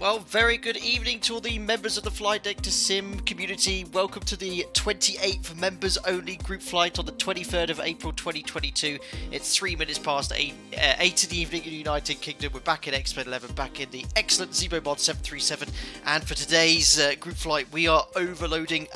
Well, very good evening to all the members of the Flight Deck to Sim community. Welcome to the 28th members only group flight on the 23rd of April 2022. It's 3 minutes past 8 in the evening in the United Kingdom. We're back in X-Men 11, back in the excellent ZIBO mod 737. And for today's group flight, we are overloading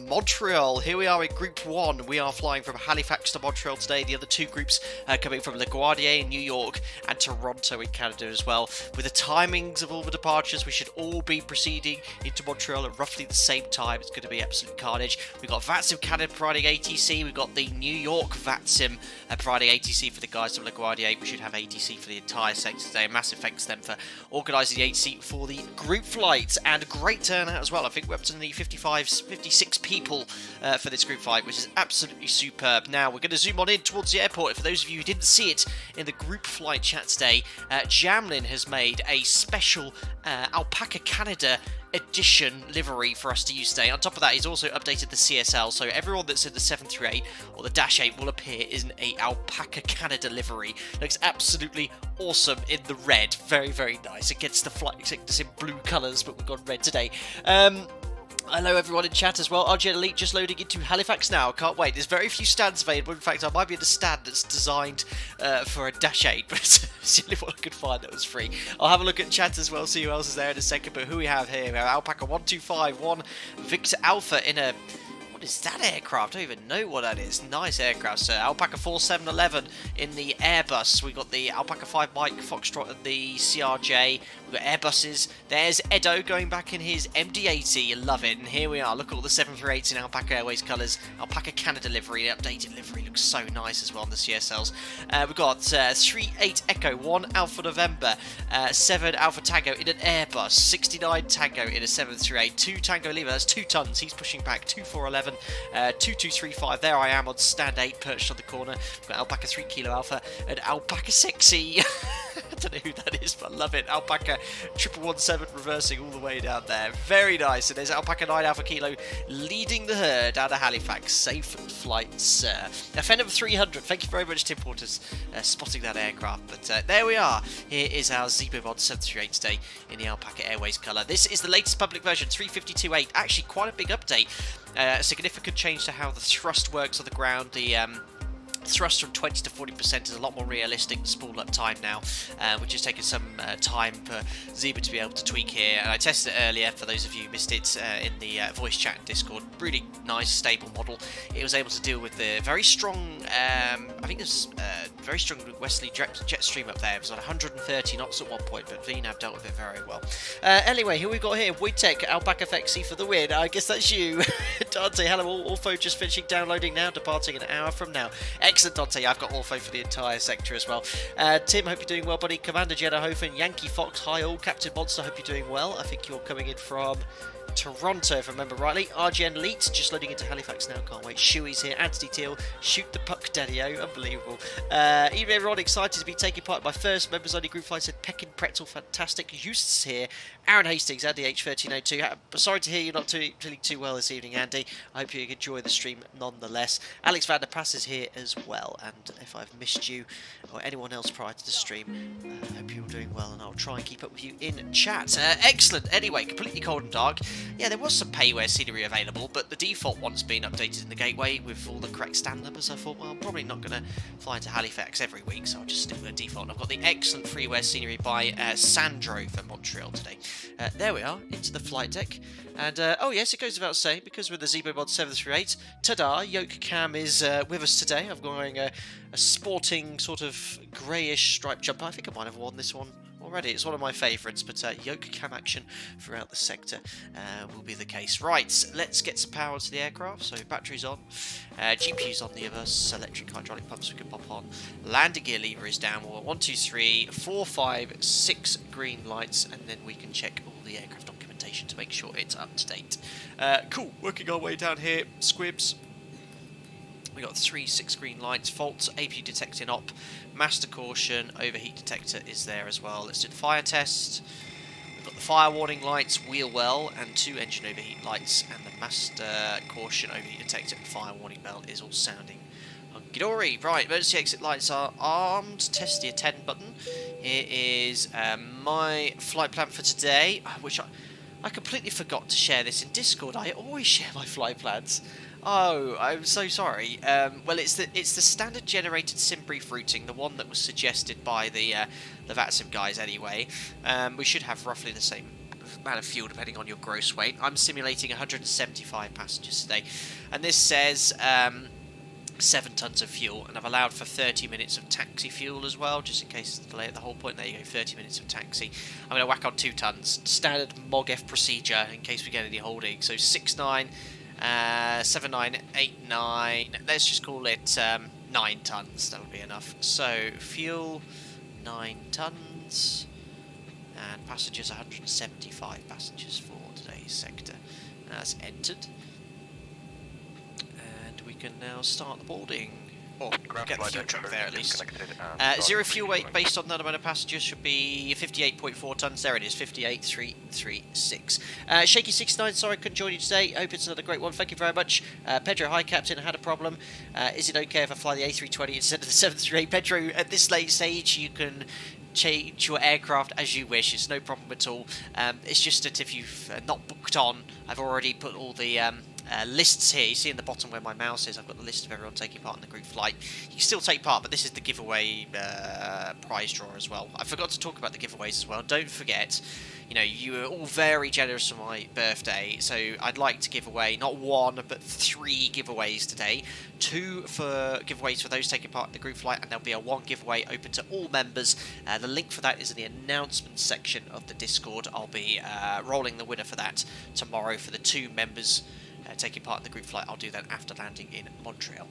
Montreal. Here we are in Group 1. We are flying from Halifax to Montreal today. The other two groups coming from La Guardia in New York and Toronto in Canada as well. With the timings of all the departures, we should all be proceeding into Montreal at roughly the same time. It's going to be absolute carnage. We've got VATSIM Canada providing ATC. We've got the New York VATSIM providing ATC for the guys from La Guardia. We should have ATC for the entire sector today. Massive thanks to them for organising the ATC for the group flights, and a great turnout as well. I think we're up to nearly 56 people for this group flight, which is absolutely superb. Now we're going to zoom on in towards the airport. For those of you who didn't see it in the group flight chat today, Jamlin has made a special Alpaca Canada edition livery for us to use today. On top of that, he's also updated the CSL, so everyone that's in the 738 or the Dash 8 will appear in a Alpaca Canada livery. Looks absolutely awesome in the red. Very, very nice. Against the flight sickness in blue colours, but we've got red today. Hello everyone in chat as well. RGN Elite just loading into Halifax now. Can't wait. There's very few stands available. In fact, I might be in a stand that's designed for a Dash 8, but it's the only one I could find that was free. I'll have a look at chat as well, see who else is there in a second. But who we have here? We have Alpaca 1251, Victor Alpha in a... What is that aircraft? I don't even know what that is. Nice aircraft, sir. Alpaca 4711 in the Airbus. We've got the Alpaca 5 Mike Foxtrot and the CRJ. We've got Airbuses. There's Edo going back in his MD-80. You love it. And here we are. Look at all the 738s in Alpaca Airways colours. Alpaca Canada livery. The updated livery looks so nice as well on the CSLs. We've got 38 Echo, 1 Alpha November, 7 Alpha Tango in an Airbus, 69 Tango in a 738, 2 Tango Lima. That's 2 tons. He's pushing back. 2411. 2235, there I am on stand 8, perched on the corner. We've got Alpaca 3 Kilo Alpha and Alpaca Sexy. I don't know who that is, but I love it. Alpaca 1117 reversing all the way down there. Very nice. And there's Alpaca 9 Alpha Kilo leading the herd out of Halifax. Safe flight, sir. FN of 300. Thank you very much, Tim Porters, spotting that aircraft. But there we are. Here is our ZIBO mod 738 today in the Alpaca Airways colour. This is the latest public version, 352.8. Actually, quite a big update. A significant change to how the thrust works on the ground. The thrust from 20 to 40% is a lot more realistic than spool up time now, which has taken some time for ZIBO to be able to tweak here. And I tested it earlier for those of you who missed it in the voice chat and Discord. Really nice, stable model. It was able to deal with the very strong, I think there's very strong westerly jet stream up there. It was on 130 knots at one point, but VNAV dealt with it very well. Anyway, who we got here? Wojtek, Alpaca FXC for the win. I guess that's you. Dante, hello, Orpho just finishing downloading now, departing an hour from now. Excellent, Dante. I've got Orpho for the entire sector as well. Tim, hope you're doing well, buddy. Commander Jenna Hofen, Yankee Fox, hi all. Captain Monster, hope you're doing well. I think you're coming in from Toronto, if I remember rightly. RGN Elite, just loading into Halifax now, can't wait. Shuey's here, Anthony Teal, shoot the puck, Daddy-O, unbelievable. Even everyone excited to be taking part in my first members only group flight, said Peckin Pretzel, fantastic. Eustace here, Aaron Hastings, Andy H1302. Sorry to hear you're not feeling too well this evening, Andy. I hope you enjoy the stream nonetheless. Alex Van der Pass is here as well, and if I've missed you or anyone else prior to the stream, I hope you're doing well, and I'll try and keep up with you in chat. Excellent. Anyway, completely cold and dark. Yeah, there was some payware scenery available, but the default one's been updated in the gateway with all the correct stand numbers. I thought, well, I'm probably not going to fly into Halifax every week, so I'll just stick with the default. And I've got the excellent freeware scenery by Sandro for Montreal today. There we are, into the flight deck. And, oh yes, it goes without saying, because we're the ZIBO mod 738, ta-da, Yoke Cam is with us today. I'm wearing a sporting sort of greyish striped jumper. I think I might have worn this one already. It's one of my favourites, but yoke cam action throughout the sector will be the case. Right, let's get some power to the aircraft. So batteries on, GPU's on the other, electric hydraulic pumps we can pop on. Landing gear lever is down. 1, 2, 3, 4, 5, 6 green lights, and then we can check all the aircraft documentation to make sure it's up to date. Cool, working our way down here, squibs. We got 3 6 green lights, faults, APU detecting op, master caution, overheat detector is there as well. Let's do the fire test. We've got the fire warning lights, wheel well, and 2 engine overheat lights, and the master caution, overheat detector, and fire warning bell is all sounding Ghidorah, right, emergency exit lights are armed. Test the attend button. Here is my flight plan for today, which I completely forgot to share this in Discord. I always share my flight plans. Oh, I'm so sorry. Well, it's the standard generated sim brief routing, the one that was suggested by the VATSIM guys anyway. We should have roughly the same amount of fuel depending on your gross weight. I'm simulating 175 passengers today, and this says 7 tons of fuel, and I've allowed for 30 minutes of taxi fuel as well, just in case it's delayed the whole point. There you go, 30 minutes of taxi. I'm going to whack on 2 tons, standard MOGF procedure in case we get any holding. So 69, 79, 89, let's just call it 9 tons, that'll be enough. So fuel, 9 tons, and passengers, 175 passengers for today's sector. That's entered. We can now start the boarding. Or get the fuel truck there at least. Zero fuel weight based on that amount of passengers should be 58.4 tons. There it is, 58,336. Shaky69, sorry I couldn't join you today. I hope it's another great one. Thank you very much. Pedro, hi Captain, I had a problem. Is it okay if I fly the A320 instead of the 738? Pedro, at this late stage you can change your aircraft as you wish. It's no problem at all. It's just that if you've not booked on, I've already put all the lists here. You see in the bottom where my mouse is, I've got the list of everyone taking part in the group flight. You can still take part, but this is the giveaway prize draw as well. I forgot to talk about the giveaways as well. Don't forget, you know, you were all very generous for my birthday, so I'd like to give away not 1 but 3 giveaways today. 2 for giveaways for those taking part in the group flight, and there'll be a 1 giveaway open to all members. The link for that is in the announcement section of the Discord. I'll be rolling the winner for that tomorrow for the 2 members taking part in the group flight. I'll do that after landing in Montreal.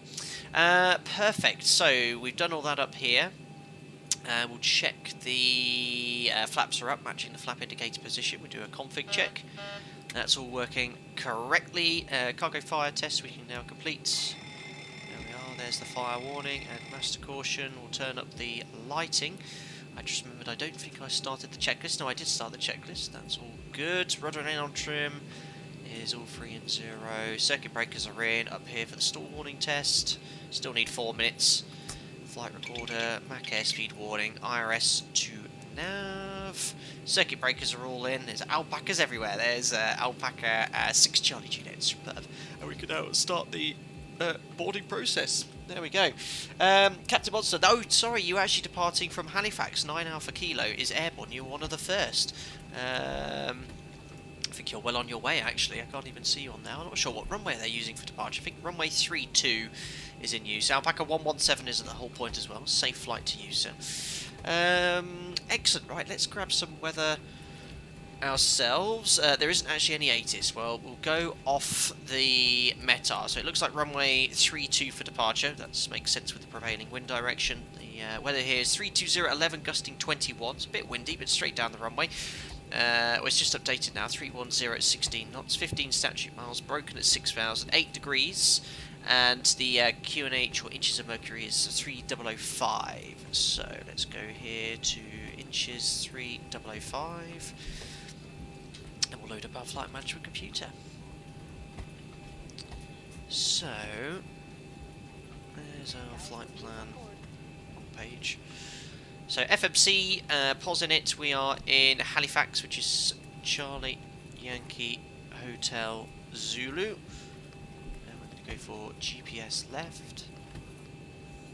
Perfect, so we've done all that up here. We'll check the flaps are up, matching the flap indicator position. We'll do a config check. That's all working correctly. Cargo fire test we can now complete. There we are, there's the fire warning and master caution. We'll turn up the lighting. I just remembered I don't think I started the checklist. No, I did start the checklist. That's all good. Rudder and on trim is all 3 and 0. Circuit breakers are in. Up here for the stall warning test. Still need 4 minutes. Flight recorder, Mac airspeed warning, IRS to nav. Circuit breakers are all in. There's alpacas everywhere. There's Alpaca 6 Charlie Juliet. Superb. And we can now start the boarding process. There we go. Captain Monster, no, sorry, you're actually departing from Halifax. 9 Alpha Kilo is airborne. You're one of the first. I think you're well on your way, actually. I can't even see you on there. I'm not sure what runway they're using for departure. I think runway 32 is in use. Alpaca 117 is at the whole point as well. Safe flight to you, sir. Excellent. Right, let's grab some weather ourselves. There isn't actually any ATIS. Well, we'll go off the METAR. So it looks like runway 32 for departure. That makes sense with the prevailing wind direction. The weather here is 32011 gusting 21. It's a bit windy, but straight down the runway. Well, it's just updated now, 310 at 16 knots, 15 statute miles, broken at 6,000, 8 degrees, and the QNH, or inches of mercury, is 3005. So let's go here to inches 3005, and we'll load up our flight management computer. So, there's our flight plan page. So FMC, pause in it, we are in Halifax, which is Charlie Yankee Hotel Zulu. And we're going to go for GPS left.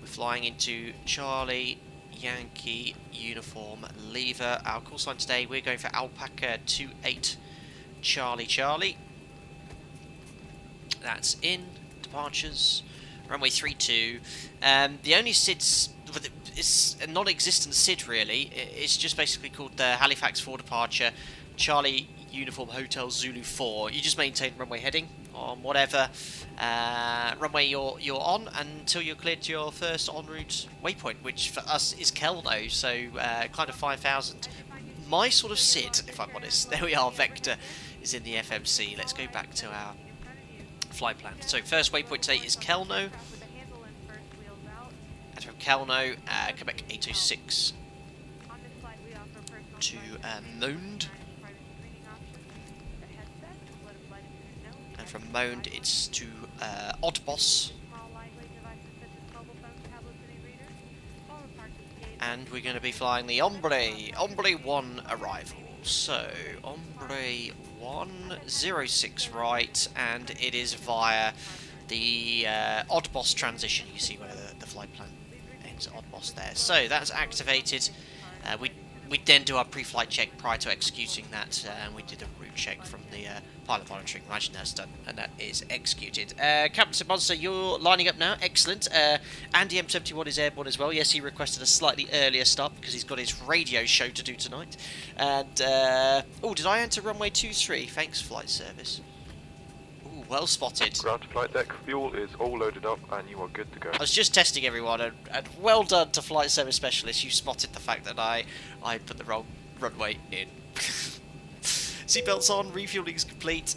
We're flying into Charlie Yankee Uniform Lever. Our call sign today, we're going for Alpaca 28 Charlie Charlie. That's in, departures, runway 32. The only SIDs, it's a non-existent SID really. It's just basically called the Halifax for departure, Charlie Uniform Hotel Zulu 4. You just maintain runway heading on whatever runway you're on until you're cleared to your first en route waypoint, which for us is Kelno, so kind of 5,000. My sort of SID, if I'm honest. There we are, Vector is in the FMC. Let's go back to our flight plan. So first waypoint today is Kelno. And from Kelno, Quebec 806 to Monde. And from Monde it's to Oddboss. and we're going to be flying the Ombre 1 arrival. So, Ombre 106 right, and it is via the odd boss transition. You see where the flight plan ends at odd boss there. So that's activated. We then do our pre-flight check prior to executing that, and we did a route check from the pilot monitoring. Imagine that's done, and that is executed. Captain Monster, you're lining up now. Excellent. Andy M71 is airborne as well. Yes, he requested a slightly earlier start because he's got his radio show to do tonight. And oh, did I enter runway 23? Thanks, flight service. Ooh, well spotted. Ground to flight deck. Fuel is all loaded up, and you are good to go. I was just testing everyone, and well done to flight service specialist. You spotted the fact that I put the wrong runway in. Seatbelts on, refueling is complete.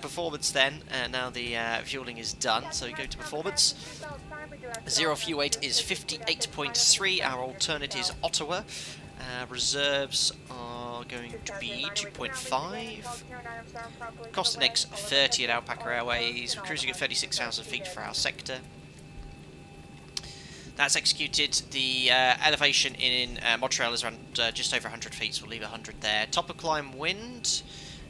Performance then, now the fueling is done, so we go to performance. Zero fuel weight is 58.3, our alternate is Ottawa. Reserves are going to be 2.5. Cost next 30 at Alpaca Airways. We're cruising at 36,000 feet for our sector. That's executed. The elevation in Montreal is around just over 100 feet, so we'll leave 100 there. Top of climb wind,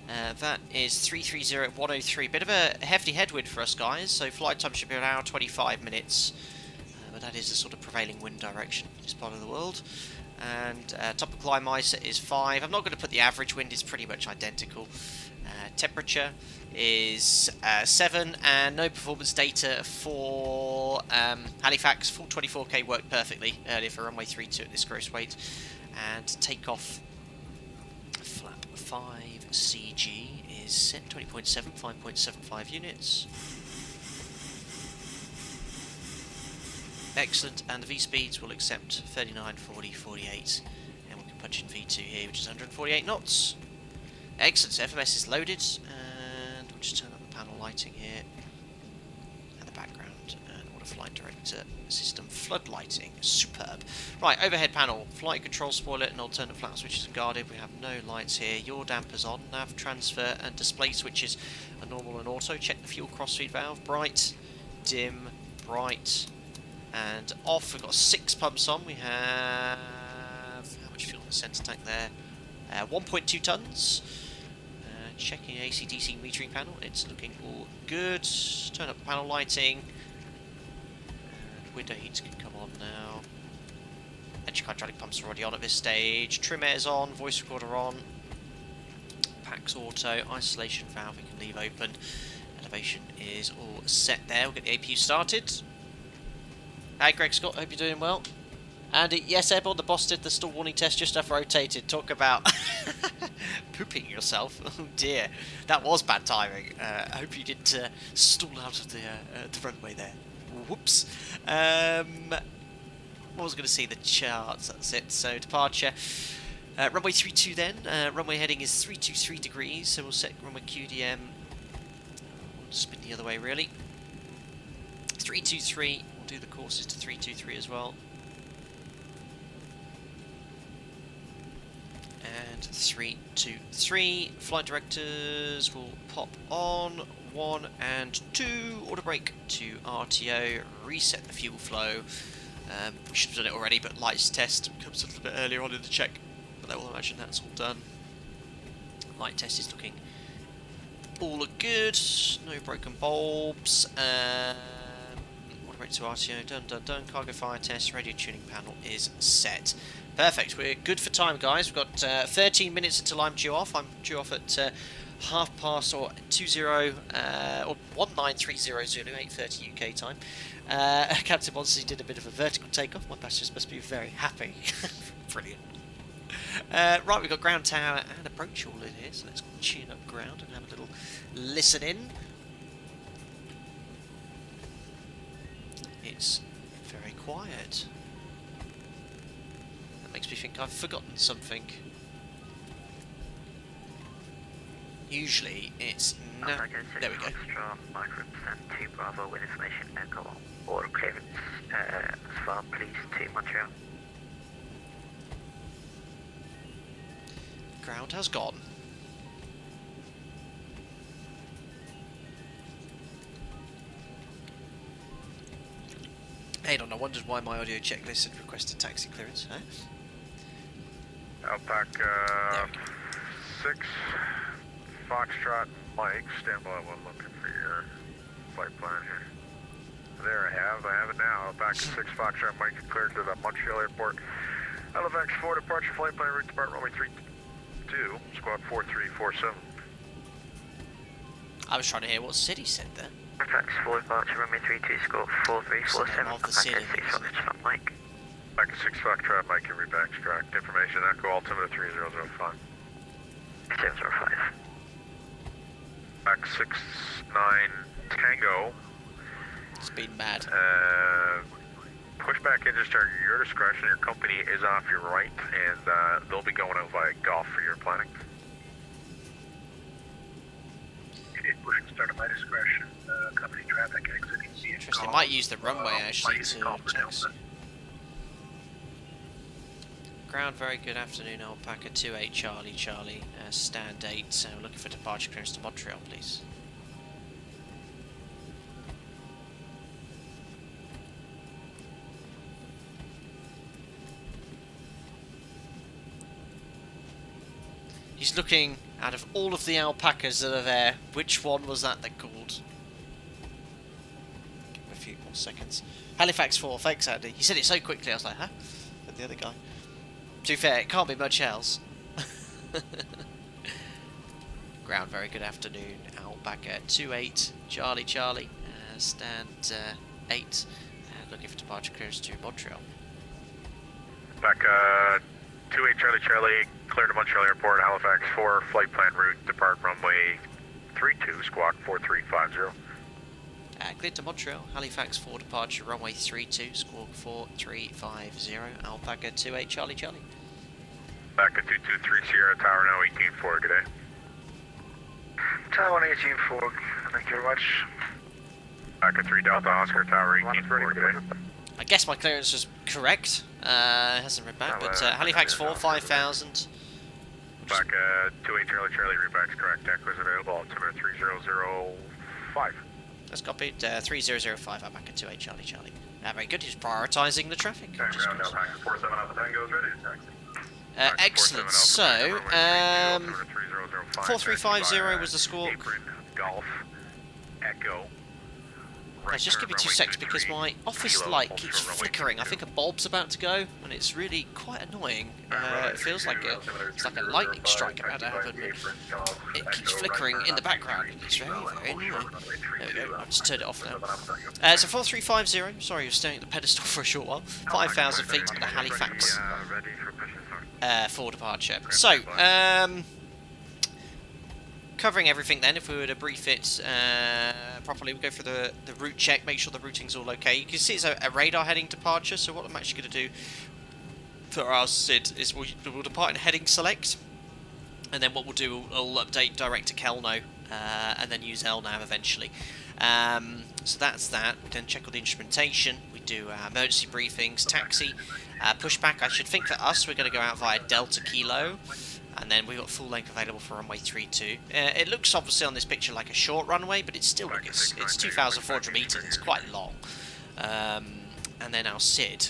that is 330 at 103. Bit of a hefty headwind for us, guys, so flight time should be an hour 25 minutes. But that is the sort of prevailing wind direction in this part of the world. And top of climb ice is 5. I'm not going to put the average wind, it's pretty much identical. Temperature is 7, and no performance data for Halifax. Full 24k worked perfectly earlier for runway 32 at this gross weight. And takeoff flap 5 CG is set 20.7, 5.75 units. Excellent, and the V-speeds will accept 39, 40, 48, and we can punch in V2 here, which is 148 knots. Excellent, so FMS is loaded, and we'll just turn up the panel lighting here, and the background, and auto flight director system flood lighting, superb. Right, overhead panel, flight control spoiler and alternate flap switches are guarded, we have no lights here, yaw dampers on, nav transfer and display switches are normal and auto. Check the fuel crossfeed valve, bright, dim, bright, and off. We've got 6 pumps on. We have how much fuel in the centre tank there? 1.2 tons. Checking AC/DC metering panel. It's looking all good. Turn up panel lighting. And window heats can come on now. Engine hydraulic pumps are already on at this stage. Trim air's on. Voice recorder on. Pax auto. Isolation valve we can leave open. Elevation is all set there. We'll get the APU started. Hi Greg Scott, hope you're doing well. And yes, airborne, the boss did the stall warning test just after rotated. Talk about pooping yourself. Oh dear, that was bad timing. I hope you didn't stall out of the runway there. Whoops. What was going to see the charts, that's it. So departure. Runway 32 then. Runway heading is 323 degrees, so we'll set runway QDM. We'll spin the other way really. 323. Do the courses to 323 as well, and 323. Flight directors will pop on 1 and 2. Auto brake to RTO. Reset the fuel flow. We should have done it already, but lights test comes a little bit earlier on in the check. But I will imagine that's all done. Light test is looking all good. No broken bulbs. To RTO, done. Cargo fire test, radio tuning panel is set. Perfect, we're good for time, guys. We've got 13 minutes until I'm due off. I'm due off at 20 or 1930 Zulu, 8:30 UK time. Captain Monster did a bit of a vertical takeoff. My passengers must be very happy. Brilliant. Right, we've got ground tower and approach all in here, so let's tune up ground and have a little listen in. It's very quiet. That makes me think I've forgotten something. Usually it's no. There we go. Micro percent 2 Bravo with information echo or clearance as far please to Montreal. Ground has gone. Hold on, I wondered why my audio checklist had requested taxi clearance, huh? Alpaca 6, Foxtrot Mike, stand by while looking for your flight plan here. There I have it now. Alpaca 6, Foxtrot Mike cleared to the Montreal Airport. Halifax 4 departure flight plan route depart runway 32, squawk 4347. I was trying to hear what city said there. Halifax 4 departure runway 32, squawk 4347. Of the city. Foxtrot Mike. Alpaca 6, Foxtrot Mike and reback extract information. Echo altimeter 3005. 705. Alpaca 6, 9 Tango. It's been mad. Pushback engine start at your discretion. Your company is off your right, and they'll be going out via Golf for your planning. Pushing start at my discretion. Company traffic exit. Interesting. They might use the runway actually to taxi. Ground, very good afternoon, Alpaca 28 Charlie Charlie. Stand 8. We're looking for departure clearance to Montreal, please. He's looking, out of all of the alpacas that are there, which one was that called? Give him a few more seconds. Halifax 4, thanks Andy. He said it so quickly, I was like, huh? But the other guy. To be fair, it can't be much else. Ground, very good afternoon. Alpaca 28 Charlie Charlie. Stand 8. Looking for departure clearance to Montreal. Alpaca 28 Charlie Charlie, clear to Montreal Airport, Halifax 4, flight plan route, depart runway 32, squawk 4350. Cleared to Montreal, Halifax 4 departure, runway 32, squawk 4350, Alpaca 28 Charlie Charlie. Alpaca 223 Sierra, Tower now 184, good day. Tower 184, thank you very much. Alpaca 3 Delta Oscar, Tower 184, good day. I guess my clearance was correct. It hasn't read back, but Halifax 4, 5000. Alpaca 28 Charlie Charlie, reback's correct, deck was available, altimeter 3005. Let's copy it, 3005, Alpaca 28 Charlie Charlie. Very good, he's prioritising the traffic. Alpaca 47 Alpha Tango is ready to taxi. Excellent, so, 4350 was the squawk. Golf, Echo. Just give me 2 seconds because my office light keeps flickering. I think a bulb's about to go, and it's really quite annoying. It feels like it's like a lightning strike about to happen. It keeps flickering in the background. It's very, very annoying. There we go. I'll just turn it off now. So 4350. Sorry, you're staring at the pedestal for a short while. 5,000 feet at Halifax. For departure. So, covering everything then, if we were to brief it properly, we go for the route check, make sure the routing's all okay. You can see it's a radar heading departure, so what I'm actually going to do for our SID is we'll depart in heading select, and then what we'll do, we'll update direct to Kelno, and then use LNAV eventually. So that's that. We then check all the instrumentation, we do emergency briefings, taxi, pushback. I should think for us, we're going to go out via Delta Kilo. And then we've got full length available for runway 32. It looks obviously on this picture like a short runway, but it's still it's 2,400 metres. It's quite long. And then our SID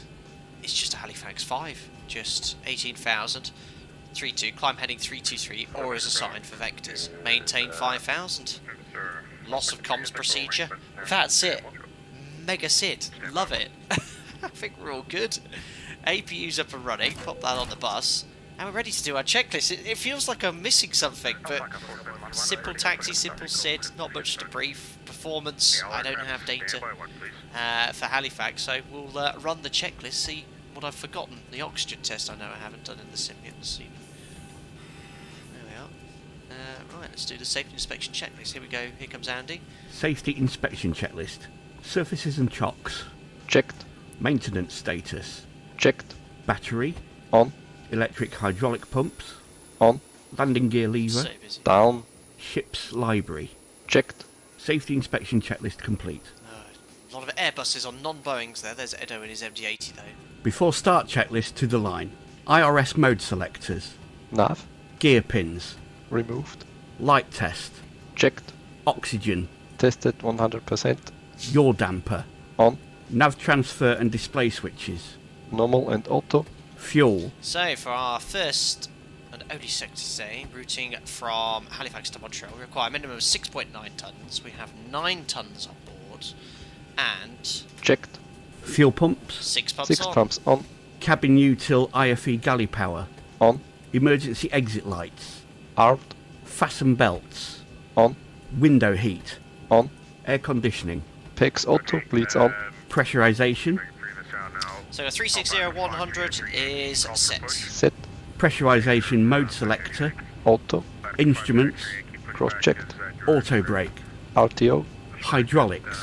is just a Halifax 5, just 18,000. 32, climb heading 323, or as assigned for vectors. Maintain 5,000. Loss of comms procedure. That's it. Mega SID. Love it. I think we're all good. APU's up and running. Pop that on the bus. And we're ready to do our checklist. It feels like I'm missing something, but simple taxi, simple SID, not much to brief. Performance, I don't have data for Halifax, so we'll run the checklist, see what I've forgotten. The oxygen test I know I haven't done in the sim yet this evening. There we are. Right, let's do the safety inspection checklist. Here we go, here comes Andy. Safety inspection checklist. Surfaces and chocks. Checked. Maintenance status. Checked. Battery. On. Electric hydraulic pumps. On. Landing gear lever. So busy. Down. Ship's library. Checked. Safety inspection checklist complete. A lot of Airbuses on non-Boeings there. There's Edo in his MD-80 though. Before start checklist to the line. IRS mode selectors. Nav. Gear pins. Removed. Light test. Checked. Oxygen. Tested 100%. Yaw damper. On. Nav transfer and display switches. Normal and auto. Fuel. So for our first and only sector today, routing from Halifax to Montreal, we require a minimum of 6.9 tonnes. We have 9 tonnes on board, and Checked. Fuel pumps. 6 pumps 6 on. pumps on. Cabin util IFE galley power. On. Emergency exit lights. Armed. Fasten belts. On. Window heat. On. Air conditioning. PEX auto. Bleeds on. Pressurization. So a 360-100 is set. Set. Pressurization mode selector. Auto. Instruments. Cross-checked. Auto brake. RTO. Hydraulics.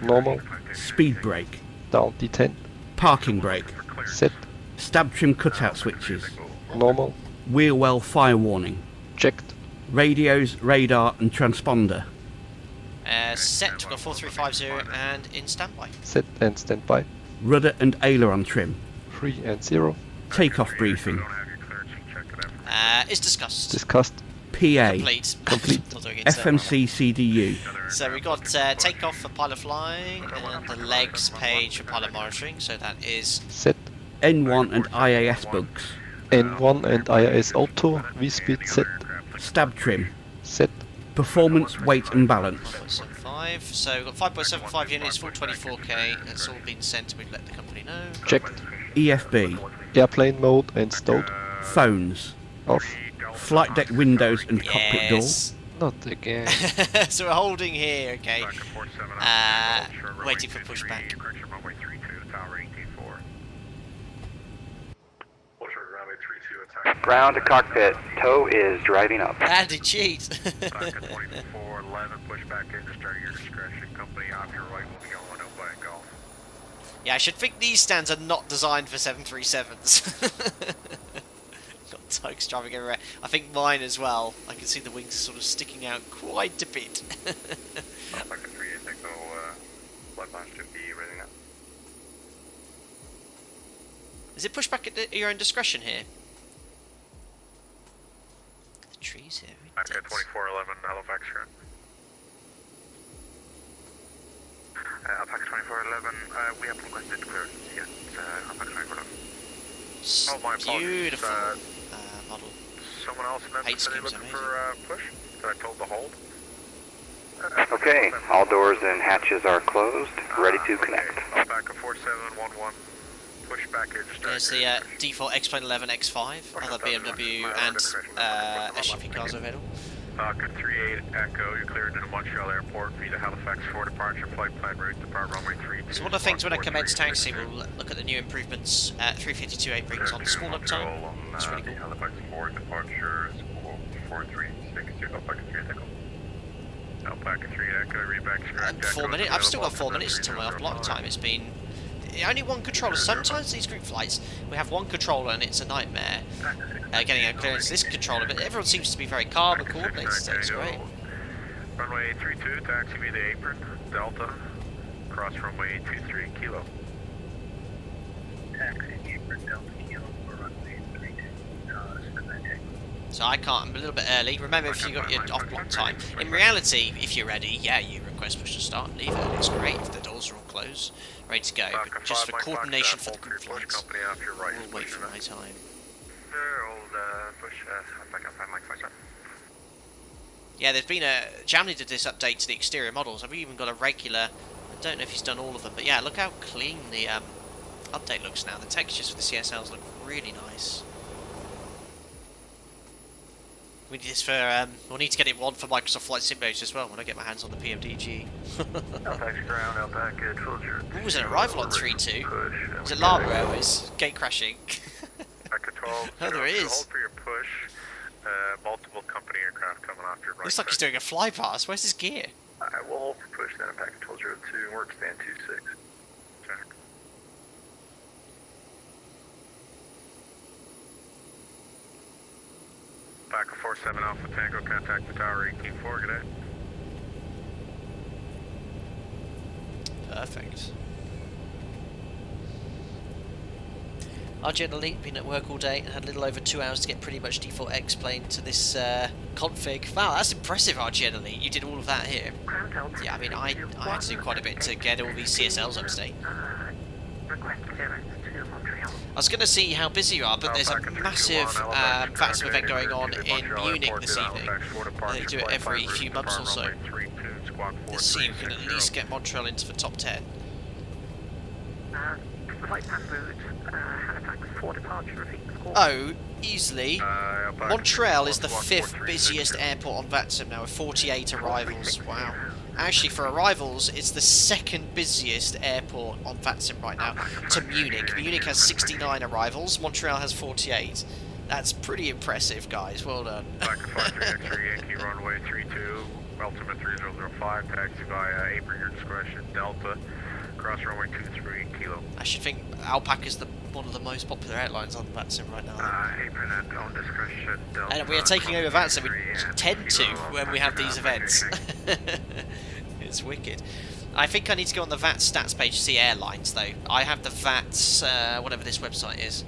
Normal. Speed brake. Down D10. Parking brake. Set. Stab trim cutout switches. Normal. Wheel well fire warning. Checked. Radios, radar and transponder. Set, we've got 4350 and in standby. Set and standby. Rudder and aileron trim. 3 and 0. Takeoff briefing. Is discussed. Discussed. PA. Complete. Complete. Not doing it, so- FMC CDU. So we've got takeoff for pilot flying and the legs page for pilot monitoring, so that is Set. N1 and IAS bugs. N1 and IIS auto. V-speed set. Stab trim. Set. Performance, weight and balance. 5.75. So we've got 5.75 units, full 24k. That's all been sent and we've let the company know. Checked. EFB. Airplane mode and stowed. Phones. Off. Flight deck windows and cockpit door. Yes. Not again. So we're holding here, okay. Waiting for pushback. Ground to cockpit. Tow is driving up. Andy cheat. Back at 2411, pushback in, just at your discretion. Company off your right will be on Opa and Golf. Yeah, I should think these stands are not designed for 737s. Got tugs driving everywhere. I think mine as well. I can see the wings sort of sticking out quite a bit. Alpaca 38, Echo, flight launch to be ready now. Is it pushback at your own discretion here? The trees here. are Back at dense. 2411, Halifax ground. Alpaca 2411, we have requested clearance. Yes, Alpaca 2411. Oh, my apologies. Beautiful model. Someone else in that Paint vicinity scheme's looking for push? That I told to hold? Okay, all doors and hatches are closed. Ready to connect. Alpaca 4711, push package. There's the default X-Plane 11 X5, other BMW and SUV cars available. Alpaca 38 Echo, you're cleared into Montreal Airport via Halifax for departure, flight plan route, depart runway 32. So one of the things when I commence taxi, we'll look at the new improvements. 352A brings on small uptime. That's really cool. Halifax 4 departure, 4360, Alpaca 3 Echo. Alpaca 3 Echo, reback. 4 minutes. I've still got 4 minutes until my off-block time. It's been only one controller. Sometimes these group flights, we have one controller and it's a nightmare getting a clearance this controller, but everyone seems to be very calm and coordinated, so it's great. Runway 32, taxi via the apron, Delta, cross runway 23, Kilo. Taxi apron, Delta, Kilo, for runway 32, So I can't, I'm a little bit early. Remember, if you got your off-block time. In reality, if you're ready, yeah, you request push to start, leave it, it's great if the doors are all closed, ready to go. But just for coordination for the group flights, Company off your right. we'll wait for my time. Push, Alpaca 5 Mike 5 Yeah, there's been Germany did this update to the exterior models. I've even got a regular, I don't know if he's done all of them, but yeah, look how clean the update looks now. The textures for the CSLs look really nice. We need this for, we'll need to get it one for Microsoft Flight Simulators as well when I get my hands on the PMDG. Alpaca ground, Alpaca 12. What was an arrival on 3-2? Was it Lava Airways? Gate crashing. Alpaca 12. Oh, there is. Hold for your push. Multiple company aircraft coming off your right. Looks like he's doing a fly pass. Where's his gear? I will hold for push then Alpaca 1202, work stand 26. Check. Alpaca 47 Alpha Tango, contact the tower 184, good day. Perfect. RGNLE, been at work all day and had a little over 2 hours to get pretty much default X-plane to this config. Wow, that's impressive, RGNLE. You did all of that here. Yeah, I mean, I had to do quite a bit to get all these CSLs up to date. Request clearance to Montreal. I was going to see how busy you are, but there's a massive VATSIM event going on in Munich this evening. They do it every few months or so. Let's see if we can at least get Montreal into the top 10. Flight plan route, Halifax for departure, repeat score. Oh, easily. Montreal is the 5th busiest airport on VATSIM now with 48 arrivals. Wow. Actually, for arrivals, it's the 2nd busiest airport on VATSIM right now to Munich. Munich has 69 arrivals, Montreal has 48. That's pretty impressive, guys. Well done. Back to 53 X-ray Yankee, runway 32, altimeter 3005, taxi via apron, your discretion, Delta, cross runway 23, kilo. I should think Alpaca is one of the most popular airlines on VATSIM right now. Apron and on discretion, Delta. And we are taking over VATSIM. We tend to when we have these events. It's wicked. I think I need to go on the VAT stats page to see airlines, though. I have the VATs, whatever this website is.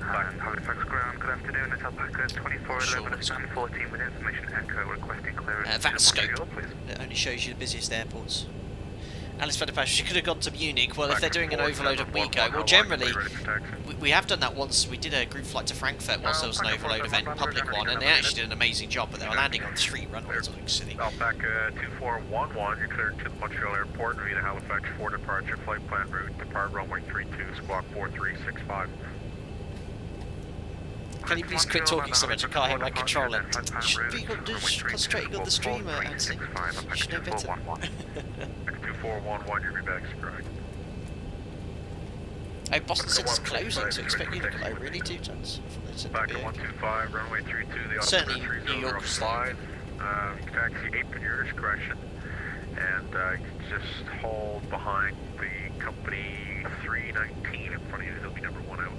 Halifax ground, good afternoon, it's Alpaca 2411 14 with information echo requesting clearance. VAT scope. Montreal, please. It only shows you the busiest airports. Alice Federpash, she could have gone to Munich. Well, if they're doing an overload of WECO, well, generally, we have done that once. We did a group flight to Frankfurt whilst there was an overload event, public one, and they actually did an amazing job, but they were landing on 3 runways, or something silly. Alpaca 2411, you're cleared to the Montreal airport via Halifax for departure, flight plan route, depart runway 32, squawk 4365. Can you please quit talking so much? I can't hear my controller. You should be concentrating on the streamer, Anthony. You should know better. 2411, your reback's correct. Oh, Boston City's closing, so expect you to come over. Really, 2 tons. Back at 125, runway 32, the Certainly, altimeter New York 3005. You can taxi apron your discretion, and you can just hold behind the company 319 in front of you. He'll be number 1 out.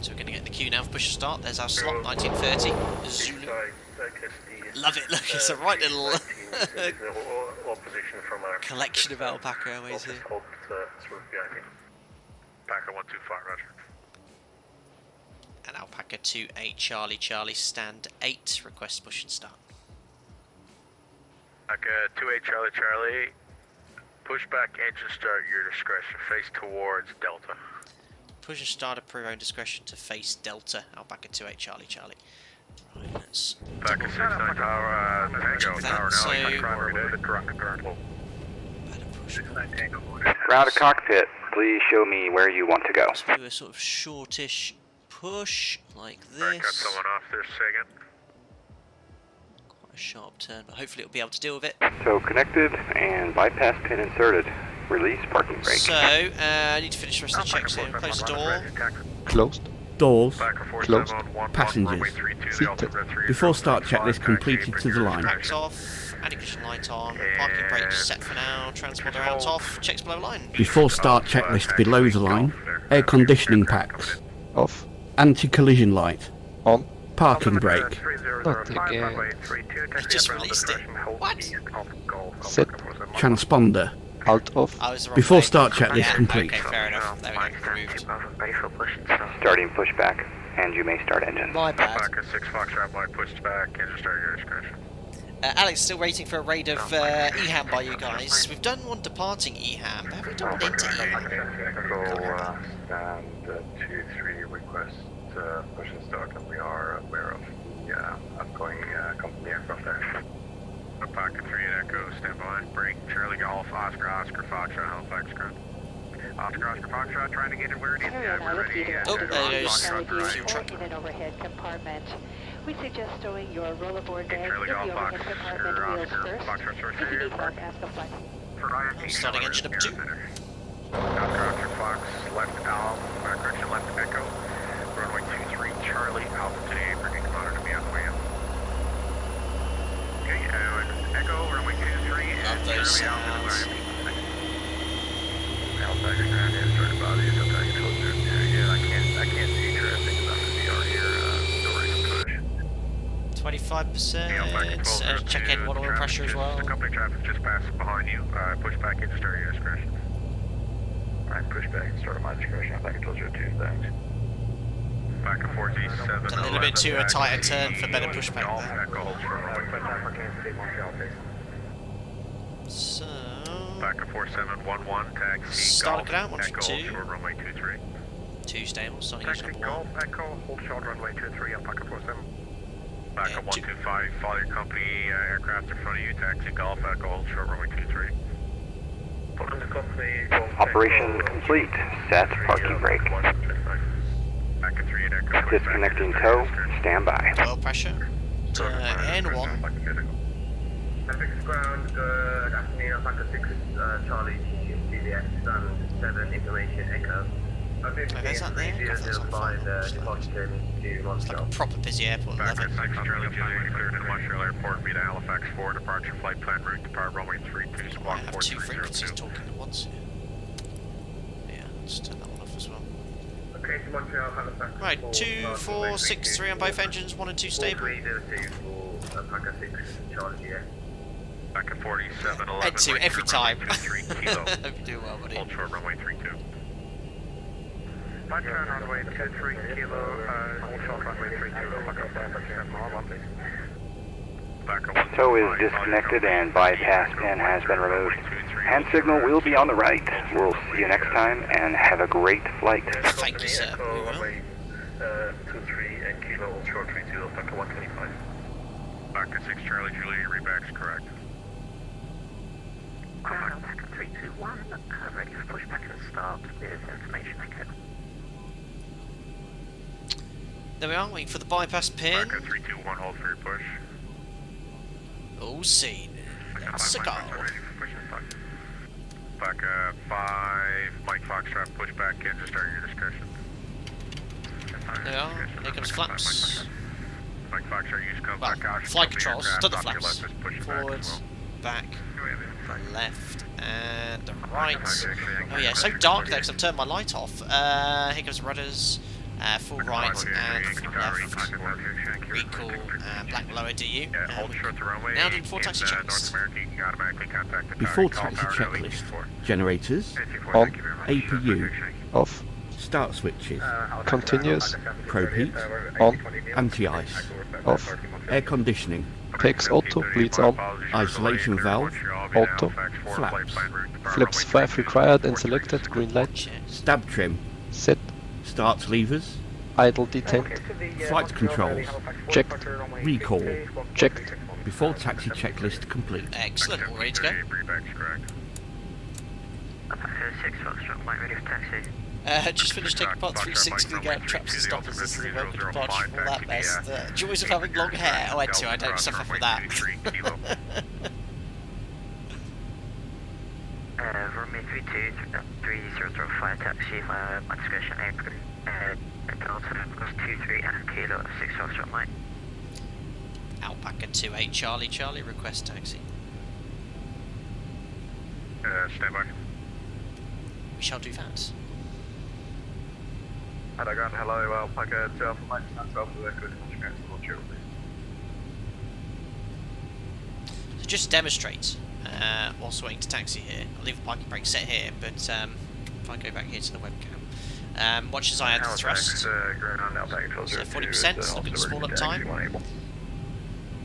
So we're going to get the queue now for push to start. There's our slot, 1930. Zulu. Love it, look, it's a right little collection of Alpaca Airways here. Alpaca 125, roger. And Alpaca 28 Charlie Charlie stand 8, request push and start. Alpaca 28 Charlie Charlie, pushback engine start your discretion, face towards Delta. Push and start at per own discretion to face Delta, Alpaca 28 Charlie Charlie. Right, let's Alpaca 69 tower, Tango, tower now, Ground to cockpit, please show me where you want to go. let's do a sort of shortish push like Alright, got this. someone off there, second. Quite a sharp turn, but hopefully it'll be able to deal with it. So connected and bypass pin inserted. Release parking brake. So, I need to finish the rest of the checks here. Close the door. Closed. Doors Closed. Passengers. Seated. Before start checklist completed to the line. Brakes off. Anti-collision light on. Parking brake set for now. Transponder out off. Checks below line. Before start checklist below the line. Air conditioning packs. Off. Anti-collision light. On. Parking brake. Not again. You just released it. What? Set. Transponder. Alt off. I was the wrong Before way. start checklist Yeah, complete. okay, fair enough. There we go. Removed. Starting pushback, and you may start engine. My bad. Alpaca 6 Foxtrot light pushed back, engine start your discretion. Alex, still waiting for a raid of EHAM by you guys. We've done one departing EHAM, but have we done one into EHAM? Stand 2-3 request push and start, and we are aware of the upcoming company aircraft there. Alpaca 3 and Echo, stand by. Brake, Charlie Golf, Oscar, Oscar, Foxtrot, Halifax ground. Oscar, Oscar, Foxtrot, trying to get it where it is. Yeah, we're ready. Oh, there goes Foxtrot, the fuel truck. In an overhead compartment. We suggest stowing your rollerboard bag in Charlie the Golf, overhead compartment wheels Oscar, first. Foxtrot, short If you need airport. help, ask a flight. Starting engine up 2. Oscar, Oscar, Fox, left Alpha, correction, left Echo. Runway 23, Charlie, Alpha today, bringing commander to be on the way in. Okay, Echo, runway 23, Love those Charlie, Alpha, sounds. Alpaca ground is started body, is Alpaca closer. Yeah, I can't see traffic enough to be on here, push. 25%. Check in water oil pressure as well. The company traffic just passed behind you. Push back into start your discretion. Alright, pushback, start at my discretion, Alpaca 202, thanks. Back at 4G7. It's a little bit too a tighter turn for better pushback there. So... Back at 4711, taxi. Start it out, 1 Echo, 2. short runway 23. 2 stable, starting Taxi, number Golf, 1. Echo, hold short runway 23, Alpaca 47. Back Yeah, at 125, follow your company aircraft in front of you, taxi, Golf, Echo, hold short runway 23. Operation complete. Set parking brake. Back at 3 Echo. Disconnecting tow. Stand by. Oil pressure. N1. Fixed ground, good afternoon, Alpaca 6, Charlie, Juliet, Sun 7, information, Echo. There's that there? God, that's on fire. It's like a proper busy airport, I love Back it. at 6 Charlie, Juliet, cleared in Montreal Airport, via Halifax 4, departure flight plan route, depart runway 32, I squawk have 2 frequencies 4302. talking at once. Yeah, let's turn that one off as well. Okay, to Montreal, Halifax. Right, 2, 4, 6, 3 on both engines, 1 and 2 stable. 4302 for Alpaca 6, Charlie, yeah. Back at 4711. N2 every time. Hope 3 kilo. Hope you're doing well, buddy. Hold short runway 32. My turn runway 23 kilo, hold short runway 32, Alpaca 47, all on please. Back at 125. Tow is disconnected and bypass pin has been removed. Hand signal will be on the right. We'll see you next time and have a great flight. Thank you, sir. We will. 23 and kilo, hold short 32, Alpaca 125. Back at 6 Charlie, Juliet, reback's correct. Alpaca 321, ready for pushback and start with information echo. There we are, waiting for the bypass pin. Back at 321, hold for your push. All seen. Let's go. Back at 5, Mike Foxtrot, push back in, just start your discretion. There we are, here comes flaps. Mike Foxtrot, use come Well, back out. flight controls, to the Off your flaps. left is push Forward, back. back, left, and the right. Oh yeah, so dark there because I've turned my light off. Here comes the rudders. Full right and full left. Recall and black lower DU. Hold short the runway. Now doing 4 taxi checks. Before taxi checklist, generators, On, APU, off, start switches, continuous, probe heat, on, anti-ice, off, air conditioning, takes auto, bleeds on, isolation valve, auto, flaps, flips 5 required and selected, green light, Check. stab trim, set, start levers, idle detent, flight controls, checked, recall, checked, before taxi checklist complete. Excellent, all ready to go. Alpaca 6, Foxtrot, light ready for taxi. Just finished taking part 360 again, traps and stoppers. This is a very good departure from all that mess. The joys of having long hair. Oh, N2, I don't suffer from that. Runway 32, 3005 taxi, my discretion, Delta, cost 23 and kilo, 6 Foxtrot light. Alpaca 28 Charlie, Charlie, request taxi. Stand by. We shall do that. Pentagon, hello, Alpaca 2 Alpha Mike, that's Alpha Echo, Montreal, please. So just to demonstrate, whilst waiting to taxi here, I'll leave the parking brake set here, but if I go back here to the webcam, watch as I add the thrust. So 40%, look at the small up time.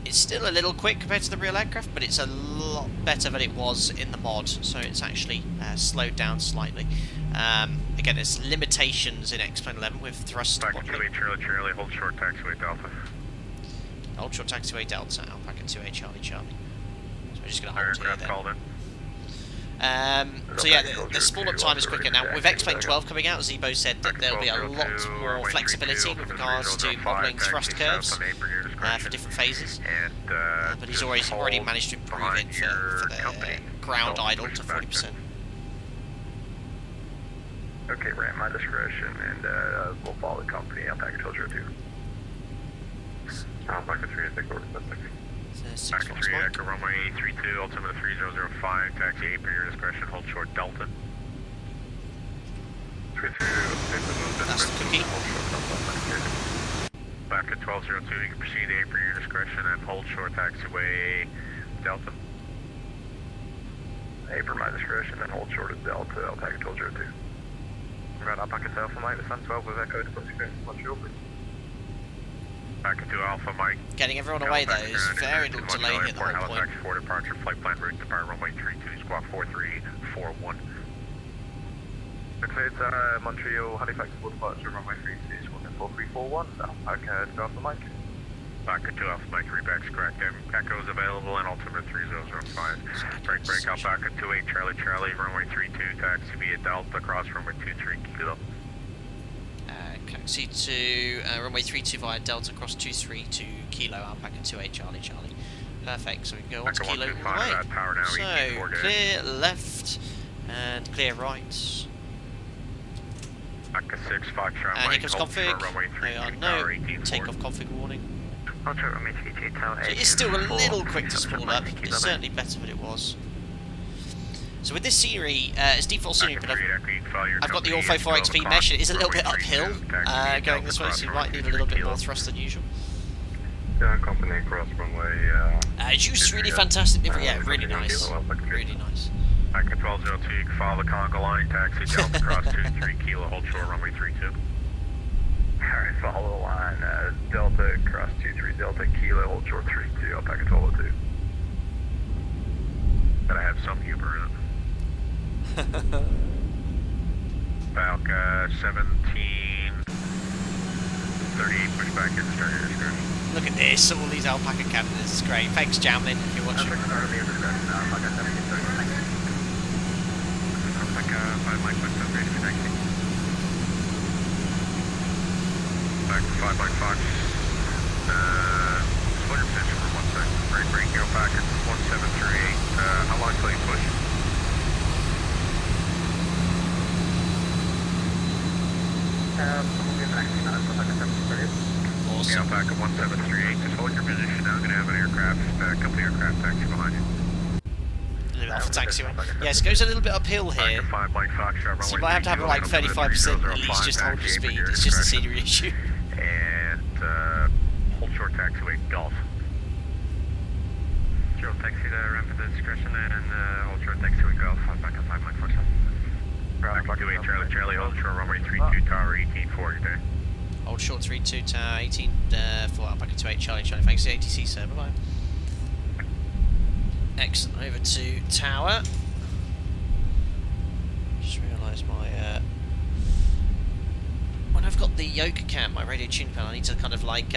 It's still a little quick compared to the real aircraft, but it's a lot better than it was in the mod, so it's actually slowed down slightly. Again, there's limitations in X-Plane 11 with thrust modeling. Charlie, hold short taxiway Delta. Hold short taxiway Delta, Alpaca 2A Charlie, Charlie. So we're just going to hold here Aircraft then. called in. So yeah, the spawn up time is quicker now. With X-Plane 12 coming out, ZIBO said that there'll be a lot more flexibility with regards to modelling thrust curves for different phases. But he's already managed to improve it for the ground idle to 40%. Okay, ran my discretion, and we'll follow the company. Alpaca 202. Alpaca 3, I think we're So 6 Alpaca Fox 3, Mike. Echo runway 32, altimeter 3005, taxi 8 per your discretion, hold short Delta. That's the cookie. Back at 1202, you can proceed 8 per your discretion and hold short taxiway Delta. 8 per my discretion, and hold short of Delta, Alpaca 202. Red Alpaca to Alpha Mike, the Sun 12 with Echo to Montreal, please. Back to Alpha Mike. Getting everyone away though is very little delay here the whole point. Halifax 4 departure, flight plan route, depart runway 32, squawk 4341. Cleared Montreal, Halifax 4 departure, runway 32, squawk 4341, Alpaca to Alpha Mike. Back to Alpha Mike, reback's correct. Echo's available and altimeter 3005. Break Alpaca 28 Charlie Charlie, runway 32, taxi via Delta, cross runway 23 Kilo. Taxi to runway 32 via Delta, cross 23 Kilo, Alpaca 28 Charlie Charlie. Perfect, so we can go on to Kilo all the way. So, clear left and clear right. Alpaca 6, Foxtrot And here Mike, comes config. runway 32, There are no takeoff config warning. So it is still a little quick to spool up. It's certainly better than it was. So with this scenery, it's default scenery, but I've got the Ortho 4XP mesh. It is a little bit uphill going this way, so you might need a little bit more thrust than usual. Yeah, company cross runway. It's just really fantastic. Yeah, really nice. Really nice. Back at 1202, you can follow the conga line, taxi Delta, cross 23 Kilo, hold short runway 32. Alright, follow the line, Delta, cross 23 Delta, Kilo, hold short 32, Alpaca 1202. Gotta have some humor in it. Falca 1738, pushback in the starter discretion. Look at this, all these Alpaca candidates. It's great. Thanks, Jamlin, if you're watching. Alpaca 5 Mike, what's up, ready for taxi? Back to 5 Mike Fox. Hold your position for 1 second. Break, Alpaca 1738. How long till you push? Awesome. Alpaca 1738, just hold your position now. Gonna have an aircraft, company aircraft taxi behind you. A little bit off the taxiway. Yes, it goes a little bit uphill here. So you might have to have like 35% at least just hold your speed. It's just a scenery issue. And hold short taxiway, Golf. Short taxi to ramp at the discretion and hold short taxiway, Golf. Alpaca 5 Mike Fox. Alpaca 28 Charlie Charlie, hold short runway 32 Tower 18 your day. Hold short 32 Tower 18 for Alpaca 28 Charlie Charlie. Thanks to the ATC, sir. Bye bye. Excellent. Over to Tower. Just realised my when I've got the yoke cam, my radio tuning panel, I need to kind of like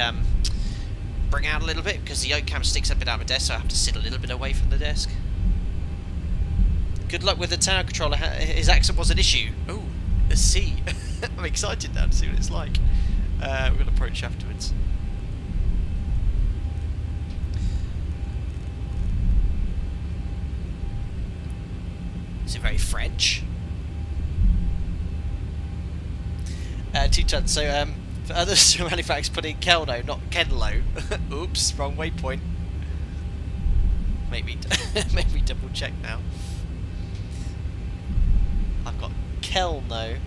bring out a little bit because the yoke cam sticks up a bit out of the desk, so I have to sit a little bit away from the desk. Good luck with the tower controller. His accent was an issue. Oh, a C. I'm excited now to see what it's like. We're going to approach afterwards. Is it very French? 2 tons. So, for others from Halifax, put in Kelno, not Kenlo. Oops, wrong waypoint. Maybe double check now. I've got Kelno.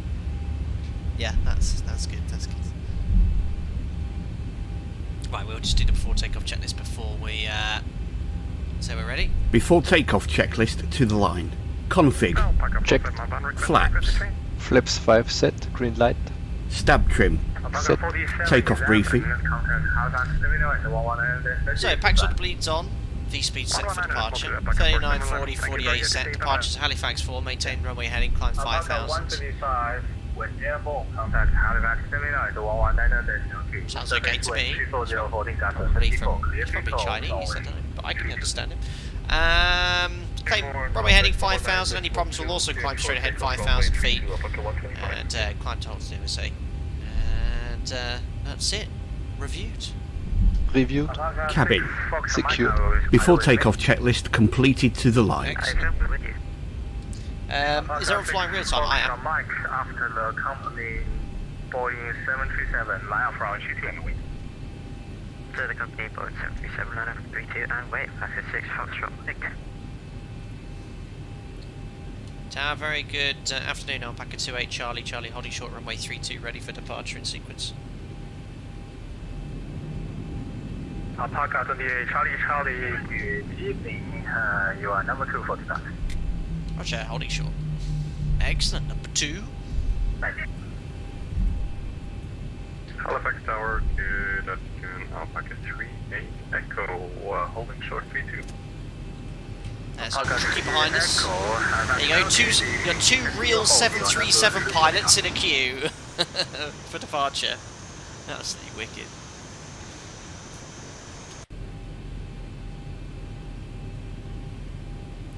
Yeah, that's good. That's good. Right, we'll just do the before takeoff checklist before we say we're ready. Before takeoff checklist to the line. Config. Checked. Flaps. Flaps 5 set, green light. Stab trim. Set. Takeoff briefing. So, packs all the bleeds on. V-speed set for departure. 39, 40, 48 set. Departure to Halifax 4. Maintain runway heading. Climb 5,000. Sounds okay to me. Probably Chinese, I don't know, but I can understand him. Claim runway heading 5,000. Any problems will also climb straight ahead 5,000 feet and climb to hold USA. And that's it. Reviewed. Cabin. Secured. Before takeoff checklist completed to the line. Excellent. Is everyone flying real time? I am. After the company Boeing 737, line up from GT and wait. To the company Boeing 737, line up 32 and wait, Alpaca 6 Foxtrot. Tower, very good afternoon. Alpaca 28 Charlie Charlie, holding short runway 32, ready for departure in sequence. Alpaca 28 Charlie Charlie, good evening. You are number 2 for start. Roger, holding short. Excellent. Number 2. Thank you. Halifax Tower, good afternoon, Alpaca 38 Echo, holding short 32. There's a tricky behind us. There you go, you got two real 737 pilots in a queue for departure. Absolutely wicked.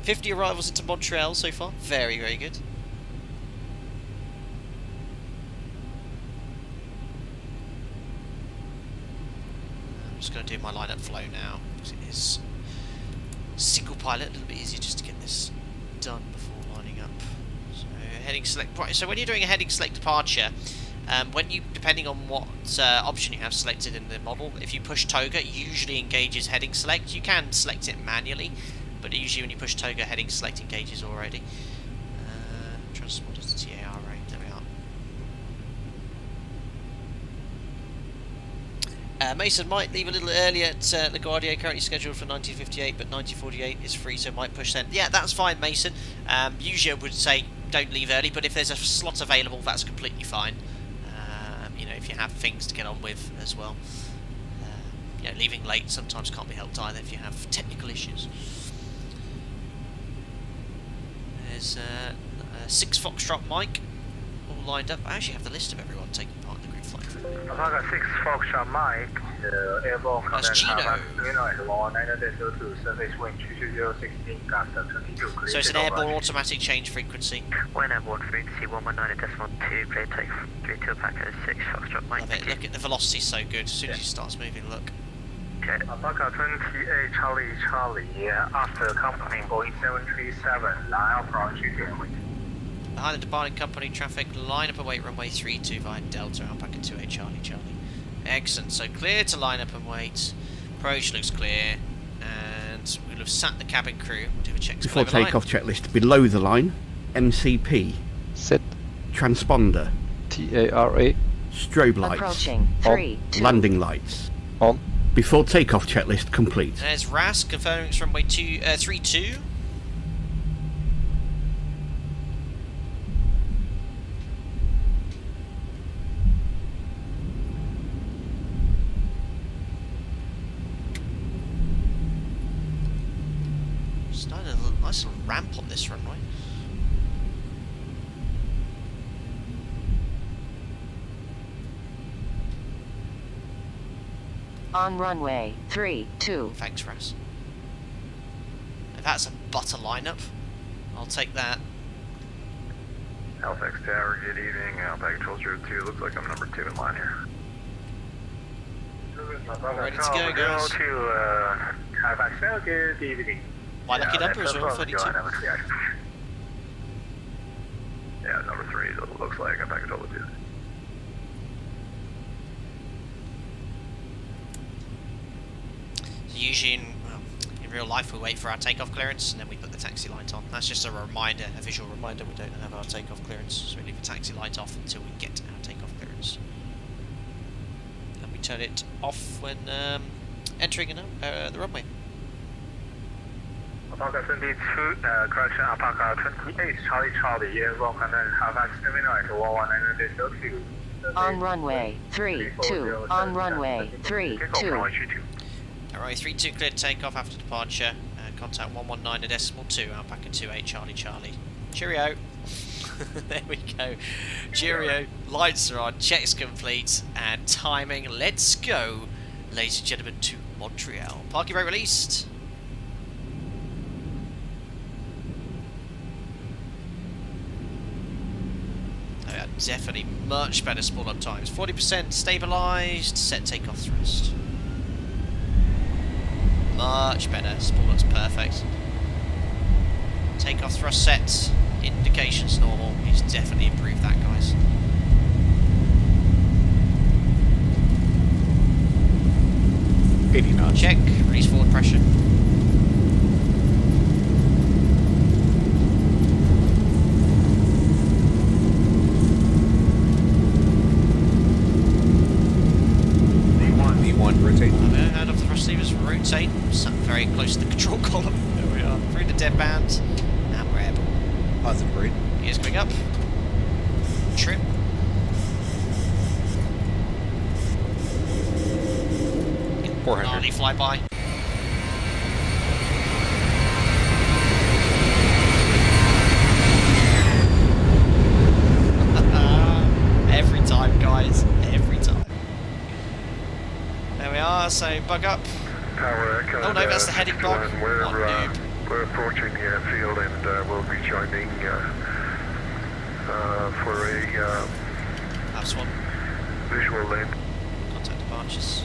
"50 arrivals into Montreal so far. Very, very good. I'm just going to do my lineup flow now, because it is single pilot, a little bit easier just to get this done before lining up. So heading select. Right, so when you're doing a heading select departure, when you, depending on what option you have selected in the model, if you push toga, it usually engages heading select. You can select it manually, but usually when you push toga, heading select engages already. Transponder to TAR rate, there we are. Mason might leave a little early at La Guardia, currently scheduled for 1958, but 1948 is free, so might push then. Yeah, that's fine, Mason. Usually I would say don't leave early, but if there's a slot available, that's completely fine. You know, if you have things to get on with as well. You know, leaving late sometimes can't be helped either if you have technical issues. There's 6 Foxtrot Mike, all lined up. I actually have the list of everyone taking part in the group flight. Alpaca 6 Foxtrot Mike, airborne That's Gino. surface wind 22016, gust 22, clear. So it's an airborne automatic change frequency. One airborne frequency 119.2, clear take 32 Alpaca 6 Foxtrot Mike. Love it. Look at the velocity, so good. As soon as he starts moving, look. Okay. Alpaca 28 Charlie, after accompanying Boeing 737, line up from GTM. Behind the departing company traffic, line up await runway 32 via Delta, Alpaca 28 Charlie. Excellent, so clear to line up and wait. Approach looks clear, and we'll have sat the cabin crew. We'll do a check to Before clear the takeoff checklist, below the line, MCP, Set transponder, TARA strobe lights, Approaching. 3, 2. landing lights. on. Before takeoff checklist complete. There's RAS confirming it's runway 32. Started a nice little ramp on this runway. On runway 3, 2. Thanks, Ras. If that's a butter lineup, I'll take that. Halifax Tower, good evening. Alpaca Control 02, looks like I'm number 2 in line here. Ready to go, guys. Halifax Tower, good evening. My lucky number as well, 32. Yeah, number 3 is what it looks like. Alpaca Control 02. So usually in real life we wait for our takeoff clearance and then we put the taxi light on. That's just a reminder, a visual reminder we don't have our takeoff clearance, so we leave the taxi light off until we get our takeoff clearance. And we turn it off when entering the runway. Alpaca 22, correction, Alpaca 28 Charlie, airborne command, Halifax terminal at 119.02. On runway 3, 2. On runway 3, 2. Alright, 32 cleared takeoff after departure. Contact 119.2, Alpaca 28 Charlie. Cheerio. There we go. Cheerio. Lights are on, checks complete, and timing. Let's go, ladies and gentlemen, to Montreal. Parking brake released. Oh yeah, definitely much better spool up times. 40% stabilised, set takeoff thrust. Much better, spool looks perfect. Takeoff thrust set, indications normal. He's definitely improved that, guys. Check, release forward pressure. V1, rotate. Out of the thrust levers, rotate. Sat very close to the control column. There we are. Through the dead band. And we're airborne. Positive grade. Gears coming up. Trim. Gnarly flyby. Every time, guys. Every time. There we are, so bug up. Tower Echo, Oh no, that's the heading bug. We're, What noob. we're approaching the airfield and we'll be joining for a That's one. visual link. Contact departures.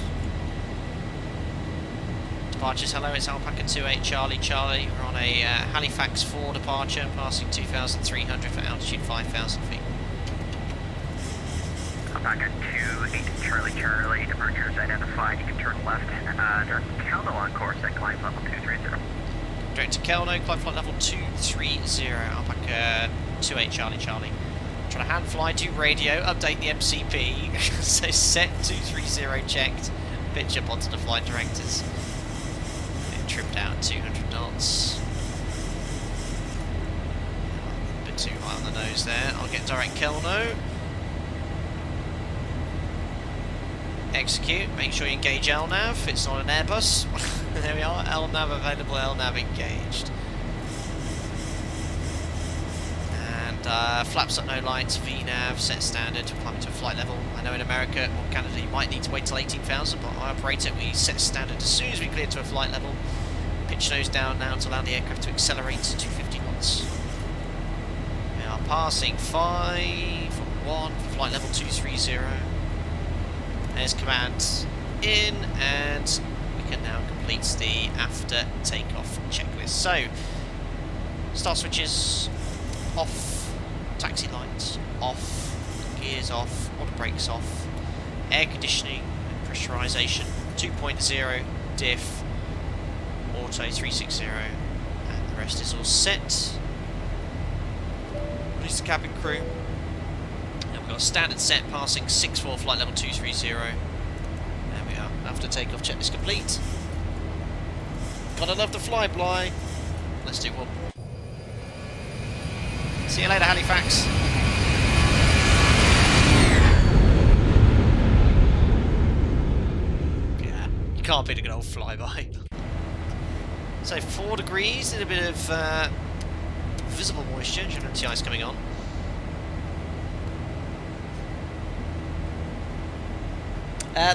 Departures, hello, it's Alpaca 28 Charlie Charlie. We're on a Halifax 4 departure, passing 2,300 for altitude 5,000 feet. Alpaca 28 Charlie Charlie, departures identified. You can turn left. Direct Kelno on course at climb level 230. Direct to Kelno, climb flight level 230, Alpaca 28 Charlie Charlie. Trying to hand fly to radio, update the MCP. So set 230 checked. Pitch up onto the flight directors. Trimmed out 200 knots. A bit too high on the nose there. I'll get direct Kelno. Execute. Make sure you engage LNAV. It's not an Airbus. There we are. LNAV available. LNAV engaged. And flaps up, no lights. VNAV set standard. Climbing to a flight level. I know in America or Canada you might need to wait till 18,000, but I operate it. We set standard as soon as we clear to a flight level. Pitch nose down now to allow the aircraft to accelerate to 250 knots. We are passing 5-1 for flight level 230. There's command in, and we can now complete the after takeoff checklist. So, start switches off, taxi lights off, gears off, water brakes off, air conditioning, pressurization 2.0, diff, auto 360, and the rest is all set. Release the cabin crew. And we've got a standard set passing 6-4 flight level 230. There we are. After takeoff checklist complete. Gotta love the flyby. Let's do one more. See you later, Halifax. Yeah, you can't beat a good old flyby. So 4 degrees, and a bit of visible moisture, the ice coming on.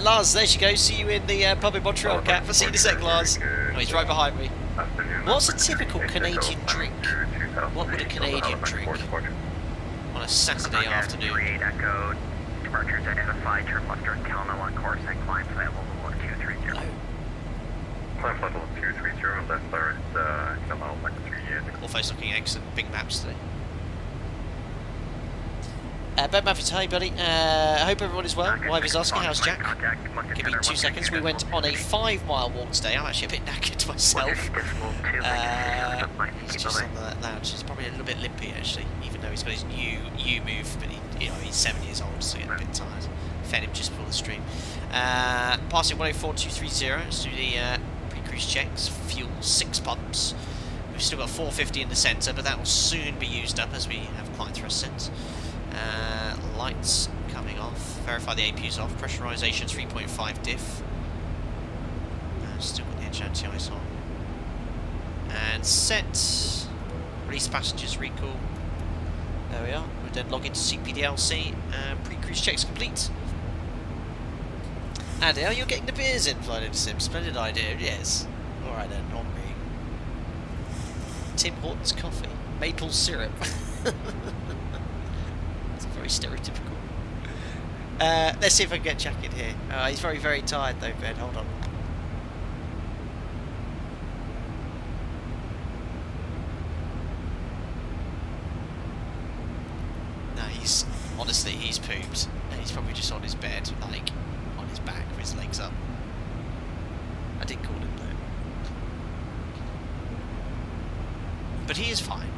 Lars, there she goes. See you in the pub in Montreal, Cap. See you in a sec, Lars. Oh, he's right behind me. What's a typical Canadian drink? What would a Canadian drink on a Saturday afternoon? 28 Echo, departures identified. Turn left direct Kelno on course and climb flight level 230. Hello. Climb flight level 230, left there is Kelno, like 38. All face looking excellent. Big maps today. Ben Maffett, hi buddy. I hope everyone is well. Wife is asking, how's Jack? Give me 2 seconds. We went on a 5-mile walk today. I'm actually a bit knackered myself. He's just on the lounge. He's probably a little bit limpy actually, even though he's got his new U-move, but he's 7 years old, so getting a bit tired. Fed him just before the stream. Passing 104.230. Let's do the pre-cruise checks. Fuel 6 pumps. We've still got 450 in the centre, but that will soon be used up as we have client thrust sets. Lights coming off. Verify the APU's off. Pressurization 3.5 diff. Still got the edge anti-ice on. And set. Release passengers recall. There we are. We'll then log into CPDLC. Pre-cruise checks complete. And are you getting the beers in, Flight Sim? Splendid idea. Yes. All right then. On me. Tim Hortons coffee. Maple syrup. Very stereotypical. Let's see if I can get Jack in here. He's very, very tired though, Ben. Hold on. No, honestly, he's pooped. And he's probably just on his bed, like, on his back with his legs up. I did call him though. But he is fine.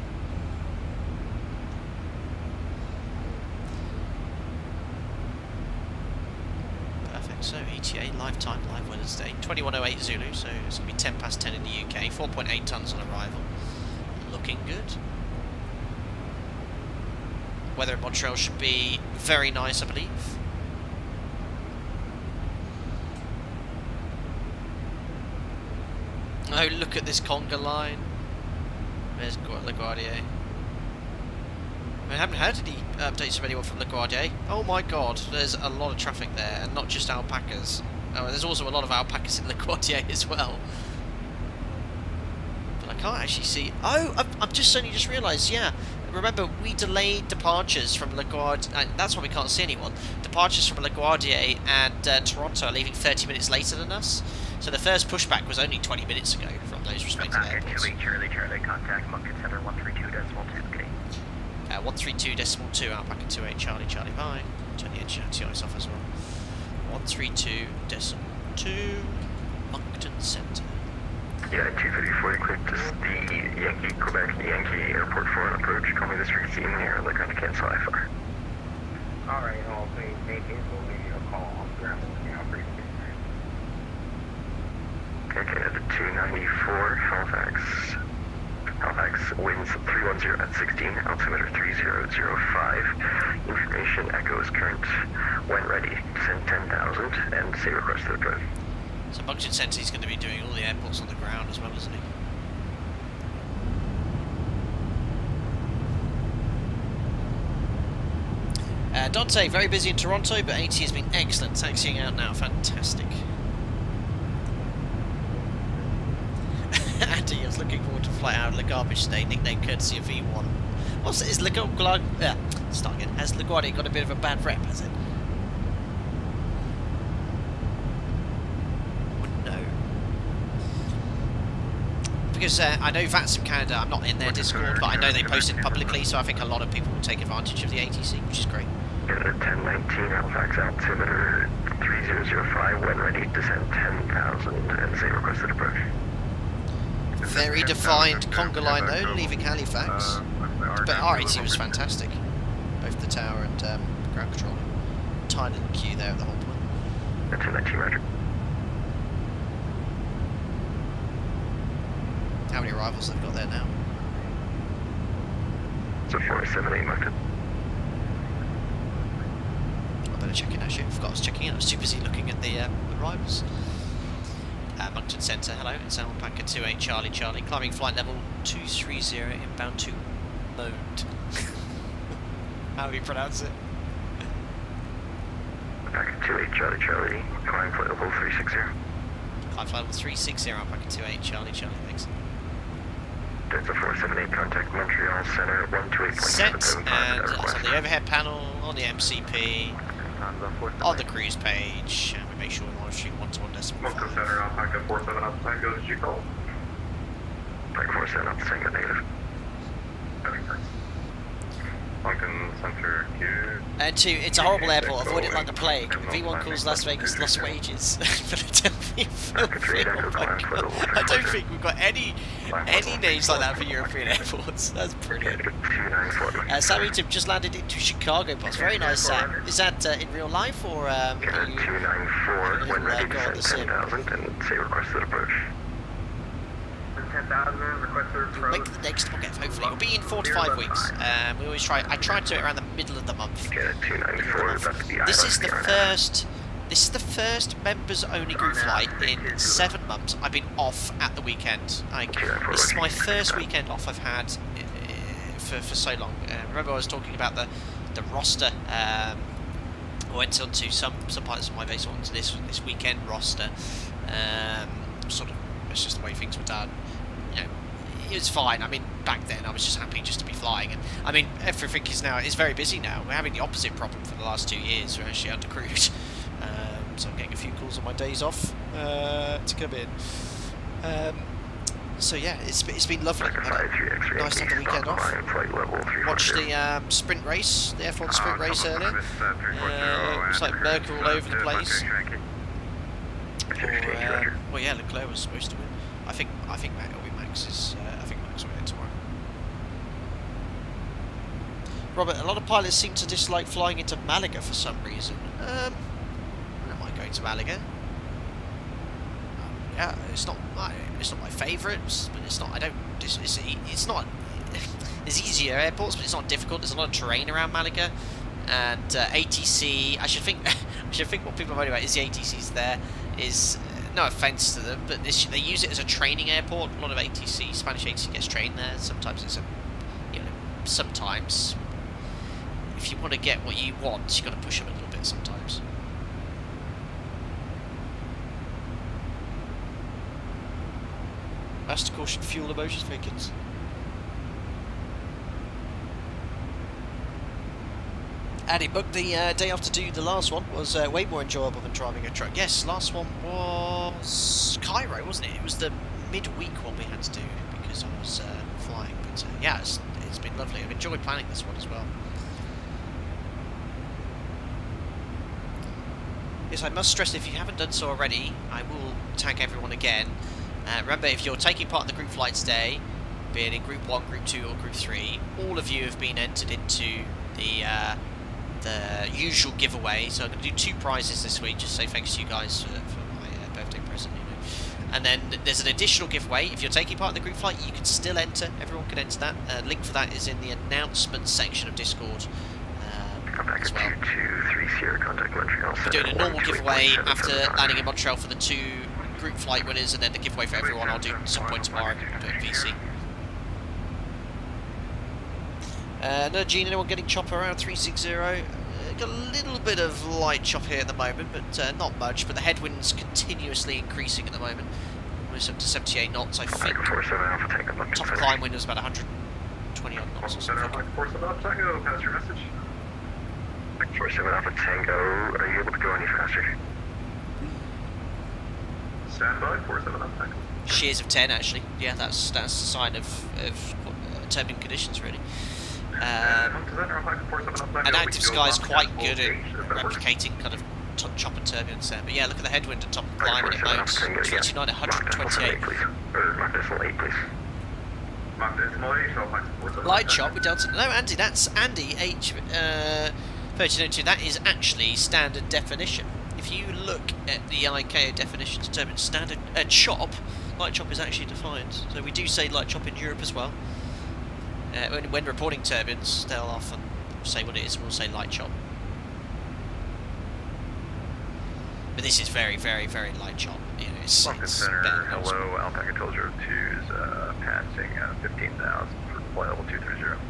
So ETA live time, live Wednesday, 21:08 Zulu, so it's going to be 10 past 10 in the UK, 4.8 tonnes on arrival, looking good. Weather in Montreal should be very nice, I believe. Oh, look at this conga line. There's La Guardia. I haven't heard any updates from anyone from La Guardia. Oh my god, there's a lot of traffic there, and not just alpacas. Oh, there's also a lot of alpacas in La Guardia as well. But I can't actually see... Oh, I've just only just realised, yeah. Remember, we delayed departures from La Guardia... that's why we can't see anyone. Departures from La Guardia and Toronto are leaving 30 minutes later than us. So the first pushback was only 20 minutes ago from those respective airports. Charlie, contact Moncton Center 132.2, okay. 132.2, Alpaca 28, Charlie, bye. Turn the NTIs off as well. 132.2, Moncton Center. Yeah, 234, clear to the Yankee, Quebec, Yankee Airport 4 on approach. Call me this receipt here, they're going to cancel IFR. Alright, all please, maintain, we'll leave you a call on ground. Okay, at the 294, Halifax. Halifax winds 310 at 16, altimeter 3005. Information echoes current. When ready, send 10,000 and say request to the approach. So Moncton Center is going to be doing all the airports on the ground as well, isn't he? Dante, very busy in Toronto, but AT has been excellent. Taxiing out now, fantastic. Andy, I was looking forward to fly out of the garbage today, nickname courtesy of V1. What's it? Is La Guardia? Start again. Has La Guardia got a bit of a bad rep, has it? No. Because I know VATS in Canada, I'm not in their Discord, but I know they post it publicly, so I think a lot of people will take advantage of the ATC, which is great. At 1019, Halifax altimeter 3005, when ready, descend 10,000 and say requested approach. Very defined conga line though, leaving Halifax. But RAT was fantastic. Both the tower and ground control. Tiny little queue there at the whole point. At 1019, roger. How many arrivals they've got there now? So 478 Moncton. I better check it actually. I forgot I was checking it. I was too busy looking at the arrivals. Moncton Center, hello, it's Alpaca 28 Charlie, climbing flight level 230, inbound to mode. How do you pronounce it? Alpaca 28 Charlie, climb flight level 360. Climb flight level 360, Alpaca 28 Charlie, thanks. Delta 478, contact Montreal Center 128.75. Set, and that's on the overhead panel, on the MCP, on the cruise page, and we make sure we're monitoring 1-to-1 decimal. Moncton Center, Alpaca 47 up time, goes to call. Alpaca 47 up time, negative. Moncton Center, Q. And two, it's a horrible airport, avoid it like the plague. V1 calls Las Vegas lost wages. Philadelphia, oh my god. I don't think we've got any names like that for European airports. That's brilliant. Sam Eaton just landed into Chicago, boss. Very nice, Sam. Is that in real life or are you 294, when ready, go on the sim? 10,000 and say requested approach. 10,000, requested approach. Make the next pocket, hopefully. It'll be in 4 to 5 weeks. We always try. I try to do it around the middle of the month. Okay, 294, that's the This is the first. This is the first members-only group flight in 7 months. I've been off at the weekend. This is my first weekend off I've had for so long. Remember, I was talking about the roster. I went on to some pilots of my base onto this weekend roster. Sort of, it's just the way things were done. You know, it was fine. I mean, back then I was just happy just to be flying, and I mean everything is very busy now. We're having the opposite problem for the last 2 years. We're actually undercrewed, so I'm getting a few calls on my days off to come in. So yeah, it's been lovely. Nice to have the weekend off. Watched the sprint race, the F1 sprint race earlier. It's like Merkel all over the place. Well, yeah, Leclerc was supposed to win. I think Max will win tomorrow. Robert, a lot of pilots seem to dislike flying into Malaga for some reason. I don't mind going to Malaga. Yeah, it's not my favourite, but it's not. It's not. There's easier airports, but it's not difficult. There's a lot of terrain around Malaga, and ATC. I should think what people are moaning about is the ATC's there is no offence to them, but they use it as a training airport. A lot of ATC, Spanish ATC gets trained there. Sometimes it's sometimes if you want to get what you want, you've got to push them a little bit sometimes. Master caution, fuel emotions vacant. Addy booked the day after do the last one was way more enjoyable than driving a truck. Yes, last one was Cairo, wasn't it? It was the midweek one we had to do because I was flying. But yeah, it's been lovely. I've enjoyed planning this one as well. Yes, I must stress, if you haven't done so already, I will tag everyone again. Remember, if you're taking part in the group flight today, be it in Group 1, Group 2 or Group 3, all of you have been entered into the usual giveaway. So I'm going to do 2 prizes this week, just say thanks to you guys for my birthday present, you know. And then there's an additional giveaway. If you're taking part in the group flight, you can still enter. Everyone can enter that. Link for that is in the announcement section of Discord. As well. 223 Sierra, contact Montreal. We're doing a normal giveaway after landing in Montreal for the 2 group flight winners, and then the giveaway for everyone I'll do at some point tomorrow doing VC. No, Gene, anyone getting chop around 360? Got a little bit of light chop here at the moment, but not much. But the headwind's continuously increasing at the moment. Almost up to 78 knots, I think. Top climb wind was about 120 odd knots or something. 47 Alpha Tango, pass your message. 47 Alpha Tango, are you able to go any faster? Stand by, 47 Alpha Tango. Shears of 10, actually. Yeah, that's a sign of turbulent conditions, really. And active sky is quite good at replicating kind of chop and turbulence there. But yeah, look at the headwind at top of the climb and it modes 329 at 128. Light chop with Delta. No, Andy, that's Andy H. 1302. That is actually standard definition. If you look at the ICAO definition to determine standard chop, light chop is actually defined. So we do say light chop in Europe as well. When reporting turbulence, they'll often say what it is, and we'll say light chop. But this is very, very, very light chop. You know, it's Center, hello, Alpaca 1202 is passing 15,000 for flight level 230.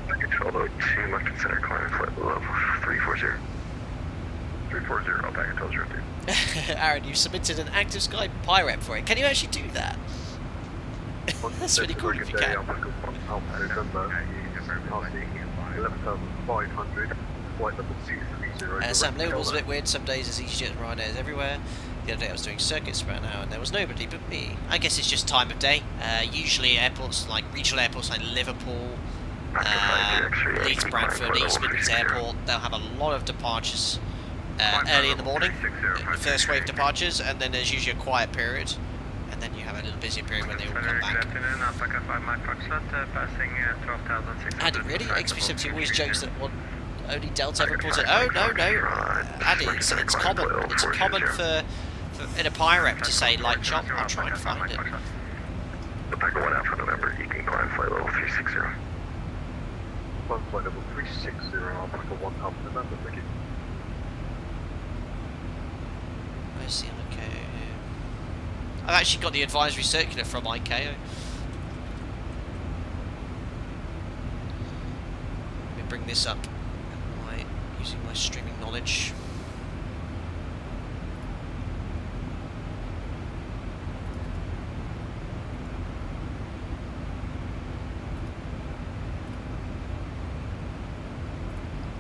Alpaca 1202, Moncton Center, climbing flight level 340. 340, Alpaca 1202. Aaron, you've submitted an active sky pirate for it. Can you actually do that? That's really cool if you can. 11,500, flight level 230. Sam Label's a bit weird. Some days there's EasyJet and Ryanair's everywhere. The other day I was doing circuits for an hour and there was nobody but me. I guess it's just time of day. Usually airports like regional airports like Liverpool, Leeds, Bradford, East Midlands Airport, they'll have a lot of departures early in the morning, the first wave departures, and then there's usually a quiet period. And then you have a little busier period when they all come back. Addy, really? XP70 always jokes that only Delta ever reports it. Oh, no. Addy, it's common. It's common for in a pirate to say light chop. I'll try and find it. Alpaca 1 Alpha November, you can climb flight level 360. Climb flight level 360, Alpaca 1 Alpha November, thank you. Where's the ICAO? I've actually got the advisory circular from ICAO. Let me bring this up using my streaming knowledge.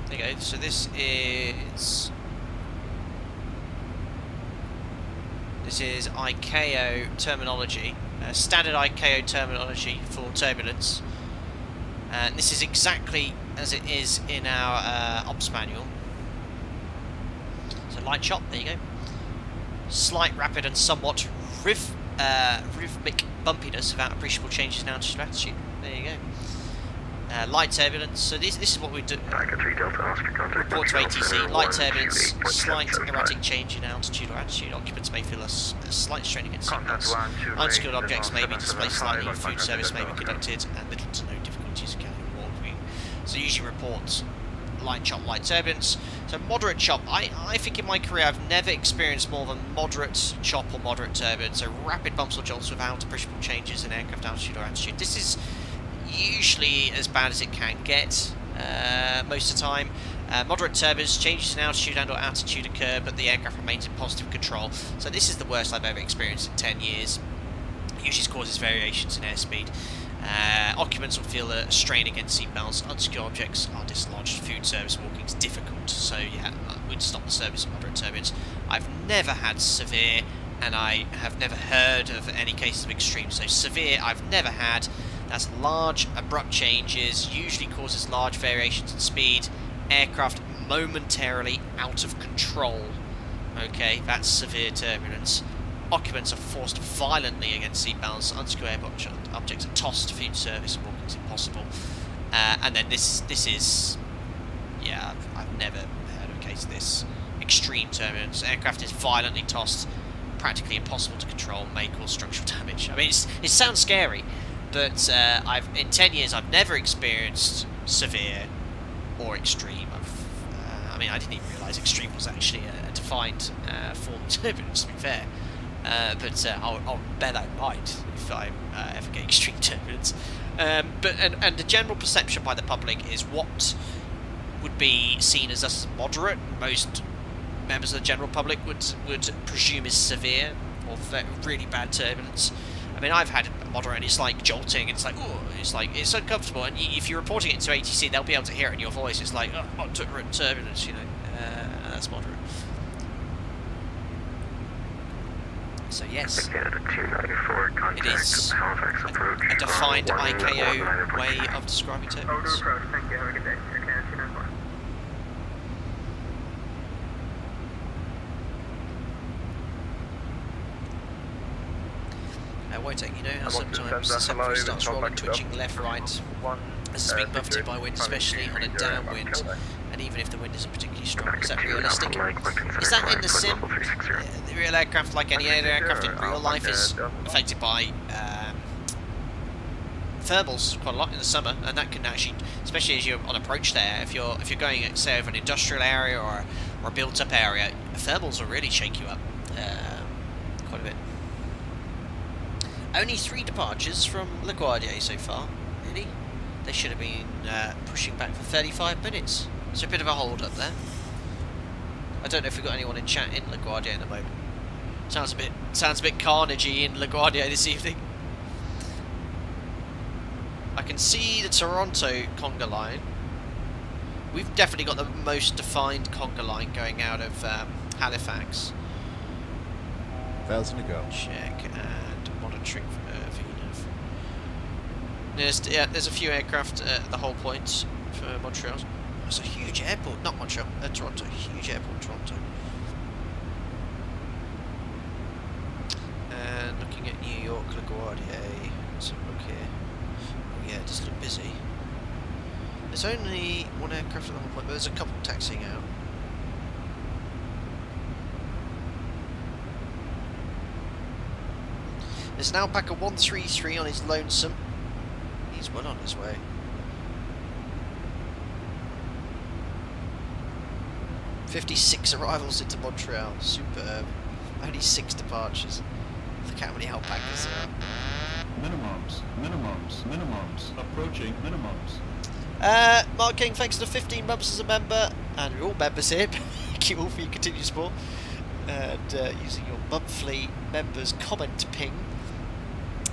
There you go. So this is ICAO terminology, standard ICAO terminology for turbulence. And this is exactly as it is in our ops manual. So light chop, there you go. Slight, rapid and somewhat rhythmic bumpiness without appreciable changes in altitude or attitude. There you go. Light turbulence, so this is what we do. Report to ATC, light turbulence, slight erratic change in altitude or attitude. Occupants may feel a slight strain against seatbelts. Unskilled objects may be displaced slightly, food service may be conducted, and little to no difficulties occurring in walking. So usually reports light chop, light turbulence. So moderate chop. I think in my career I've never experienced more than moderate chop or moderate turbulence, so rapid bumps or jolts without appreciable changes in aircraft altitude or attitude. This is usually as bad as it can get most of the time. Moderate turbulence, changes in altitude and or attitude occur, but the aircraft remains in positive control. So this is the worst I've ever experienced in 10 years. It usually causes variations in airspeed. Occupants will feel a strain against seatbelts, unsecure objects are dislodged, food service walking is difficult, so yeah, we'd stop the service of moderate turbulence. I've never had severe, and I have never heard of any cases of extreme, so severe I've never had. That's large, abrupt changes, usually causes large variations in speed, aircraft momentarily out of control. Okay, that's severe turbulence. Occupants are forced violently against seatbelts, unsecure objects are tossed, food service and walking is impossible. And then this is, yeah, I've never heard of a case of this. Extreme turbulence, aircraft is violently tossed, practically impossible to control, may cause structural damage. I mean, it sounds scary, but in 10 years I've never experienced severe or extreme. I mean, I didn't even realise extreme was actually a defined form of turbulence, to be fair. But I'll bear that in mind if I ever get extreme turbulence. And the general perception by the public is what would be seen as moderate. Most members of the general public would presume is severe or really bad turbulence. I mean, I've had moderate, and it's like jolting. It's like, oh, it's uncomfortable. And if you're reporting it to ATC, they'll be able to hear it in your voice. It's like, oh, turbulence, you know, and that's moderate. So yes, it is a defined ICAO way of describing turbulence. Thank you, have a good day. Okay, 294. Wojtek, you know how sometimes the 7 starts rolling, twitching left, right, as it's being buffeted by wind, especially on a downwind, and even if the wind isn't particularly strong. Is that realistic? Is that in the sim? The real aircraft, like any other aircraft in real life, is affected by thermals quite a lot in the summer, and that can actually, especially as you're on approach there, if you're going, say, over an industrial area or a built-up area, thermals will really shake you up quite a bit. Only 3 departures from La Guardia so far, really. They should have been pushing back for 35 minutes. So a bit of a hold up there. I don't know if we've got anyone in chat in La Guardia at the moment. Sounds a bit carnagey in La Guardia this evening. I can see the Toronto conga line. We've definitely got the most defined conga line going out of Halifax. 1,000 to go. Check and monitoring VNAV. There's a few aircraft at the whole point for Montreal. It's a huge airport, not Montreal, Toronto. Huge airport, Toronto. And looking at New York, La Guardia. Let's have a look here. Oh yeah, it does look busy. There's only one aircraft at the whole point, but there's a couple taxiing out. There's an Alpaca 133 on his lonesome. He's well on his way. "56 arrivals into Montreal. Superb. Only 6 departures. Look how many alpacas there are. Minimums. Approaching minimums. Mark King, thanks to the 15 months as a member. And we're all members here. Thank you all for your continued support. And using your monthly members comment ping.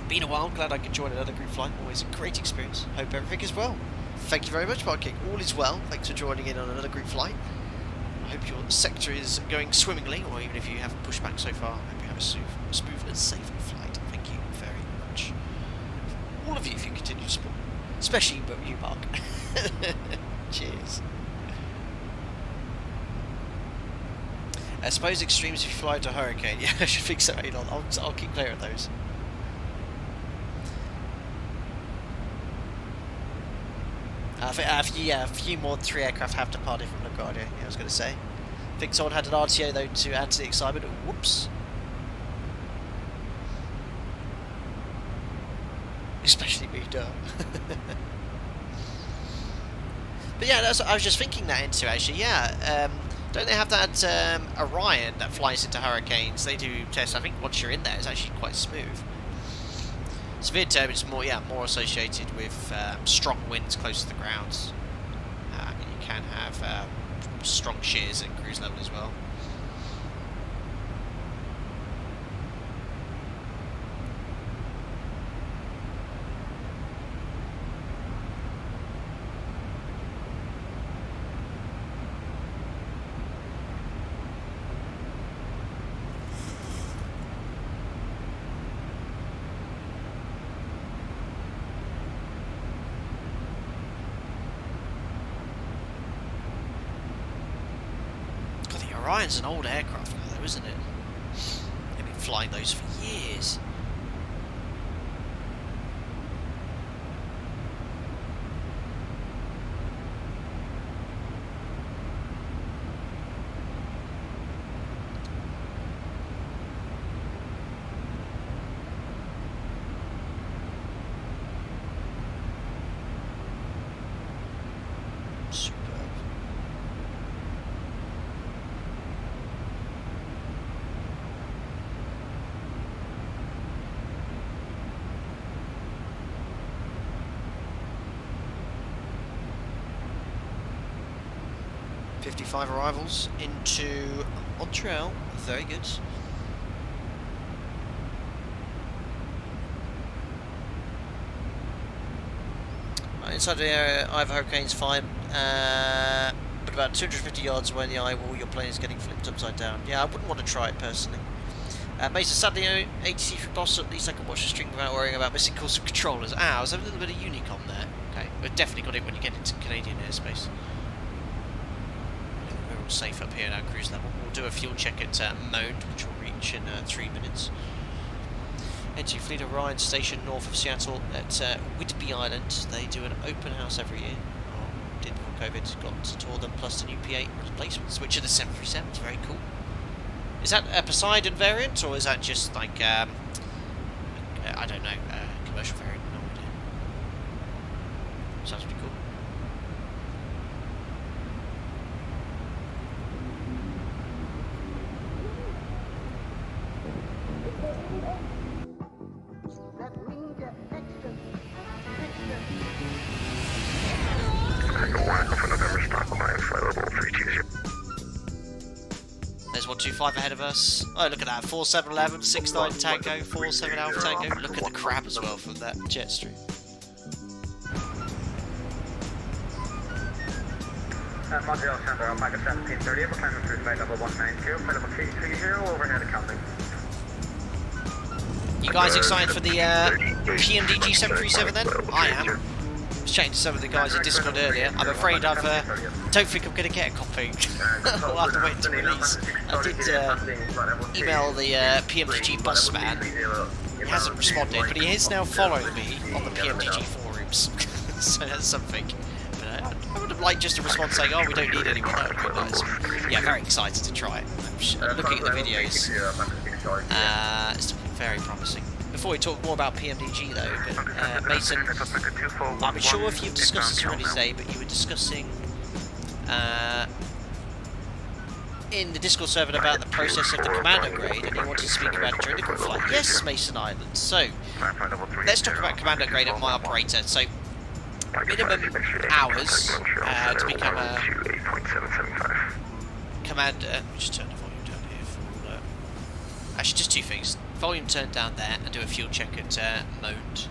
Been a while, glad I could join another group flight. Always a great experience. Hope everything is well. Thank you very much, Mark King. All is well. Thanks for joining in on another group flight. I hope your sector is going swimmingly, or even if you haven't pushed back so far, I hope you have a smooth and safe flight. Thank you very much. All of you for your continued support. Especially you, Mark. Cheers. I suppose extremes if you fly to Hurricane. Yeah, I should think so, Elon. I'll keep clear of those. I think a few more than 3 aircraft have departed from La Guardia, I was going to say. I think someone had an RTO though to add to the excitement. Whoops. Especially me, duh. But yeah, I was just thinking that into actually, yeah. Don't they have that Orion that flies into hurricanes? They do tests. I think once you're in there, it's actually quite smooth. Severe turbulence is more associated with strong winds close to the ground. You can have strong shears at cruise level as well. Orion's an old aircraft now though, isn't it? They've been flying those for years. Superb. .55 arrivals into Montreal. Very good. Inside the area, I have hurricanes fine, but about 250 yards away in the eye wall, your plane is getting flipped upside down. Yeah, I wouldn't want to try it personally. Mason, sadly, ATC for boss, at least I can watch the string without worrying about missing calls from controllers. I was having a little bit of Unicom there. Okay, we've definitely got it when you get into Canadian airspace. We're all safe up here at our cruise level. We'll do a fuel check at Mode, which will reach in 3 minutes. NG Fleet Orion station north of Seattle at Whidbey Island. They do an open house every year. Or did before COVID, got to tour them, plus the new P8 replacements, which are the 737s. Very cool. Is that a Poseidon variant, or is that just like, I don't know, commercial variant? No idea. Sounds pretty cool. There's 125 ahead of us. Oh, look at that. 4711, 69 Tango, 47 Alpha Tango. Look at the crab as well from that jet stream. Montreal Center, Alpaca 1730, we're climbing through flight level 192, flight level 330, overhead accounting. You guys excited for the PMDG 737 then? I am. I was chatting to some of the guys at Discord earlier. I'm afraid I don't think I'm going to get a copy. I'll have to wait until release. I did email the PMDG boss man. He hasn't responded, but he is now following me on the PMDG forums. So that's something. But I would have liked just a response saying, oh, we don't need anyone. That would be nice. Yeah, very excited to try it. I'm looking at the videos. It's looking very promising. Before we talk more about PMDG though, but Mason, I'm sure if you've discussed this already today, but you were discussing in the Discord server about the process of the command upgrade, and you wanted to speak about it during the group flight. Yes, Mason Island. So, let's talk about command upgrade at my operator. So, minimum hours to become a commander. Just turn the volume down here for alert. Actually, just two things. Volume turned down there, and do a fuel check at Mode.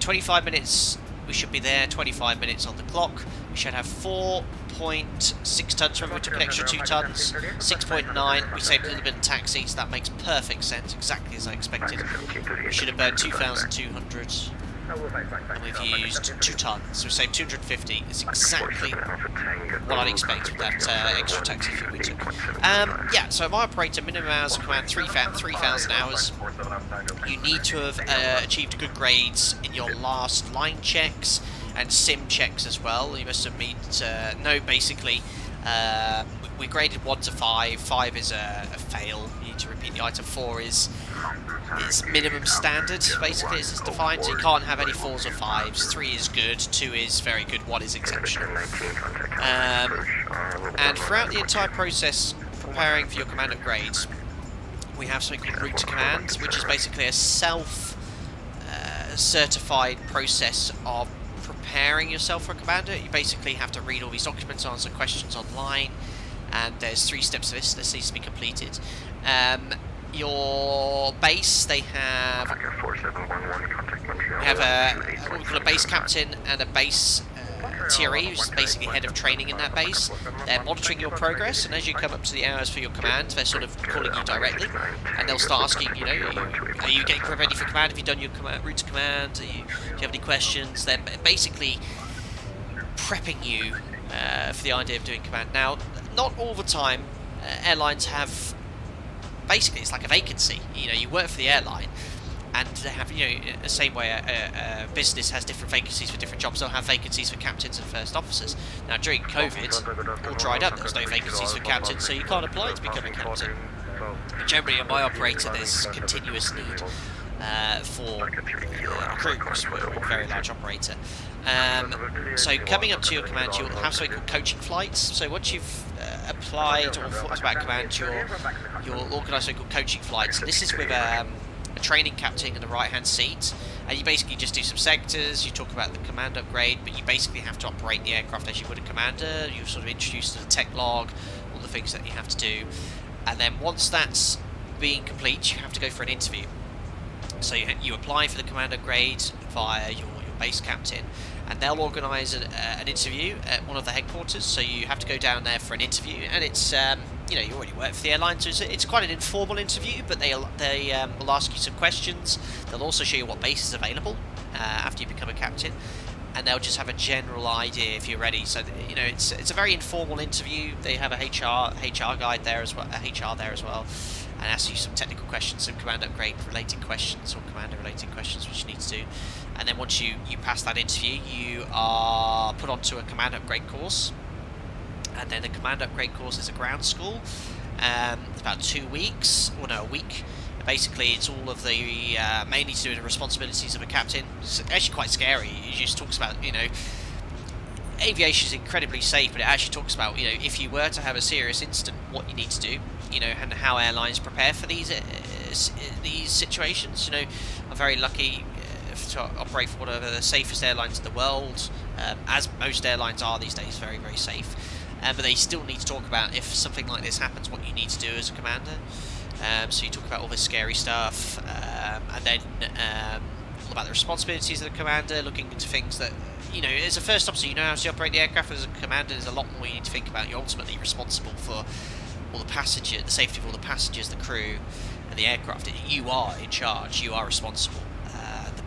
25 minutes, we should be there. 25 minutes on the clock. We should have 4.6 tons. Remember, we took an extra 2 tons. 6.9. We saved a little bit in taxi, so that makes perfect sense, exactly as I expected. We should have burned 2,200. And we've used 2 tons, so we saved 250. It's exactly what I'd expect with that extra taxi fee we took. Yeah, so my operator, minimum hours of command 3,000 hours. You need to have achieved good grades in your last line checks and sim checks as well. You must have basically, we graded 1 to 5. 5 is a fail. You need to repeat the item. 4 is it's minimum standard, basically, as it's defined. So you can't have any 4s or 5s. 3 is good, 2 is very good, 1 is exceptional. And throughout the entire process, preparing for your command upgrades, we have something called route to command, which is basically a self-certified process of preparing yourself for a commander. You basically have to read all these documents, answer questions online, and there's 3 steps to this. This needs to be completed. Your base, they have what we call a base captain and a base TRE, who's basically head of training in that base. They're monitoring your progress, and as you come up to the hours for your command, they're sort of calling you directly, and they'll start asking, you know, are you getting ready for command? Have you done your route to command? Do you have any questions? They're basically prepping you for the idea of doing command. Now, not all the time airlines have, basically it's like a vacancy. You know, you work for the airline, and they have, you know, the same way a business has different vacancies for different jobs, they'll have vacancies for captains and first officers. Now, during COVID, all dried up, there's no vacancies for captains, so you can't apply to become a captain. Generally, in my operator, there's continuous need for crew, because we're a very large operator. So coming up to your command, you'll have something called coaching flights. So once you've applied or thought about command, you'll organise something called coaching flights. This is with a training captain in the right hand seat, and you basically just do some sectors, you talk about the command upgrade, but you basically have to operate the aircraft as you would a commander. You're sort of introduced to the tech log, all the things that you have to do, and then once that's being complete, you have to go for an interview. So you apply for the command upgrade via your base captain, and they'll organise an interview at one of the headquarters. So you have to go down there for an interview, and it's you know, you already work for the airline, so it's quite an informal interview, but they will ask you some questions. They'll also show you what base is available after you become a captain, and they'll just have a general idea if you're ready. So, you know, it's a very informal interview. They have a HR guide there as well, and ask you some technical questions, some command upgrade related questions or commander related questions which you need to do. And then once you pass that interview, you are put onto a command upgrade course. And then the command upgrade course is a ground school. It's about 2 weeks, or no, a week. Basically, it's all of the mainly to do with the responsibilities of a captain. It's actually quite scary. It just talks about, you know, aviation is incredibly safe, but it actually talks about, you know, if you were to have a serious incident, what you need to do, you know, and how airlines prepare for these situations. You know, I'm very lucky to operate for one of the safest airlines in the world, as most airlines are these days, very, very safe. But they still need to talk about, if something like this happens, what you need to do as a commander. So you talk about all this scary stuff, and then all about the responsibilities of the commander, looking into things that, you know, as a first officer, you know how to operate the aircraft. As a commander, there's a lot more you need to think about. You're ultimately responsible for all the passengers, the safety of all the passengers, the crew, and the aircraft. You are in charge. You are responsible.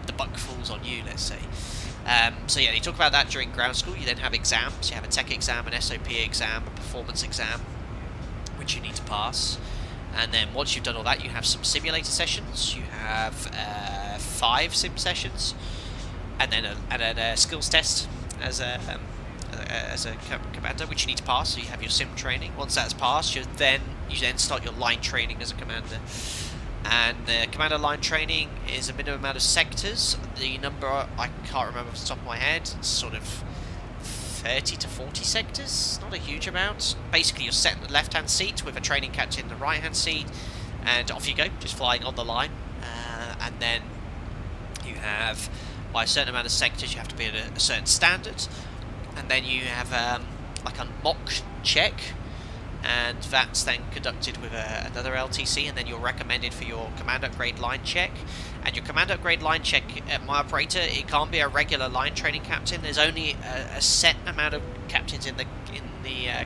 The buck falls on you, let's say. So yeah, you talk about that during ground school. You then have exams. You have a tech exam, an SOP exam, a performance exam, which you need to pass. And then once you've done all that, you have some simulator sessions. You have 5 sim sessions, and then a skills test as a commander, which you need to pass. So you have your sim training. Once that's passed, you then start your line training as a commander. And the commander line training is a minimum amount of sectors. The number I can't remember off the top of my head. It's sort of 30 to 40 sectors, not a huge amount. Basically, you're set in the left-hand seat with a training captain in the right-hand seat, and off you go, just flying on the line. And then you have, by a certain amount of sectors, you have to be at a certain standard, and then you have like a mock check, and that's then conducted with another LTC, and then you're recommended for your command upgrade line check. And your command upgrade line check at my operator, it can't be a regular line training captain. There's only a set amount of captains in the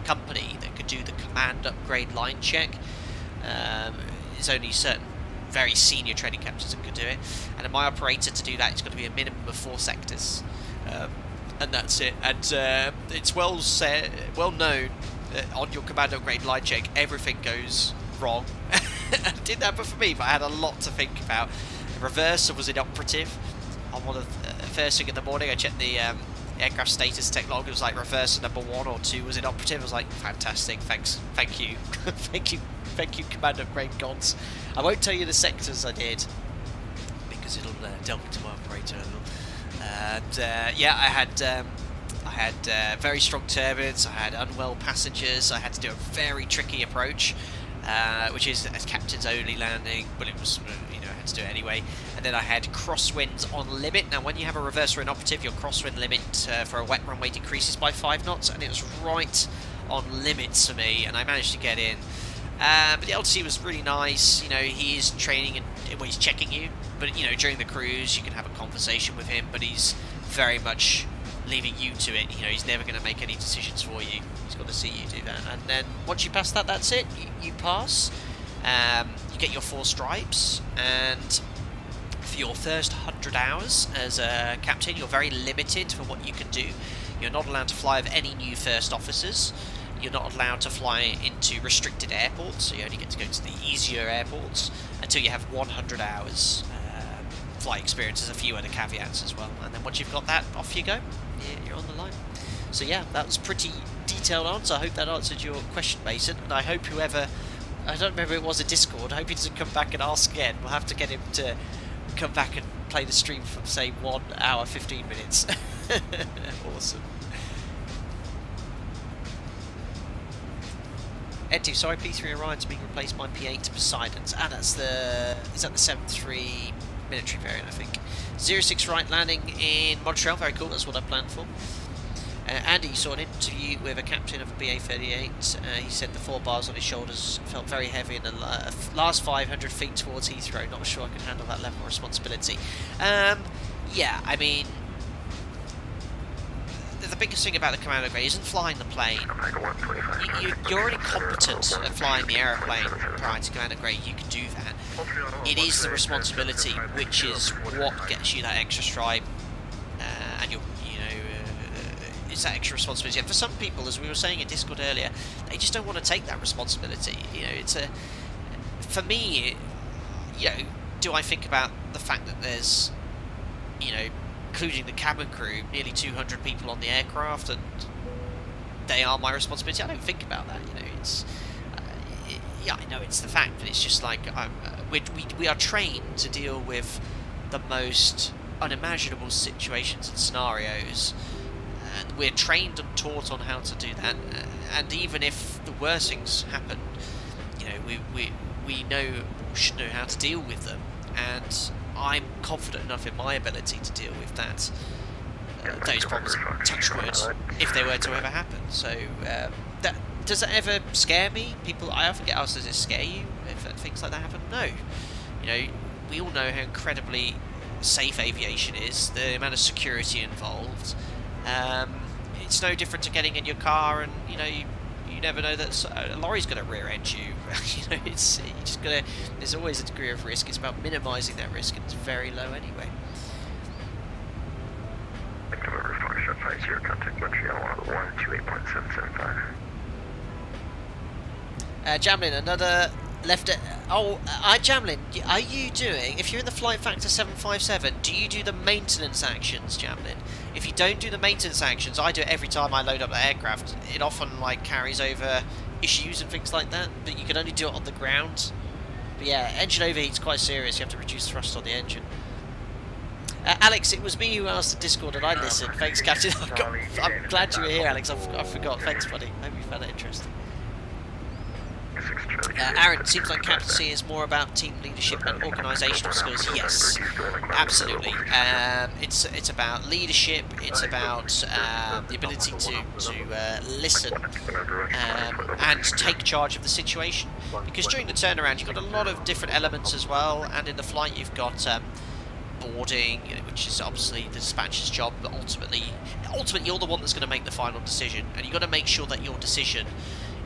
company that could do the command upgrade line check. There's only certain very senior training captains that could do it. And at my operator, to do that, it's got to be a minimum of 4 sectors, and that's it. And it's well known that on your command upgrade line check, everything goes wrong. It didn't happen for me, but I had a lot to think about. Reverser was inoperative. On one of the first thing in the morning, I checked the aircraft status tech log. It was like reverser number 1 or 2 was inoperative. I was like, fantastic, thanks, thank you, thank you Thank you, Commander Brain Gods. I won't tell you the sectors I did, because it'll delve into my operator. And yeah, I had very strong turbulence, I had unwell passengers, I had to do a very tricky approach, which is a captain's only landing, but it was, you know, I had to do it anyway. And then I had crosswinds on limit. Now when you have a reverse wind operative, your crosswind limit for a wet runway decreases by 5 knots, and it was right on limits for me, and I managed to get in. But the LTC was really nice. You know, he is training and well, he's checking you, but you know, during the cruise you can have a conversation with him, but he's very much leaving you to it. You know, he's never going to make any decisions for you. He's got to see you do that, and then once you pass that, that's it. You pass. You get your 4 stripes, and for your first 100 hours as a captain, you're very limited for what you can do. You're not allowed to fly with any new first officers. You're not allowed to fly into restricted airports, so you only get to go to the easier airports until you have 100 hours flight experience. There's a few other caveats as well, and then once you've got that, off you go. You're on the line. So yeah, that was pretty detailed answer. I hope that answered your question, Mason, and I hope whoever, I don't remember if it was a Discord, I hope he doesn't come back and ask again. We'll have to get him to come back and play the stream for, say, 1 hour 15 minutes. Awesome. Ed2, sorry, P3 Orion's being replaced by P8 Poseidons. Ah, that's the, is that the 7-3 military variant, I think. 06 right, landing in Montreal, very cool, that's what I planned for. Andy saw an interview with a captain of a BA-38. He said the 4 bars on his shoulders felt very heavy in the last 500 feet towards Heathrow. Not sure I can handle that level of responsibility. Yeah, I mean, the biggest thing about the Commander Grey isn't flying the plane. You're already competent at flying the aeroplane prior to Commander Grey. You can do that. It is the responsibility which is what gets you that extra stripe, and it's that extra responsibility. And for some people, as we were saying in Discord earlier, they just don't want to take that responsibility. You know, it's a, for me, you know, do I think about the fact that there's, you know, including the cabin crew, nearly 200 people on the aircraft, and they are my responsibility? I don't think about that. You know, it's yeah, I know it's the fact, but it's just like we are trained to deal with the most unimaginable situations and scenarios, and we're trained and taught on how to do that. And even if the worst things happen, you know, we should know how to deal with them, and I'm confident enough in my ability to deal with that, those problems, touch wood, if they were to ever happen. So, does that ever scare me? I often get asked, does it scare you if things like that happen? No. You know, we all know how incredibly safe aviation is, the amount of security involved. It's no different to getting in your car and, you know, you never know that a lorry's going to rear-end you. You know, you just gotta. There's always a degree of risk. It's about minimising that risk, and it's very low anyway. November 4, shot 50, contact Montreal on 128.775. Jamlin, another left. Jamlin, are you doing? If you're in the flight factor 757, do you do the maintenance actions, Jamlin? If you don't do the maintenance actions, I do it every time I load up the aircraft. It often like carries over issues and things like that, but you can only do it on the ground. But yeah, engine overheat's quite serious. You have to reduce thrust on the engine. Alex, it was me who asked the Discord and I listened. Thanks, Captain. I'm glad you were here, Alex. I forgot. Thanks, buddy. Hope you found it interesting. Aaron, seems like captaincy is more about team leadership and organisational skills. Yes, absolutely. It's about leadership. It's about the ability to listen and take charge of the situation. Because during the turnaround, you've got a lot of different elements as well, and in the flight, you've got boarding, which is obviously the dispatcher's job, but ultimately you're the one that's going to make the final decision, and you've got to make sure that your decision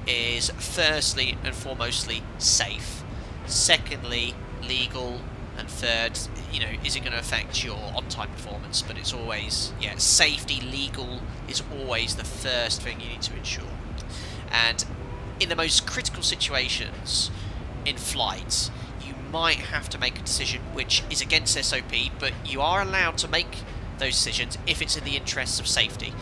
is firstly and foremostly safe, secondly legal, and third, you know, is it going to affect your on-time performance? But it's always, yeah, safety, legal is always the first thing you need to ensure. And in the most critical situations in flight, you might have to make a decision which is against SOP, but you are allowed to make those decisions if it's in the interests of safety.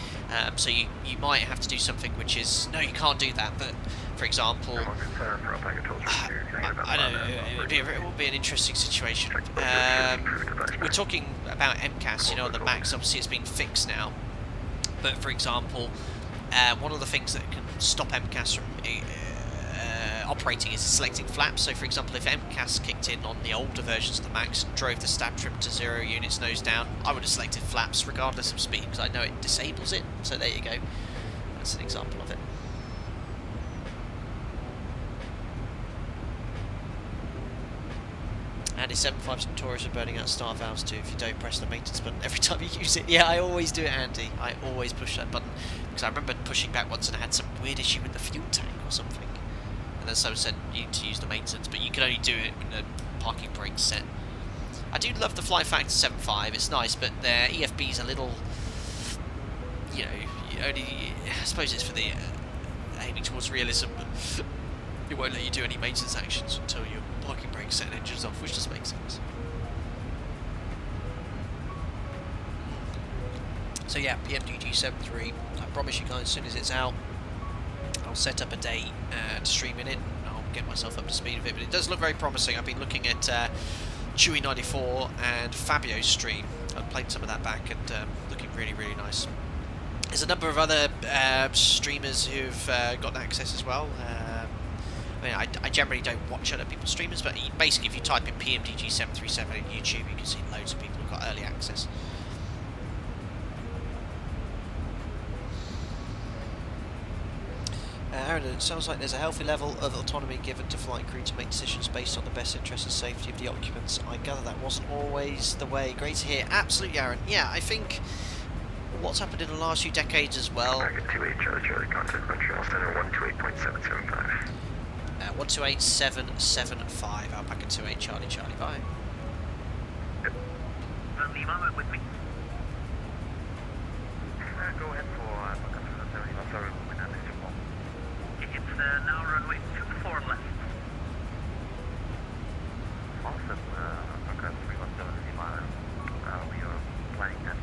So you might have to do something which is, no, you can't do that, but for example, I know it will be an interesting situation. We're talking about MCAS, you know, the MAX. Obviously, it's been fixed now. But for example, one of the things that can stop MCAS from operating is selecting flaps. So for example, if MCAS kicked in on the older versions of the MAX and drove the stab trim to 0 units nose down, I would have selected flaps regardless of speed, because I know it disables it. So there you go. That's an example of it. Andy 75's notorious for burning out start valves too if you don't press the maintenance button every time you use it. Yeah, I always do it, Andy. I always push that button, because I remember pushing back once and I had some weird issue with the fuel tank or something. And then someone said you need to use the maintenance, but you can only do it when the parking brake's set. I do love the fly factor 7.5, it's nice, but their EFB's a little, you know, I suppose it's for the aiming towards realism, but it won't let you do any maintenance actions until your parking brake's set and engine's off, which does make sense. So yeah, PMDG 7.3, I promise you guys, as soon as it's out, I'll set up a day to stream in it. I'll get myself up to speed with it, but it does look very promising. I've been looking at Chewy 94 and Fabio's stream. I've played some of that back, and looking really, really nice. There's a number of other streamers who've got access as well. I mean, I generally don't watch other people's streamers, but basically if you type in PMDG 737 in YouTube, you can see loads of people who've got early access. Aaron, it sounds like there's a healthy level of autonomy given to flight crew to make decisions based on the best interest and safety of the occupants. I gather that wasn't always the way. Great to hear. Absolutely, Aaron. Yeah, I think what's happened in the last few decades as well. Alpaca 28 Charlie, contact Montreal Center 128.775. 128.775, Alpaca 28 Charlie, bye. Lima, with me. Go ahead for Alpaca 7, it's now runway 24 left. Awesome, Alpaca 317 Lima, we are planning that.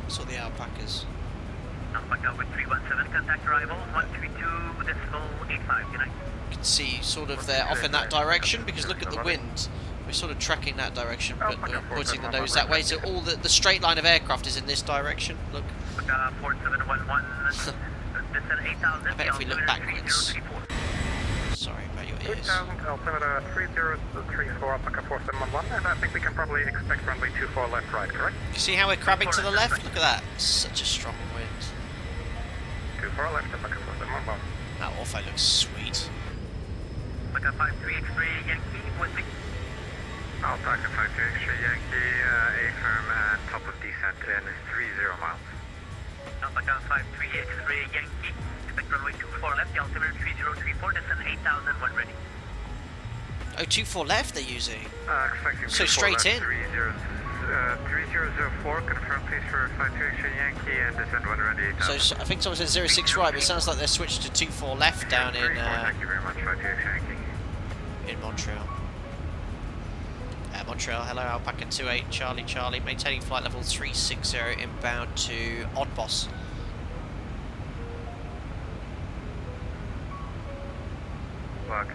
So the alpacas. Alpaca with 317, contact arrival 132.85, good night. You can see sort of they're off in that direction, because look at the wind. We're sort of tracking that direction, but we're pointing the nose that way, so all the straight line of aircraft is in this direction. Look. Alpaca 4711, descend 8000. I bet if we look backwards. Sorry about your ears. 8000, altimeter 3034, Alpaca 4711, and I think we can probably expect runway 24 left, right, correct? You see how we're crabbing to the left? Look at that. Such a strong wind. 24 left, Alpaca 4711. That ortho looks sweet. Alpaca 53 X-ray Yankee, with me. Alpaca 53 X-ray Yankee, A firm and top of descent in 30 miles. Alpaca 53 X-ray Yankee, expect runway 24 left, the altimeter 3034, descend 8000, when ready. Oh, 24 left they're using. Expecting So straight left, in. 3004, confirm please for 53 X-ray Yankee and descend when ready. So I think someone said 06 right, but it sounds like they're switched to 24 left down in Thank you very much, 53 X-ray Yankee. in Montreal. Montreal, hello, Alpaca 28 Charlie, maintaining flight level 360 inbound to Oddboss. Block.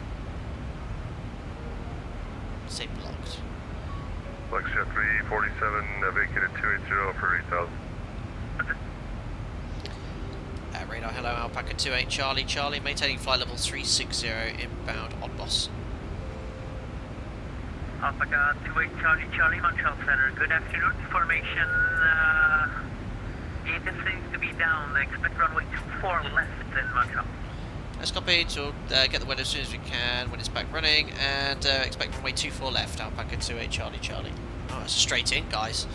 Say blocked. Jet 347, vacated 280 for 8000. Radar, hello, Alpaca 28 Charlie, maintaining flight level 360 inbound Oddboss. Alpaca 28 Charlie, Montreal Center. Good afternoon. Formation, it seems to be down. Expect runway 24 left in Montreal. Let's copy to get the weather as soon as we can when it's back running, and expect runway 24 left, Alpaca 28 Charlie. Oh, it's a straight in, guys.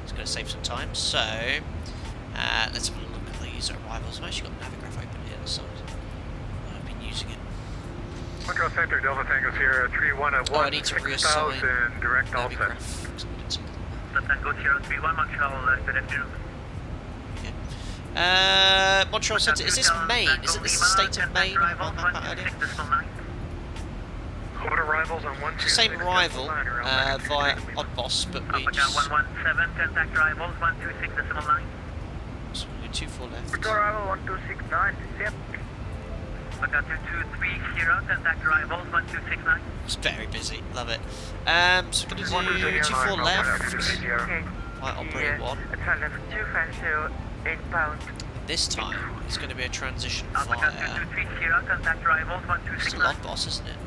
It's going to save some time. So, let's have a look at these arrivals. I've actually got Navigraph open here on the side. I've been using it. Montreal Center, Delta Tango's here, 31 at 1, 6000, direct all set. Delta Tango 031, Montreal, good afternoon. Montreal Center, is this Maine? Is it the state of Maine? What arrivals on 126? Same arrival via Oddboss, but we just... 117, contact arrivals 126.9. So we're 24 left. Arrival 1269, yep. Alpaca 223, Sierra, contact arrival 1269. It's very busy, love it. So we're going to do 24 left. Might operate 1. This time, it's going to be a transition flyer. It's a log boss, isn't it?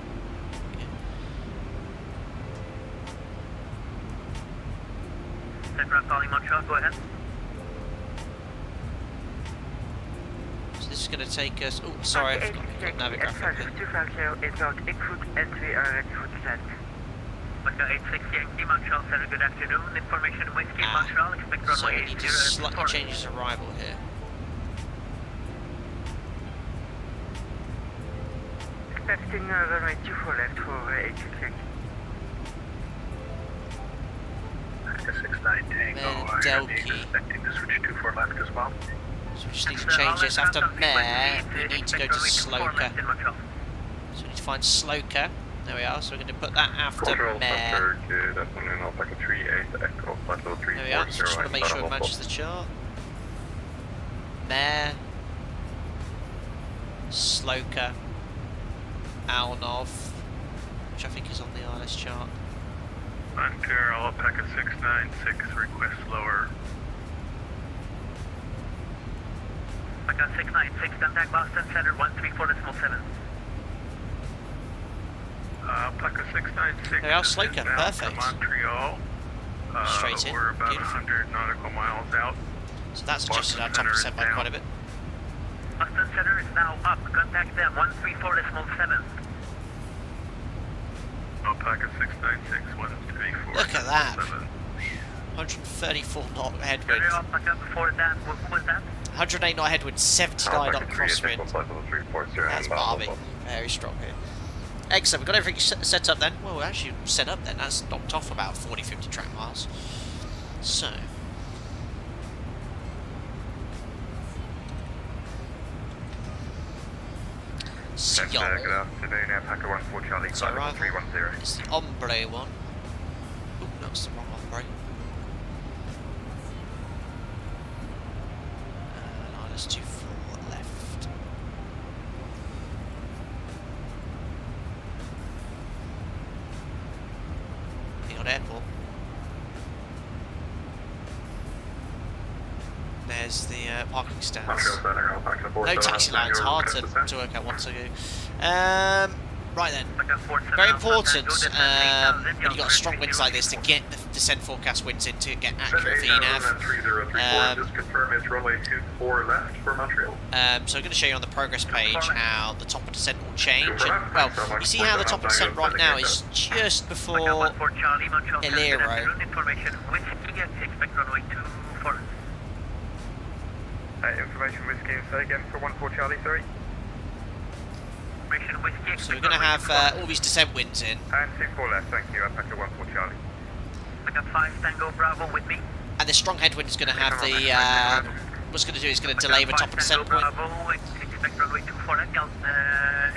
Calling Montreal, go ahead. So this is going to take us. Oh, sorry, I forgot to navigate here. Montreal, good afternoon. Information Whiskey, Montreal, expect So we need to slightly change his arrival here. Expecting runway 24 left for 866. 69 Tango, expecting to switch 24 left as well. So we just need to change this after Mare. We need to go to Sloker. So we need to find Sloker. There we are. So we're going to put that after Mare. There we are. So just want to make sure it matches the chart. Mare, Sloker, Alnov, which I think is on the ILS chart. Montreal, Alpaca 696, request lower. Alpaca 696, contact Boston Center 134.7. Alpaca 696. There we are, Sloker, perfect. Montreal. Straight in. We're about Beautiful. 100 nautical miles out. So that's adjusted our top percent by quite a bit. Boston Center is now up. Contact them 134.7. Alpaca 696, 134. Look at that. 134 knot headwind. Before that, who was that? 108 knot headwind, 79 knot crosswind. That's Barbie. Very strong here. Excellent, we've got everything set up then. Well, we're actually set up then. That's knocked off about 40-50 track miles. So. CYUL. So arrival is the Ombre one. Oh, that's the wrong Ombre. No, that's too full left. Hang on, airport. There's the parking stands. No taxi lines, hard to work out what to do. Right then, very important when you've got strong winds like this to get the descent forecast winds in to get accurate VNAV. So I'm going to show you on the progress page how the top of descent will change. And, well, you see how the top of descent right now is just before Ilero. Information Whiskey, say again for 14 Charlie, sorry. So we're going to have all these descent winds in. And 24 left, thank you, Alpaca 14 Charlie. I got 5 Tango Bravo with me. And the strong headwind is going to have the, what's going to do is going to delay the top of descent point. Bravo, expect runway 24 left,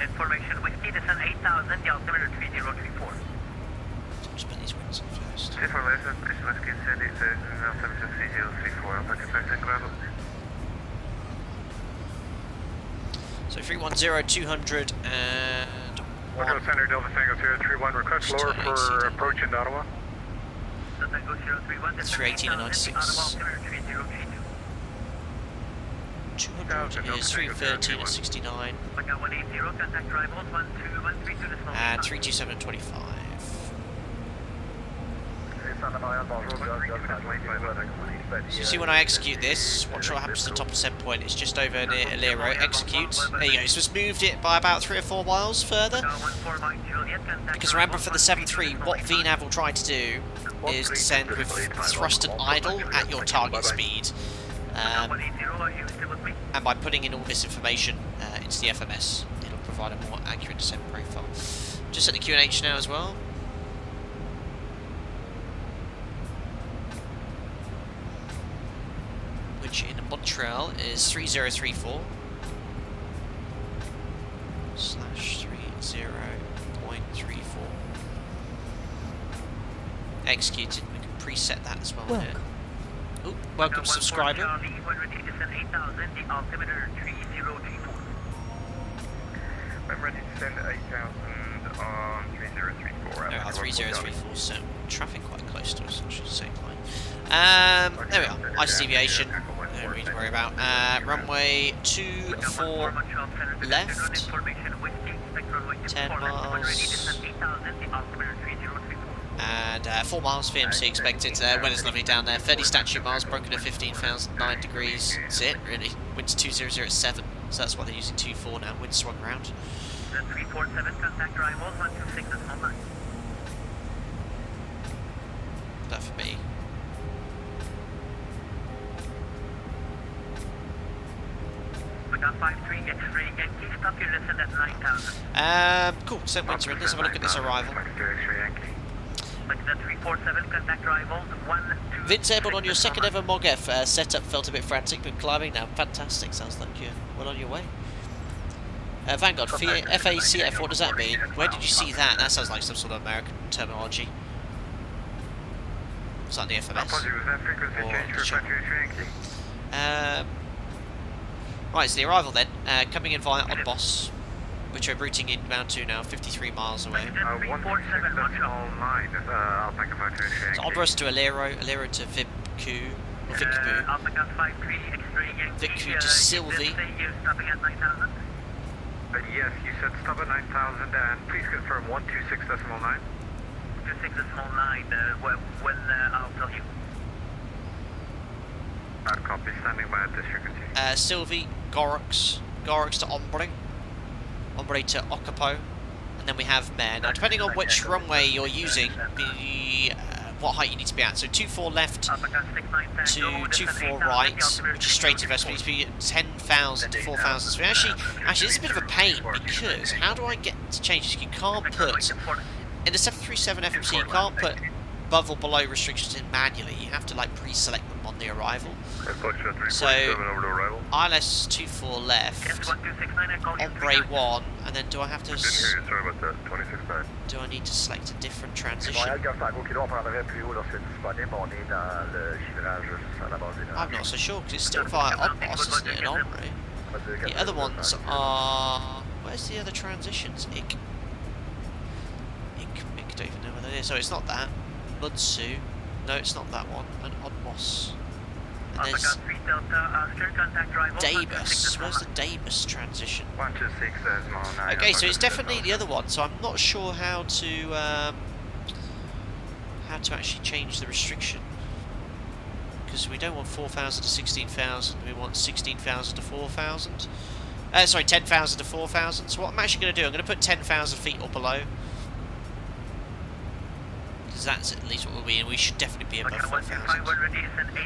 information Whiskey, descent 8000, the altimeter 3034. So just put these winds in first. 24 left, Whiskey, send it to altimeter 3034, Alpaca 6 Bravo. So 310, 200 and Welcome to Center Delta Tango 031, request lower for approach in Ottawa. 318 and 96. 200 is 313 and 69. And 327 and 25. So you see when I execute this, watch what happens to the top descent point. It's just over near Ilero. Execute. There you go. So it's moved it by about 3 or 4 miles further. Because remember, for the 7.3, what VNAV will try to do is descend with thrust and idle at your target speed. And by putting in all this information into the FMS, it'll provide a more accurate descent profile. Just set the QNH now as well. Which in Montreal is 3034 /30.34. Executed. We can preset that as well here. Oh, welcome subscriber. I'm ready to send 8,000 on 3034. There we are, 3034, so traffic quite close to us, I should say. There we are, ICE deviation, no need to worry about. Runway 24 left, 10 miles, and 4 miles VMC expected. Weather's lovely down there, 30 statute miles, broken at 15,009 degrees, that's it really. Wind's 20 at 7, so that's why they're using 24 now, wind swung around. 347, contact arrival, 126 decimal 9. That for me. Got 53 X-ray Yankee, stop your listen at 9,000. Cool, send winds are in, let's have a look at this arrival. That 347, contact arrival, 1, 2... Vince airborne on your second ever MOG-F. Setup felt a bit frantic, but climbing now. Fantastic, sounds like you're well on your way. Vanguard, FACF, what does that mean? Where did you see that? That sounds like some sort of American terminology. Was that the FMS? Right, so the arrival then. Coming in via Odd Boss, which we're routing inbound to now, 53 miles away. So Odd Boss to Alero, Alero to Vibku, or Vikbu, Vikbu to Sylvie. Yes, you said stop at 9,000 and please confirm 126 decimal 9. 26 decimal 9, when I'll tell you. Copy, standing by at this frequency. Sylvie, Gorox to Ombre to Okapo, and then we have Mare. Now depending on which runway you're using, what height you need to be at. So 24 left to 24 right, which is straight investment, needs to be 10,000 to 4,000. So actually this is a bit of a pain, because how do I get to change this? You can't put, in the 737 FMC, you can't put above or below restrictions in manually. You have to like pre-select them on the arrival. So ILS 24 left, Ombre 1, and then do I have to? Do I need to select a different transition? I'm not so sure, because it's still via Odd Boss, isn't it? An Ombre. The other ones are. Where's the other transitions? Ick, don't even know where that is. So it's not that. Mudsu. No, it's not that one. An Odd Boss. And there's Dabus. Where's the Dabus transition? 126 decimal 9. Okay, so it's definitely the other one. So I'm not sure how to actually change the restriction, because we don't want 4,000 to 16,000. We want 16,000 to 4,000. Sorry, 10,000 to 4,000. So what I'm actually going to do, I'm going to put 10,000 feet or below. That's at least what we'll be, and we should definitely be above 4,000.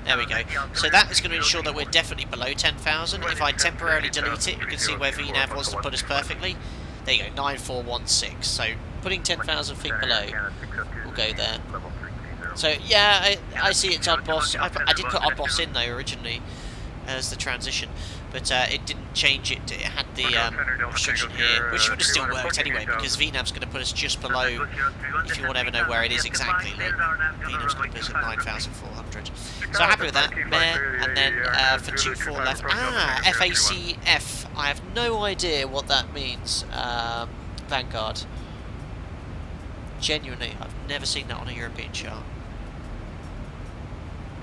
There we go. So that is going to ensure that we're definitely below 10,000. If I temporarily delete it, you can see where VNAV was to put us perfectly. There you go, 9416. So putting 10,000 feet below, we'll go there. So yeah, I see it's Odd Boss. I did put Odd Boss in though originally as the transition, but it didn't change it. It had the restriction here, which would have still worked anyway, because VNAV's going to put us just below. If you want to ever know where it is exactly, look, VNAV's going to put us at 9,400. So happy with that. Mare, and then for 24 left. FACF. I have no idea what that means. Vanguard. Genuinely, I've never seen that on a European chart.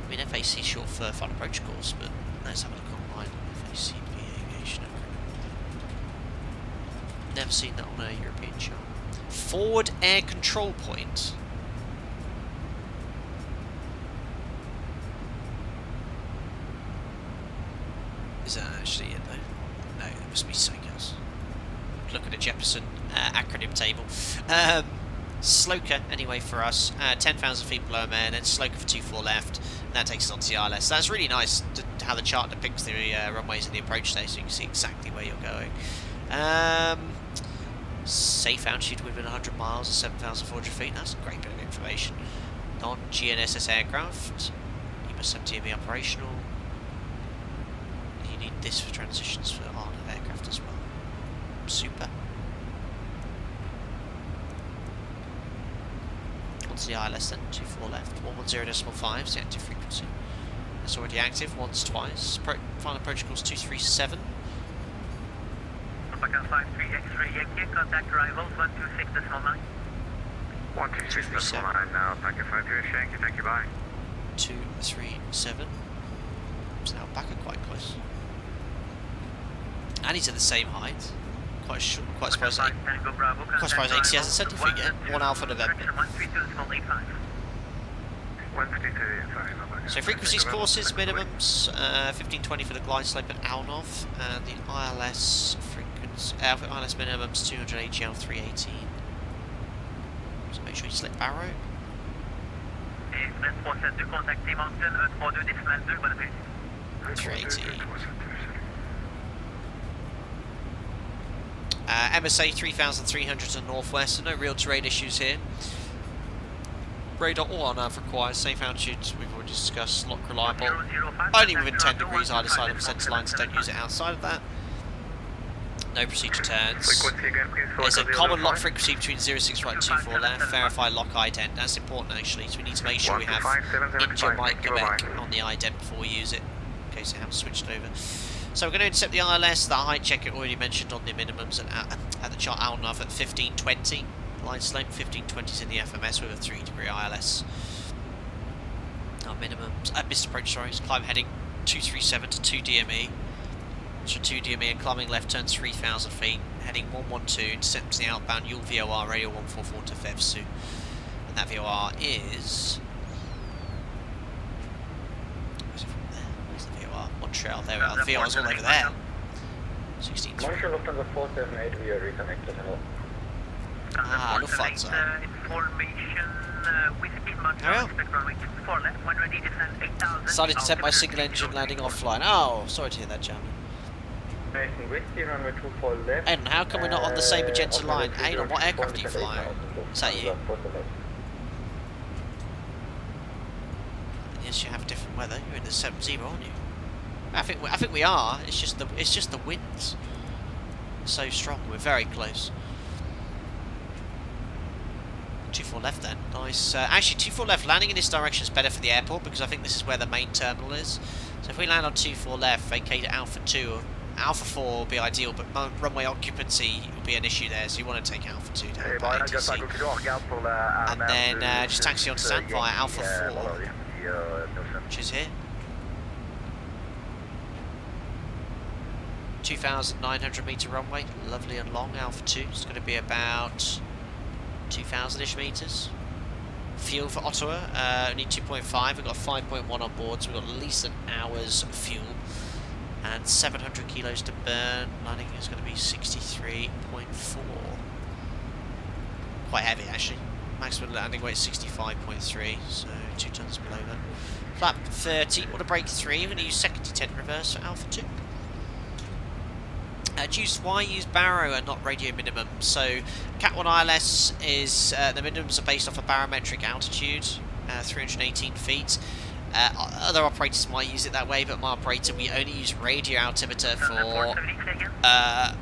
I mean, FAC is short for Flight Approach Course, but let's have a look online. FACP Aviation Acronym. Never seen that on a European chart. Forward Air Control Point. Is that actually it though? No, it must be something else. Look at the Jefferson acronym table. Sloker, anyway, for us, 10,000 feet below Mare, and then Sloker for 24 left, and that takes us on to the ILS. So that's really nice how the chart depicts the runways and the approach there, so you can see exactly where you're going. Safe altitude within 100 miles at 7,400 feet, that's a great bit of information. Non-GNSS aircraft, you must have DME operational. You need this for transitions for ARNAV aircraft as well. Super. Onto the ILS then, 24 left, 110.5 is the active frequency. It's already active, once, twice. Final approach course 237. Alpaca 53 X-ray Yankee, contact arrivals 126.9. 126.9 now, Alpaca 53 Yankee, thank you, bye. 237. So now Alpaca quite close. And he's at the same height. Quite short, quite surprised ATC hasn't said anything yet. 1 Alpha November. So frequencies, courses, minimums, 1520 for the glide slope at Alnov, and the ILS frequency, ILS minimums 200 AGL 318. So make sure you select Barrow. 318. MSA 3300 to northwest, so no real terrain issues here. Radar all on Earth requires safe altitudes, we've already discussed, lock reliable. Only within 10 degrees either side of the centre line, so don't use it outside of that. No procedure turns. There's a common lock frequency between 06 right 24 left, verify lock ident. That's important actually, so we need to make sure we have India Mike Quebec on the ident before we use it, in case it hasn't switched over. So we're going to intercept the ILS, the height check it already mentioned on the minimums at the chart Alnav at 1520. Line slope 1520 is in the FMS with a 3 degree ILS. Our minimums, missed approach, sorry, climb heading 237 to 2 DME. So 2 DME and climbing left turn 3000 feet, heading 112, intercepts the outbound YUL VOR radio 144 to FEVSU. And that VOR is... Montreal, there we are. The VR's all over there. 16. Montreal Lufthansa 478, we are reconnected. Hello. Ah, Lufthansa. Decided to set my single engine landing offline. Oh, sorry to hear that, Jamie. And how come we're not on the same magenta line? Aiden, what aircraft are you flying? Is that you? Yes, you have different weather. You're in the 70, aren't you? I think we are. It's just the winds. So strong. We're very close. 24 left then. Nice. Actually, 24 left. Landing in this direction is better for the airport because I think this is where the main terminal is. So if we land on 24 left, vacate at Alpha 2, Alpha 4 will be ideal, but runway occupancy will be an issue there. So you want to take Alpha 2 down by ATC. And then just taxi on stand via Alpha 4, which is here. 2,900 metre runway, lovely and long, Alpha 2. It's going to be about 2,000-ish metres. Fuel for Ottawa, we need 2.5, we've got 5.1 on board, so we've got at least an hour's fuel. And 700 kilos to burn, landing is going to be 63.4. Quite heavy actually. Maximum landing weight 65.3, so 2 tons below that. Flap 30, want to brake 3, we're going to use second detent reverse for Alpha 2. Why use Barrow and not radio minimum? So Cat 1 ILS is the minimums are based off a barometric altitude, 318 feet. Other operators might use it that way, but my operator, we only use radio altimeter for a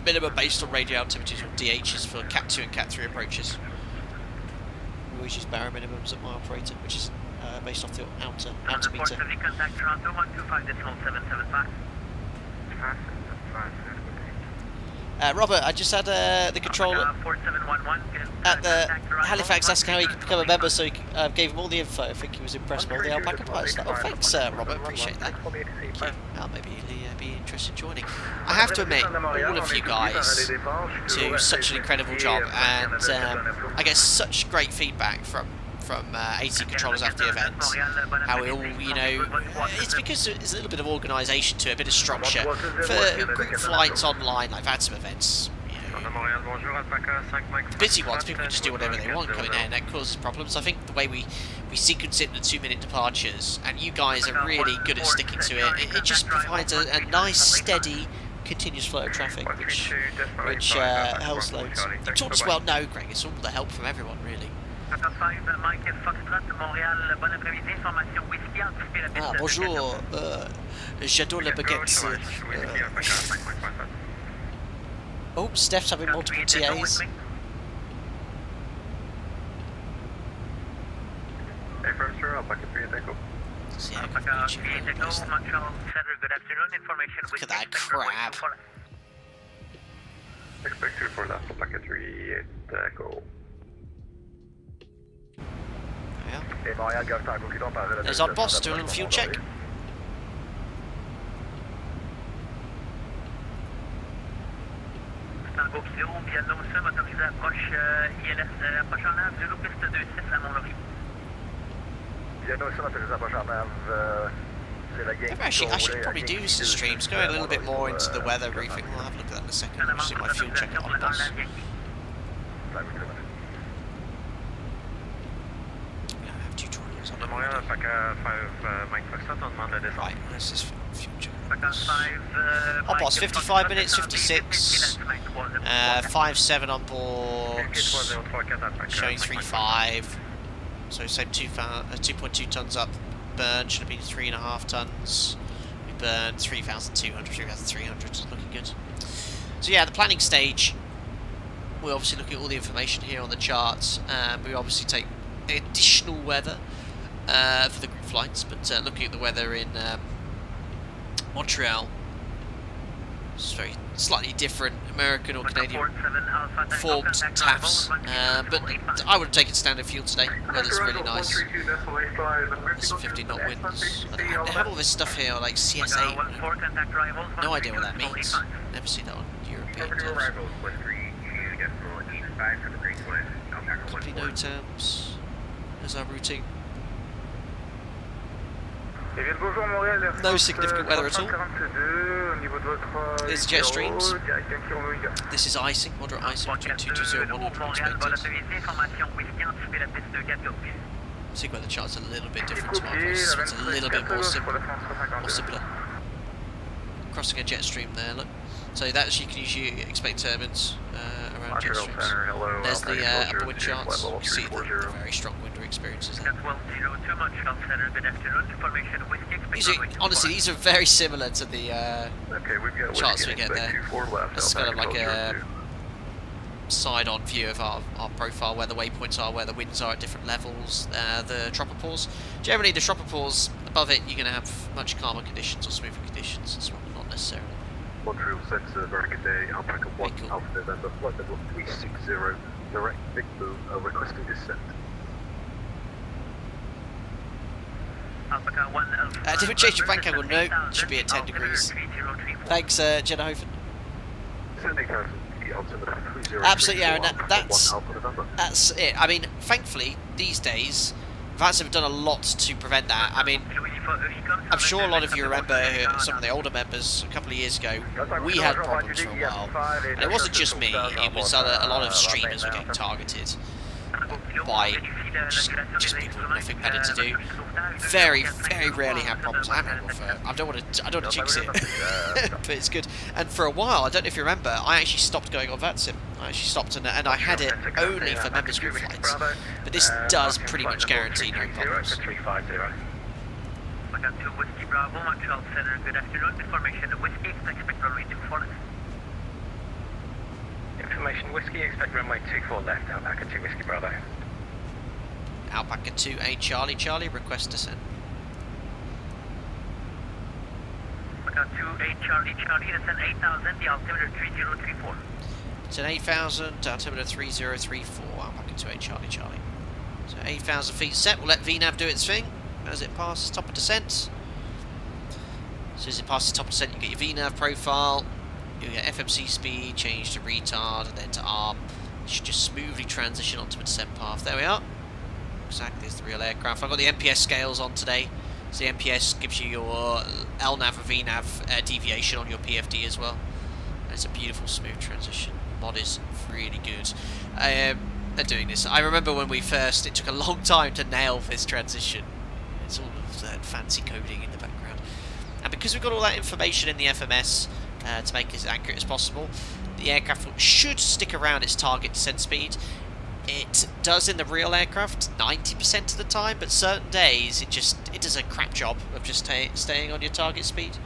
minimum based on radio altitudes or DHs for Cat 2 and Cat 3 approaches. We always use Barrow minimums at my operator, which is based off the altimeter. Robert, I just had the controller at the Halifax asking how he could become a member, so he gave him all the info. I think he was impressed by all the Alpaca pilots. Oh, thanks, Robert, appreciate that. Thank you. Oh, maybe he'll be interested in joining. I have to admit, all of you guys do such an incredible job, and I get such great feedback from AT controllers after the event, how we all, you know, it's because there's a little bit of organisation to it, a bit of structure. For group flights online, like I've had some events, you know, busy ones, people can just do whatever they want, come in there, and that causes problems. I think the way we sequence it in the 2-minute departures, and you guys are really good at sticking to it, it just provides a nice, steady, continuous flow of traffic, which helps loads. You taught us well, no, Greg, it's all the help from everyone, really. Ah, bonjour, j'adore les baguettes. Oh, Steph's having multiple TAs. So yeah, good look at that crab. Expect 24 left, Alpaca 38, go. Yeah. There's our boss doing a little fuel check. Actually, I should probably do some streams, go a little bit more into the weather briefing. We'll have a look at that in a second. I'll just do my fuel check on the boss. Yeah, I have two trawlers on it. Right, where's this fuel check? On boss, 55 minutes, 56. 5.7 on board. Showing 3.5. So same 2.2 tons up. Burn should have been 3.5 tons. We burned 3,200, 3,300. Looking good. So yeah, the planning stage. We're obviously looking at all the information here on the charts. We obviously take additional weather for the group flights, but looking at the weather in Montreal, it's very slightly different American or Canadian formed TAFs, but I would have taken standard fuel today. Weather's really nice. There's some 50 knot winds. They have all this stuff here like CS8. No idea what that means. Never seen that on European terms. Quickly no terms. There's our routing. No significant weather at all. There's jet streams. This is icing, moderate icing between 220 and 100 expected. See where the chart's a little bit different to ours. This one's a little bit more simpler. Crossing a jet stream there, look. So that's, you can usually expect turbines around jet streams. There's the upper wind charts. You can see the very strong wind experiences there. Honestly, these are very similar to the charts we get there. It's kind of like a side-on view of our profile, where the waypoints are, where the winds are at different levels, the tropopause. Generally, the tropopause above it, you're going to have much calmer conditions or smoother conditions as well, not necessarily. Montreal Centre, very good day. Alpaca 1 Alpha November, flight level 360, direct Big Boom, requesting descent. Did we change your bank angle? No, should be at 10 degrees. Thanks, Jenna Hofen. Absolutely, yeah, and that's it. I mean, thankfully, these days, VATS have done a lot to prevent that. I mean, I'm sure a lot of you remember some of the older members a couple of years ago. We had problems for a while, and it wasn't just me. It was a lot of streamers were getting targeted by just people with nothing better to do. Very, very rarely have problems. I don't want to jinx it, but it's good. And for a while, I don't know if you remember, I actually stopped going on VATSIM. I actually stopped, and I had it only for members group flights. But this does pretty much guarantee no problems. Information Whiskey, expect runway 24 left, Alpaca 2 Whiskey Bravo. Alpaca 2A Charlie, request descent. Alpaca 2A Charlie, descent 8,000, the altimeter 3034. Descent 8,000, altimeter 3034, Alpaca 2A Charlie. So 8,000 feet set, we'll let VNAV do its thing as it passes top of descent. As soon as it passes top of descent, you get your VNAV profile. You get FMC speed, change to retard, and then to ARM. It should just smoothly transition onto a descent path. There we are. Exactly as the real aircraft. I've got the MPS scales on today. So the MPS gives you your LNAV and VNAV deviation on your PFD as well. And it's a beautiful, smooth transition. Mod is really good. They're doing this. I remember when we first, it took a long time to nail this transition. It's all of that fancy coding in the background. And because we've got all that information in the FMS, to make it as accurate as possible, the aircraft should stick around its target descent speed. It does in the real aircraft 90% of the time, but certain days it does a crap job of just staying on your target speed.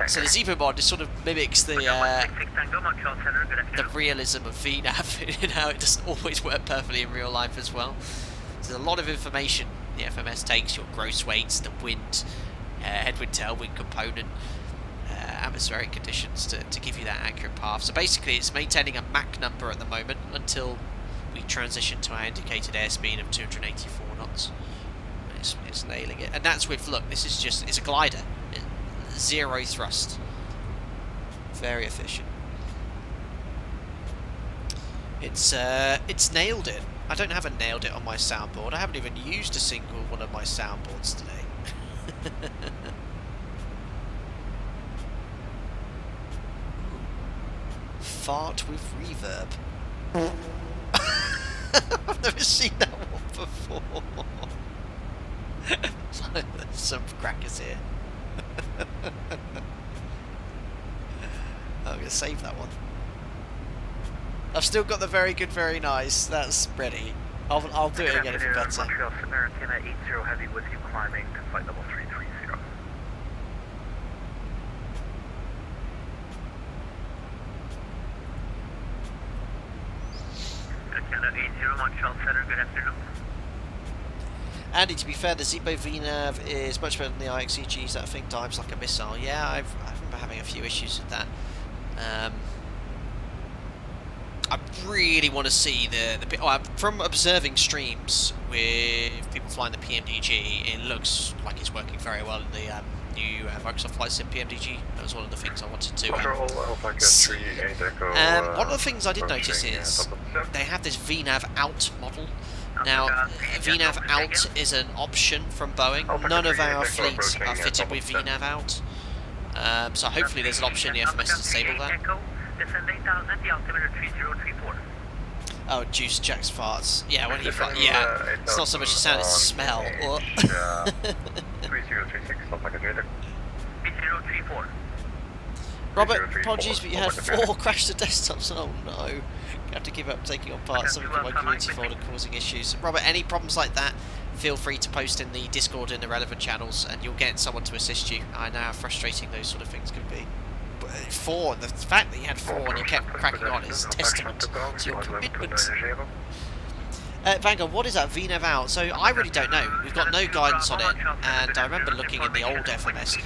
So the ZIBO mod sort of mimics the realism of VNAV in how it doesn't always work perfectly in real life as well. There's a lot of information the the FMS takes, your gross weights, the wind, headwind, tailwind component, atmospheric conditions to give you that accurate path. So basically it's maintaining a Mach number at the moment until we transition to our indicated airspeed of 284 knots. It's nailing it. And that's with, look, this is just, it's a glider. Zero thrust. Very efficient. It's nailed it. I don't have a nailed it on my soundboard. I haven't even used a single one of my soundboards today. Fart with reverb. I've never seen that one before. There's some crackers here. I'm going to save that one. I've still got the very good, very nice. That's ready. I'll do it again if it's better. Montreal Center, 80 heavy with you climbing to flight level 330. Canada 80 Montreal Center, good afternoon. Andy, to be fair, the ZIBO VNAV is much better than the IXCGs. That thing dives like a missile. Yeah, I remember having a few issues with that. I really want to see from observing streams with people flying the PMDG, it looks like it's working very well in the new Microsoft Flight Sim PMDG. That was one of the things I wanted to see. One of the things I did notice is they have this VNAV out model. Now, VNAV out is an option from Boeing. None of our fleets are fitted with VNAV out. So hopefully there's an option in the FMS to disable that. Oh, Juice Jack's farts. Yeah, when he farts. Yeah, it's not so much the sound, it's the smell. Robert, apologies, but you had 4 crash to desktops. Oh no. You have to give up taking on part. Something in my community folder causing issues. Robert, any problems like that, feel free to post in the Discord in the relevant channels and you'll get someone to assist you. I know how frustrating those sort of things can be. But 4, the fact that you had 4 and you kept cracking on is testament to your commitment. Vanguard, what is that VNAV out? So I really don't know. We've got no guidance on it, and I remember looking in the old FMS,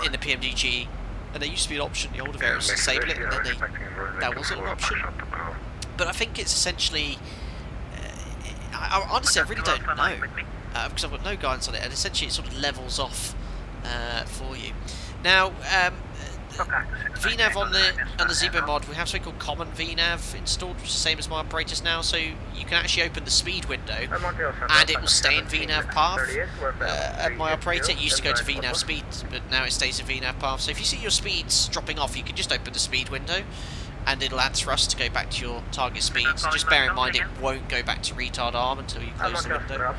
in the PMDG, and there used to be an option, the older variants, to disable it, and then that wasn't an option. But I think it's essentially, honestly I really don't know, because I've got no guidance on it, and essentially it sort of levels off for you. Now, VNAV on the ZIBO mod, we have something called common VNAV installed, which is the same as my operators now, so you can actually open the speed window and it will stay in VNAV path. At my operator, it used to go to VNAV speed, but now it stays in VNAV path. So if you see your speeds dropping off, you can just open the speed window and it'll add thrust to go back to your target speeds. Just bear in mind it won't go back to retard arm until you close the window.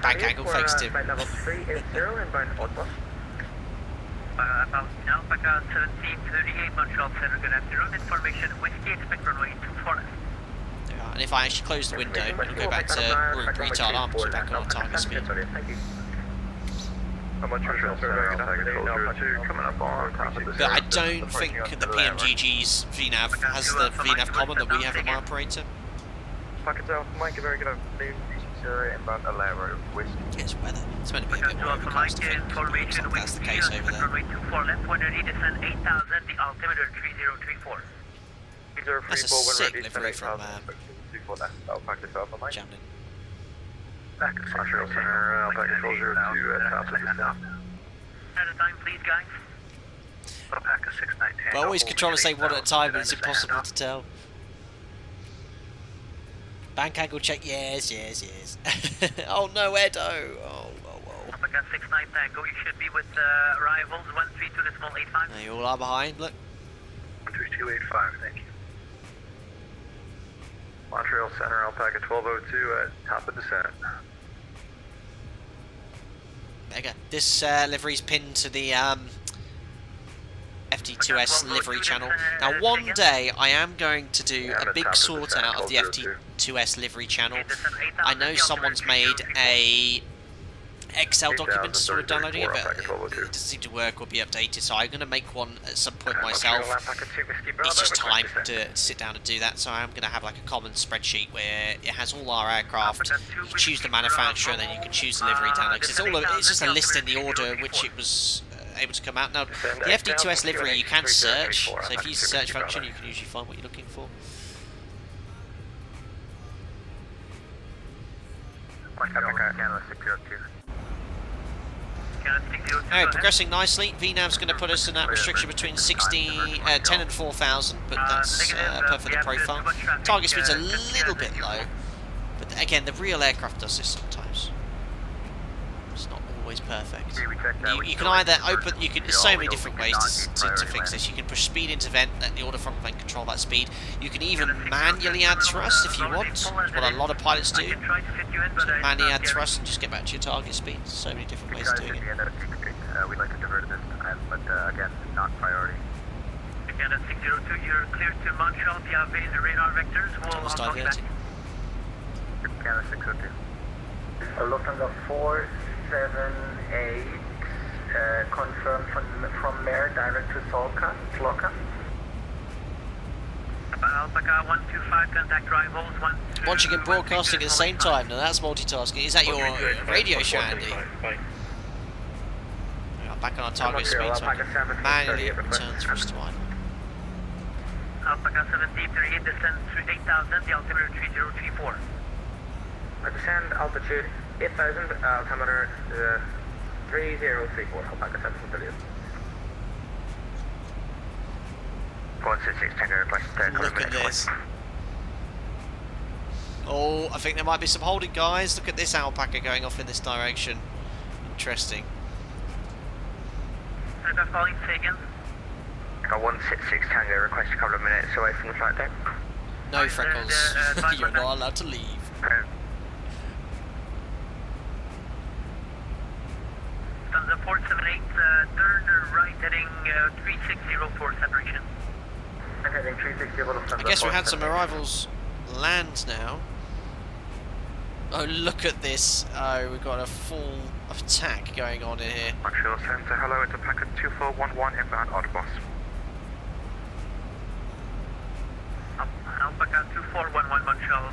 Bank angle face Tim. About now, Alpaca 1738 Montreal Center, good afternoon. Information, Whiskey, expect runway 24 left. Yeah, and if I actually close the window and go back to retard arm, so back on target speed. But I don't think the PMGG's VNAV has the VNAV common that we have at my operator. It's weather. It's meant to be a bit more overcast, I think. Looks like that's the case over there. That's a sick livery from Jamden. Montreal Center, Alpaca 1202 at top of the south. At a time, please, guys. Alpaca 6910. Well, I always control to say one at a time, but it's impossible to tell. Bank angle check, yes. Oh no, Edo. Oh. Alpaca 69 Tango, you should be with arrivals 132.85. There you all are behind, look. 13285, thank you. Montreal Center, Alpaca 1202 at top of descent. Mega. This livery's pinned to the FT2S livery channel. Now one day I am going to do a big sort out of the FT2S livery channel. I know someone's made a Excel documents sort of downloading it, but Alpaca it 1202. doesn't seem to work or be updated, so I'm going to make one at some point myself. It's just time to sit down and do that, so I'm going to have like a common spreadsheet where it has all our aircraft. You choose the manufacturer, and then you can choose delivery download. It's just a list in the order which it was able to come out. Now, the FD2S livery you can search, so if you use the search function, you can usually find what you're looking for. Alright, progressing nicely. VNAV's going to put us in that restriction between 10 and 4,000, but that's per for the profile. Target speed's a little bit low, but again, the real aircraft does this sometimes. It's not always perfect. You can either open, there's so many different ways to fix this. You can push speed into vent, let the order from vent control that speed. You can even manually add thrust if you want. That's what a lot of pilots do. So manually add thrust and just get back to your target speed. So many different ways of doing it. We'd like to divert this time, but again, not priority. Again, at 602, you're clear to Montreal via the radar vectors. We'll diverted. Canada 602. Lufthansa 478, confirmed from Mare direct to Sloka. Alpaca 125, contact rivals 1. Watching and broadcasting at the same time, now that's multitasking. Is that your radio show, Andy? Back on our target speed, so I can manually turn thrust to idle. Alpaca 738, descend through 8,000, the altimeter 3034. Descend altitude 8,000, altimeter 3034, Alpaca 738. 166, Tango, request Look at this. Oh, I think there might be some holding, guys. Look at this Alpaca going off in this direction. Interesting. Calling Sagan. 166 Tango, request a couple of minutes away from the flight deck. No, Freckles. You're not allowed to leave. Lufthansa 478, turn right heading 3604 separation. Heading 360 Lufthansa. I guess we had some arrivals land now. Oh, look at this. Oh, we've got a full attack going on in here. Montreal Center, hello, it's Alpaca 2411 inbound Autobus. Alpaca 2411 Montreal,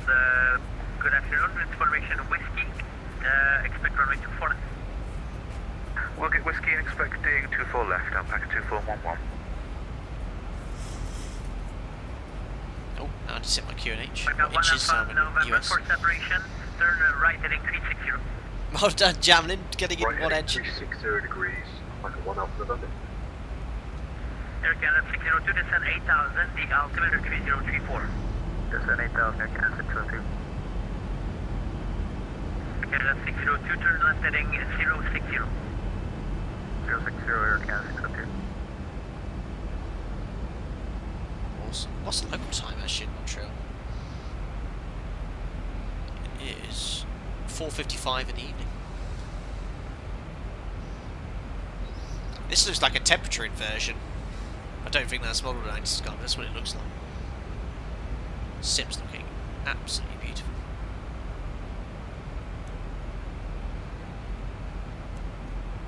good afternoon, it's formation Whiskey, expect runway 24 left. We'll get Whiskey expecting 24 left, Alpaca 2411. Oh, I just hit my QNH. Alpaca What inches November US? for separation, turn right heading 360. Well done, Javelin, getting in one engine. 360 degrees, Alpaca 1 Alpha November. Air Canada 602, descend 8,000, the altimeter 3034. Descend 8,000, Air Canada 602. Canada 602, turn left heading 060. 060, Air Canada 602. Awesome. What's the local time actually in Montreal? It is 4:55 in the evening. This looks like a temperature inversion. I don't think that's model dynamic sky, but that's what it looks like. Sim's looking absolutely beautiful.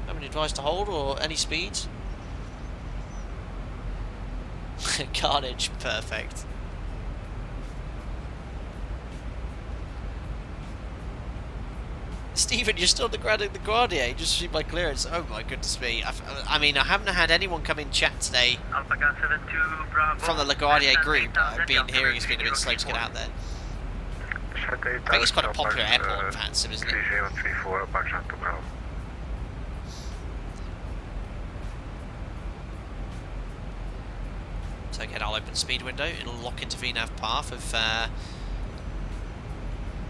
Have any advice to hold or any speeds? Carnage, perfect. Stephen, you're still on the Toronto and La Guardia. You just received my clearance. Oh my goodness me. I mean, I haven't had anyone come in chat today from the La Guardia group. I've been hearing it's been a bit slow to get out there. I think it's quite a popular airport in Hansom, isn't it? So again, I'll open speed window. It'll lock into VNAV path of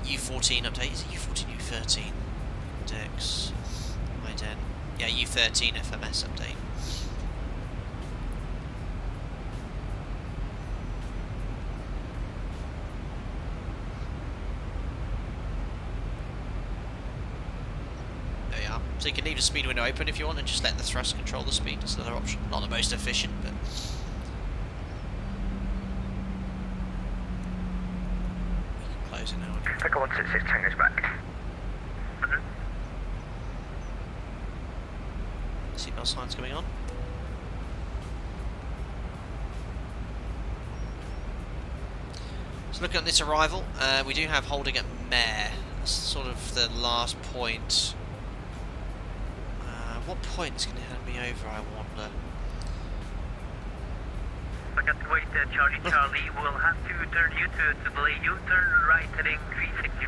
U14 update. Is it U14, U13? Index. IDEN. Yeah, U13 FMS update. There you are. So you can leave the speed window open if you want and just let the thrust control the speed. That's another option. Not the most efficient, but... Alpaca 166, Tango's back. Montreal signs coming on. So looking at this arrival, we do have holding at Mare. That's sort of the last point. What point is going to hand me over, I wonder? Wait, Charlie, Charlie, we'll have to turn you to delay you. Turn right heading 360.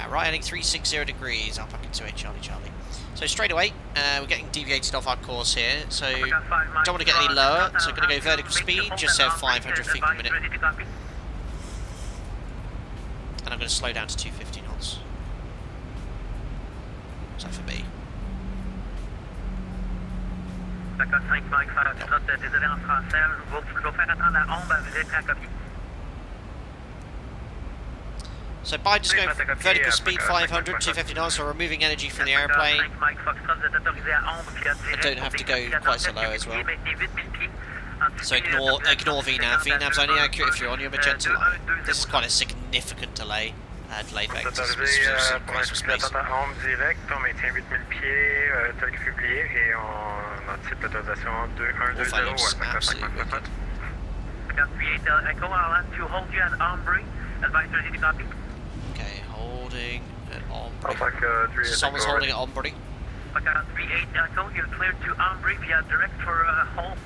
Right heading 360 degrees, Alpaca 28 Charlie Charlie. So straight away, we're getting deviated off our course here, so don't want to get any lower, so we're going to go vertical speed, just have 500 feet per minute. And I'm going to slow down to 250 knots. So for me. So by just going vertical speed 500, 250 knots, so removing energy from the airplane, I don't have to go quite so low as well. So ignore VNAV. VNAV's only accurate if you're on your magenta line. This is quite a significant delay. Delayed vectors, which is quite some space. All failures, absolutely wicked. Okay, holding at Ombre. Someone's holding at Ombre. You're cleared to Ombre via direct for hold.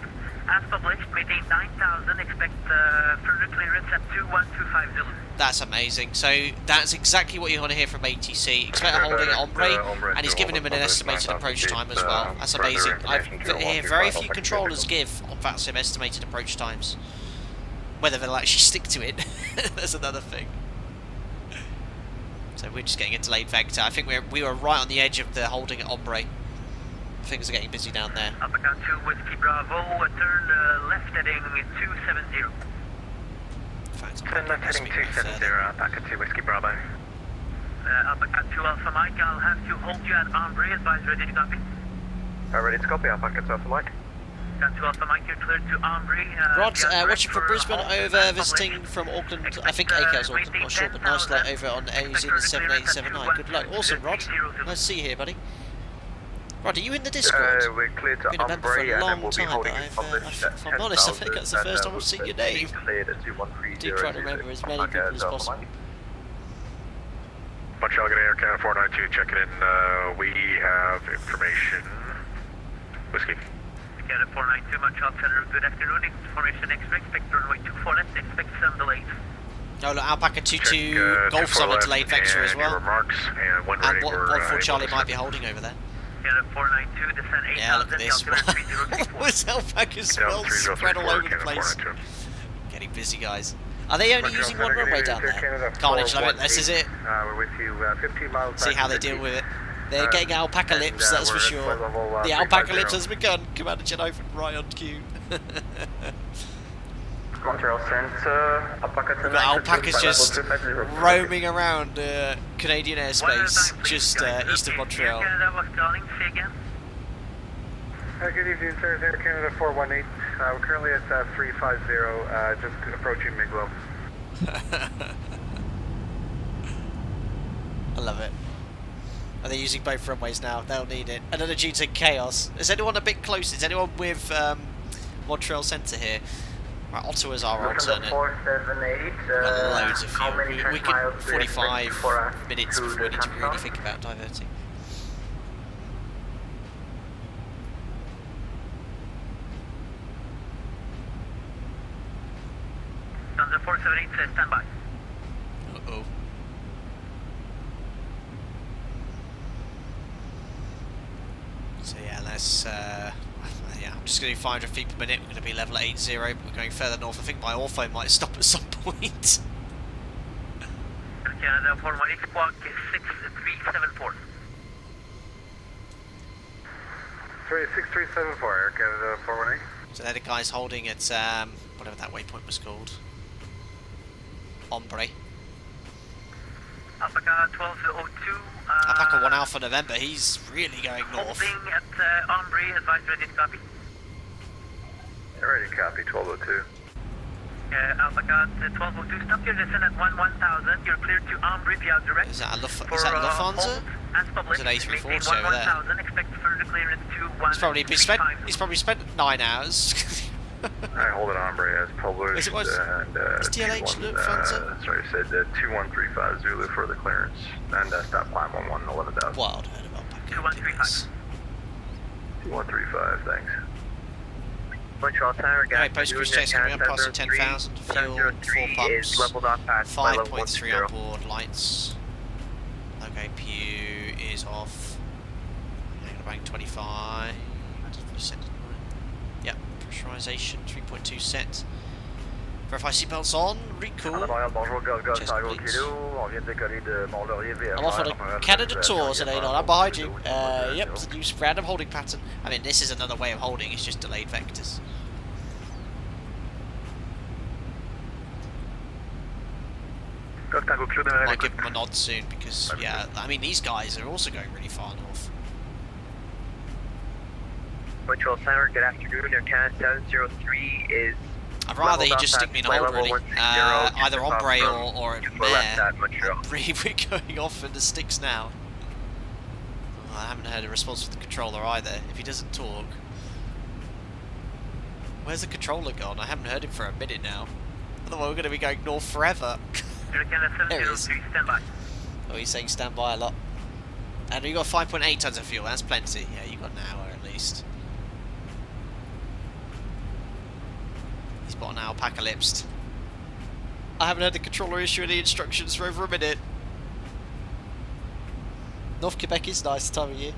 As published, maintain 9,000, expect further clearance at 21250. That's amazing. So that's exactly what you want to hear from ATC. Expect a holding at Ombre, and he's giving him an estimated approach time as well. That's amazing. I hear very few controllers give on VATSIM estimated approach times. Whether they'll actually stick to it, that's another thing. So we're just getting a delayed vector. I think we were right on the edge of the holding at Ombre. Things are getting busy down there. Alpaca 2 Whiskey Bravo, turn left heading 270. Turn left heading 270, Alpaca 2 Whiskey Bravo. Alpaca 2 Alpha Mike, I'll have to hold you at Ombre, advise ready to copy. Ready to copy, Alpaca 2 Alpha Mike. Alpaca 2 Alpha Mike, you're cleared to Ombre. Rod, watching from Brisbane over, visiting from Auckland, I think ACA's Auckland, not sure, but nice light over on AZ 7879. Good luck. Awesome, Rod. Nice to see you here, buddy. Rod, are you in the Discord? We're cleared to Been a member for a long time, but if I'm honest, I think that's the first time I've seen your name. Do try to remember as many people as possible. Montreal, get Air Canada 492, checking in. We have information. Whiskey. Canada 492, Montreal Center, good afternoon. Information expect runway 24 left, expect some delays. Oh look, Alpaca 22 Golf's on a delayed vector as well. And 1-4 Charlie might be holding over there. Yeah, look at this. What's Alpaca's well spread all over the place. Getting busy, guys. Are they only using one runway down there? Carnage, love it. This is it. See how they deal with it. They're getting alpaca lips, that's for sure. The alpaca lips has begun. Commander Jet open right on cue. Montreal Center, Alpaca 2. We've got alpacas just roaming around Canadian airspace, just east of Montreal. Good evening, sir. Air Canada 418. We're currently at 350, just approaching Miglo. I love it. Are they using both runways now? They'll need it. Another due to chaos. Is anyone a bit close? Is anyone with Montreal Centre here? Right, Ottawa's our alternate. 478. Loads of fuel. We could 45 minutes before we need to really think about diverting. Thunder 478 says stand by. Uh-oh. So yeah, let's yeah, I'm just going to do 500 feet per minute. We're going to be level at 80, but we're going further north. I think my ortho might stop at some point. Canada 418 squawk 6374. 6374, Air Canada 418. So they're the guys holding at whatever that waypoint was called. Ombre. Alpaca 1202. Alpaca 1 Alpha November, he's really going north. Holding at Ombre, advise ready to copy. Ready to copy, 1202. Alpaca 1202, stop your descent at 1000. You're cleared to Ombre via direct. Is that Lufthansa? As published, There's an A340 maintain over there. 11,000, expect further clearance to He's probably spent 9 hours. Alright, hold it on, Bray, as published. Is it was? And, Is DLH Lufthansa? sorry, said 2135 Zulu for the clearance. And stop climb 11, 11,000. Wild heard about Alpaca. 2135. 2135, thanks. Montreal Tower, Alright, post cruise checks coming up past the 10,000. Fuel, 4 is pumps. leveled off at 5.3 on board, lights. Okay, Pew is off. Anchor bank 25. Yep, pressurization 3.2 set. Verify seatbelts on, recool. I'm off on a Canada tour today, Don. I'm behind you. Yep, it's a new random holding pattern. I mean, this is another way of holding, it's just delayed vectors. Might give them a nod soon because, yeah, I mean, these guys are also going really far north. Montreal Tower, good afternoon. Air Canada 703 is. I'd rather you just stick me in a hold, really. Either on Bray or at Mare. We're going off in the sticks now. Oh, I haven't heard a response from the controller either. If he doesn't talk. Where's the controller gone? I haven't heard him for a minute now. Otherwise we're going to be going north forever. There he is. Oh, he's saying stand by a lot. And you got 5.8 tons of fuel, that's plenty. Yeah, you got an hour at least. He's got an Alpacalypsed. I haven't heard the controller issue any instructions for over a minute. North Quebec is nice this time of year.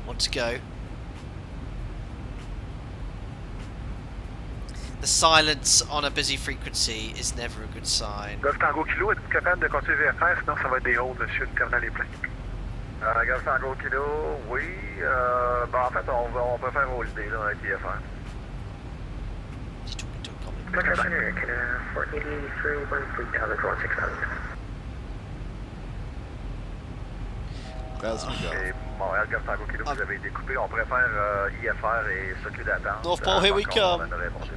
Want to go. The silence on a busy frequency is never a good sign. Golf Tango Kilo, êtes-vous capable de continuer VFR? Sinon, ça va être des holds, monsieur, le terminal est plein. Golf Tango Kilo, oui. En fait, on peut faire hold day, là, avec VFR. He's talking to a comment. Montreal Tower, Canada 483, 13,000, 16,000. 1,000 to go. Et Montréal, Golf Tango Kilo, vous avez été coupé. On pourrait faire IFR et circuit d'attente. North Pole, here we come. Plus.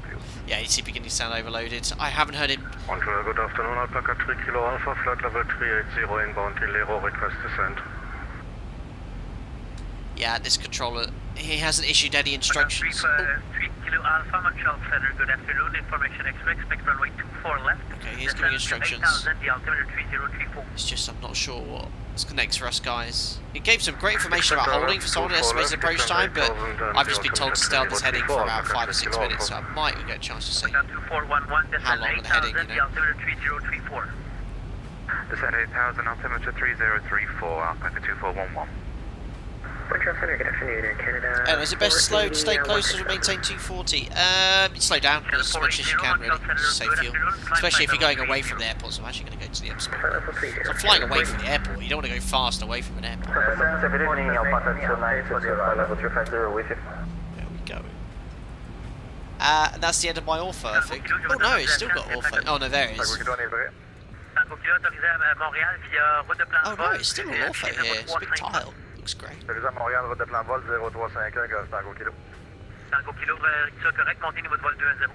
Yeah, is he beginning to sound overloaded? I haven't heard him. Montreal, good afternoon, Alpaca 3 Kilo Alpha, flight level 380 inbound Tilero, request descent. Yeah, this controller, he hasn't issued any instructions. 3 Kilo Alpha, Montreal Center, good afternoon. Information expect runway 24 left. Okay, he's giving instructions. 8,000, the altimeter 3034. It's just I'm not sure what's next for us guys. He gave some great information about holding for someone who estimated approach time, but I've just been told to stay on this heading for about 5 or 6 minutes, so I might get a chance to see how long on the heading, you know. The altimeter 3034. Descent 8,000, altimeter 3034, Alpaca 2411. Montreal Center, good afternoon, Air Canada. Is it best to stay close or maintain 240? Slow down as much as you can, really. Just save fuel. Especially if you're going away from the airport, so I'm actually going to go to the airport. So I'm flying away from the airport, you don't want to go fast away from an airport. There we go. And that's the end of my ortho, I think. Oh no, it's still got ortho. Oh no, there it is. Oh no, it's still an ortho here. It's a big tile. Looks great. Montréal, route de plan vol 0351, Golf Tango Kilo. Tango Kilo, ça correct, montez niveau de vol 210.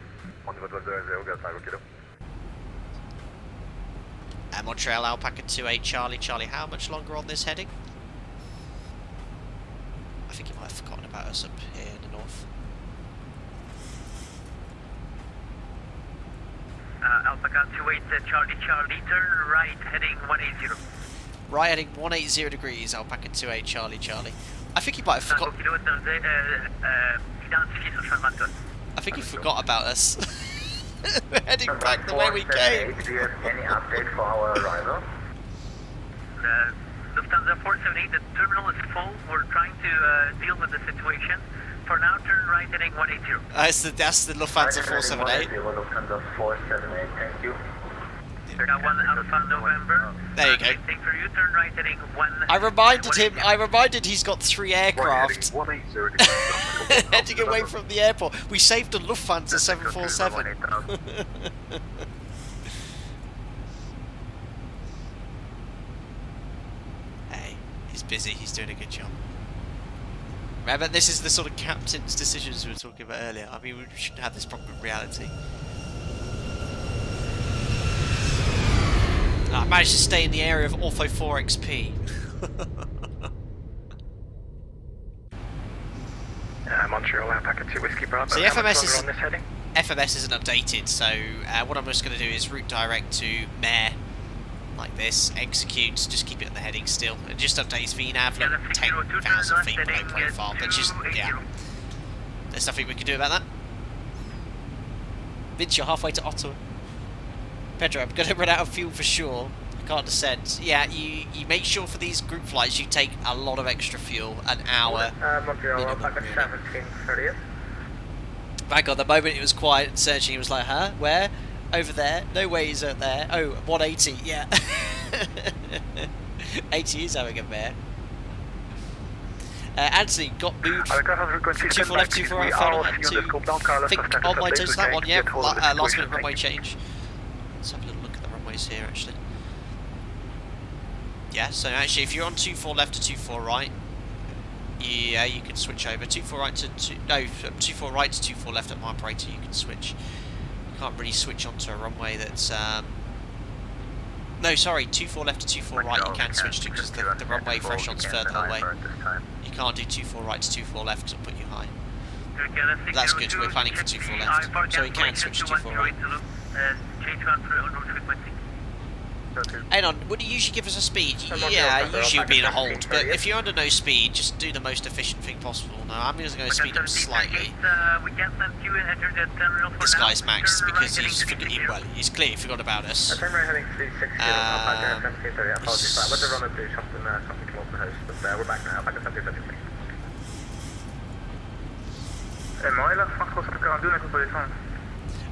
On niveau de vol 210, Golf Tango Kilo. Montreal, Alpaca 28, Charlie. Charlie, how much longer on this heading? I think he might have forgotten about us up here in the north. Alpaca 28, Charlie, turn right, heading 180. Right heading 180 degrees, Alpaca 28, Charlie. I think he might have forgotten. I think he forgot about us. We're heading back the way we came. Do you have any update for our arrival? Lufthansa 478, the terminal is full. We're trying to deal with the situation. For now, turn right heading 180. That's the Lufthansa 478. Lufthansa 478, thank you. One Alpha November. There you go. For you, turn right heading 1. I reminded he's got 3 aircraft heading away from the airport. We saved a Lufthansa 747. Hey, he's busy, he's doing a good job. Remember, this is the sort of captain's decisions we were talking about earlier. I mean, we shouldn't have this problem in reality. I managed to stay in the area of Ortho 4 XP. Montreal, Alpaca 2 Whiskey Bravo. So the FMS is on this heading? FMS isn't updated, so what I'm just going to do is route direct to Mare, like this, execute, just keep it in the heading still. It just updates VNAV, look, 10,000 feet below profile, but just, yeah. There's nothing we can do about that. Vince, you're halfway to Ottawa. Pedro, I'm going to run out of fuel for sure. I can't descend. Yeah, you make sure for these group flights you take a lot of extra fuel, an hour Montreal, Alpaca 1730th. Thank God, the moment it was quiet and searching, he was like, huh? Where? Over there? No way he's out there. Oh, 180, yeah. 80 is having a mare. Anthony got moved from 24 left, 24 right, final and to think on my toes to that one, yeah. Last minute runway change. Let's have a little look at the runways here, actually. Yeah, so actually, if you're on 24 left to 24 right, yeah, you can switch over. 24 right to 24 right to 24 left at my operator. You can switch. You can't really switch onto a runway that's. No, sorry, 24 left to 24 right. You can switch to because the runway threshold's further away. You can't do 24 right to 24 left because it'll put you high. But that's good. We're planning for 24 left, so you can switch to 24 right. Hang on, would you usually give us a speed? Yeah, usually would be in a hold, but if you're under no speed, just do the most efficient thing possible. No, I'm just going to speed up slightly. This guy's maxed because he's clearly forgot about us.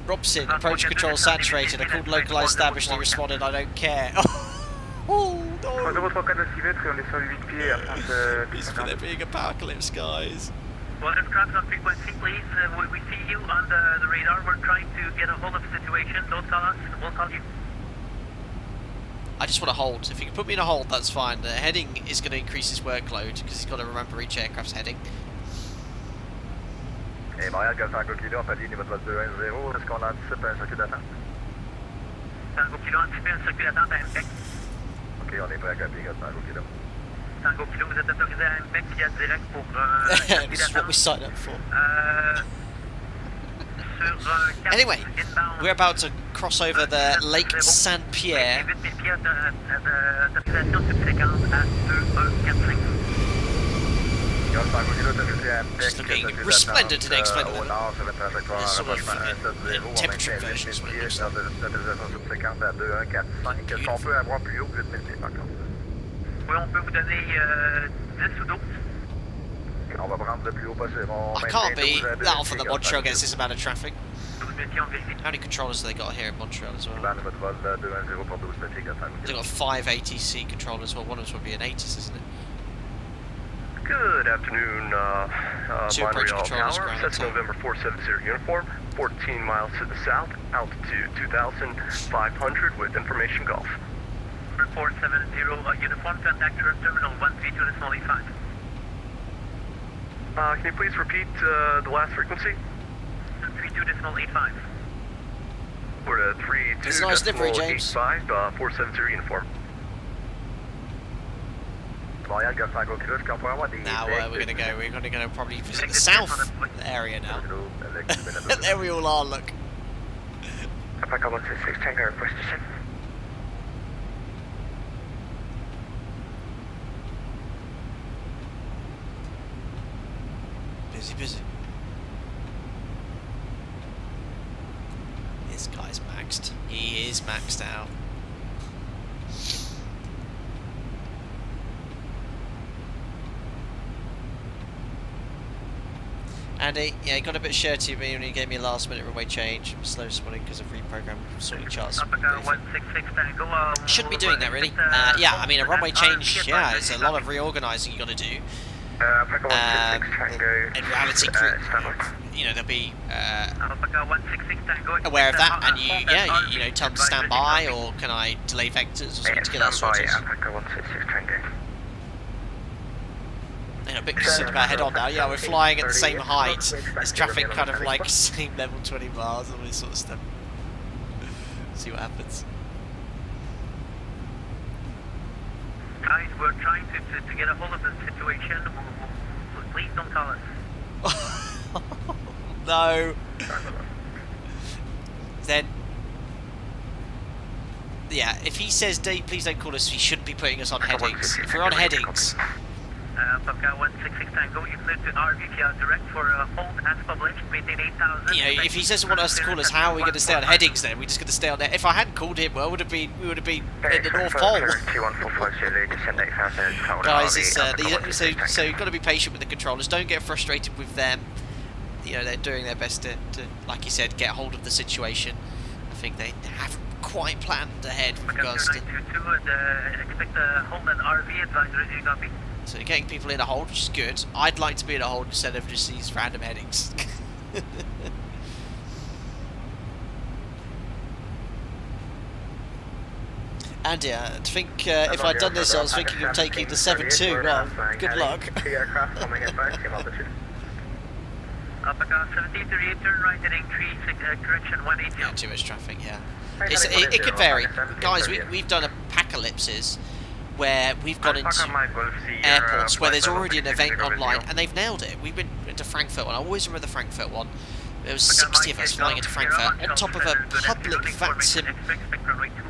Robson, approach control saturated. I called localized established and he responded, I don't care. Oh no! He's for there being apocalypse, guys. Well, there's crabs on frequency, please. We see you on the radar. We're trying to get a hold of the situation. Don't tell us, we'll call you. I just want to hold. If you can put me in a hold, that's fine. The heading is going to increase his workload because he's got to remember each aircraft's heading. Et Montréal, Golf Tango Kilo, on pallier niveau de vol 210. Est-ce qu'on anticipe un circuit d'attente? Tango Kilo, anticipe un circuit d'attente à Impec. Ok, on est prêt à copier, Golf Tango Kilo. Tango Kilo, vous êtes autorisé à Impec, il y a direct pour this is what we signed up for. Anyway, we're about to cross over the Lake Saint-Pierre. Just looking resplendent and exploded. Sort of temperature versions. I can't be that often that Montreal gets this amount of traffic. How many controllers have they got here in Montreal as well? They've got 5 ATC controllers, well one of them would be an ATIS, isn't it? Good afternoon, Montreal Tower, that's Tower. November 470 uniform, 14 miles to the south, altitude 2,500 with information Golf. 470 uniform, contact terminal 132.85. Can you please repeat the last frequency? 32.85. We're at 32.85, 470 uniform. Now we're going to go probably visit the south area now. There we all are, look. Alpaca 166, Tango, request descent. Busy. This guy's maxed. He is maxed out. Andy, yeah, he got a bit shirty with me when he gave me a last minute runway change. I'm slow this morning because of reprogram sorting charts. Shouldn't be doing that really. Yeah, I mean a runway change, yeah, it's a lot of reorganising you got to do. In reality, you know, they'll be aware of that, and you know, tell them to stand by, or can I delay vectors or something to get that sorted. You know, a bit concerned about head on now. Yeah, we're flying at the same height. There's traffic kind of like same level, 20 miles, all this sort of stuff. See what happens. guys, we're trying to get a hold of the situation. Please don't call us. No. Then, yeah, if he says, please don't call us, he shouldn't be putting us on headings. If we're on headings... Papa 166 Tango, you cleared to RVPR direct for a hold as published, maintain 8,000. You know, if he doesn't want us to call us, how are we going to stay on headings then? We're just going to stay on there. If I hadn't called him, well, we would have been in the North Pole. Guys, it's, so you've got to be patient with the controllers. Don't get frustrated with them. You know, they're doing their best to, like you said, get hold of the situation. I think they haven't quite planned ahead with regards to... Expect a hold and RV advisory, do you copy? So you're getting people in a hold, which is good. I'd like to be in a hold instead of just these random headings. And yeah, I think if I'd done this, I was thinking of taking the 7-2. Well, good luck. Alpaca 73, turn right heading 36, correction 180. Yeah, too much traffic, yeah. It could vary. Guys, we've done apocalypses where we've gone into airports where there's already an event online and they've nailed it. We've been into Frankfurt one. I always remember the Frankfurt one. There was 60 of us flying into Frankfurt on top of a public vaccine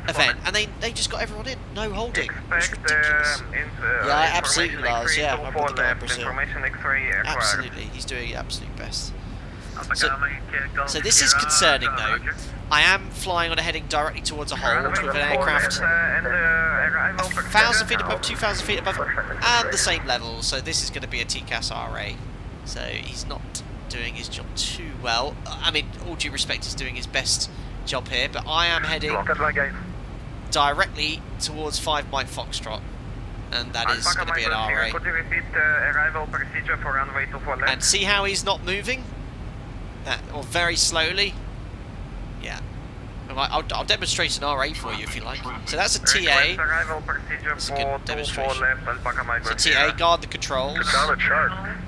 event, and they just got everyone in, no holding. It was ridiculous. Yeah, absolutely, Lars. Yeah, my brother guy in Brazil. Absolutely, he's doing his absolute best. So this is concerning though. I am flying on a heading directly towards a hold with an aircraft 1,000 feet above, 2,000 feet above, and the same level. So this is going to be a TCAS RA. So he's not doing his job too well. I mean, all due respect, he's doing his best job here, but I am heading directly towards 5 Mike Foxtrot, and that is going to be an RA. And see how he's not moving? Or very slowly? Yeah. I'll demonstrate an RA for you if you like. So that's a TA. That's a good demonstration. So TA, guard the controls.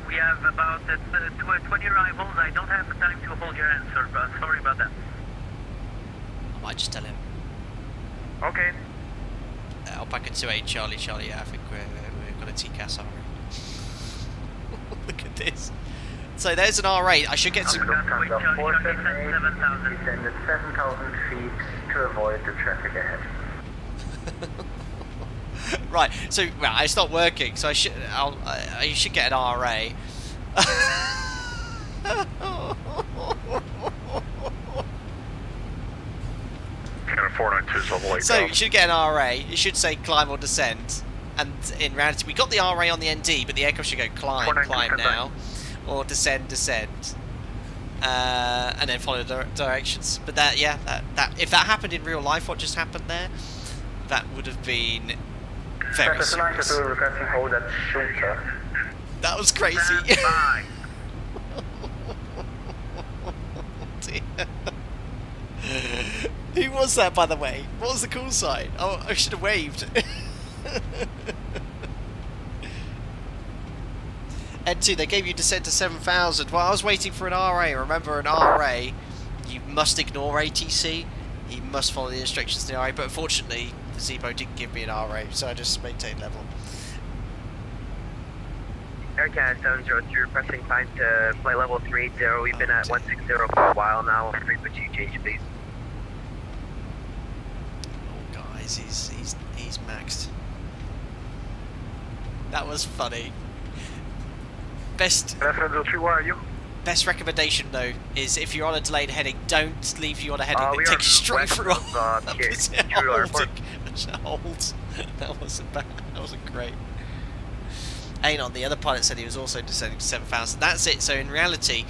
We have about 20 arrivals. I don't have the time to hold your answer, but sorry about that. I might just tell him. Okay. Alpaca 28 Charlie, yeah, I think we've got a TCAS RA. Look at this. So there's an R8. I should get some... 478, descended 7,000 feet to avoid the traffic ahead. Right, so well, it's not working, so I should get an RA. So you should get an RA. You should say climb or descend, and in reality we got the RA on the ND, but the aircraft should go climb now, or descend, and then follow the directions. But that if that happened in real life, what just happened there, that would have been very serious. That was crazy. Who was that, by the way? What was the call sign? Oh, I should have waved. N2, they gave you descent to 7,000. Well, I was waiting for an RA. Remember, an RA, you must ignore ATC. You must follow the instructions of the RA. But unfortunately, the ZIBO didn't give me an RA, so I just maintained level. Aircat 702, requesting climb to flight level 380. We've been at 160 for a while now. Frequency change, please. Oh, guys, he's maxed. That was funny. Best recommendation though is if you're on a delayed heading, don't leave you on a heading that takes you straight through a hold. That wasn't bad. That wasn't great. Anon, the other pilot, said he was also descending to 7,000. That's it. So in reality,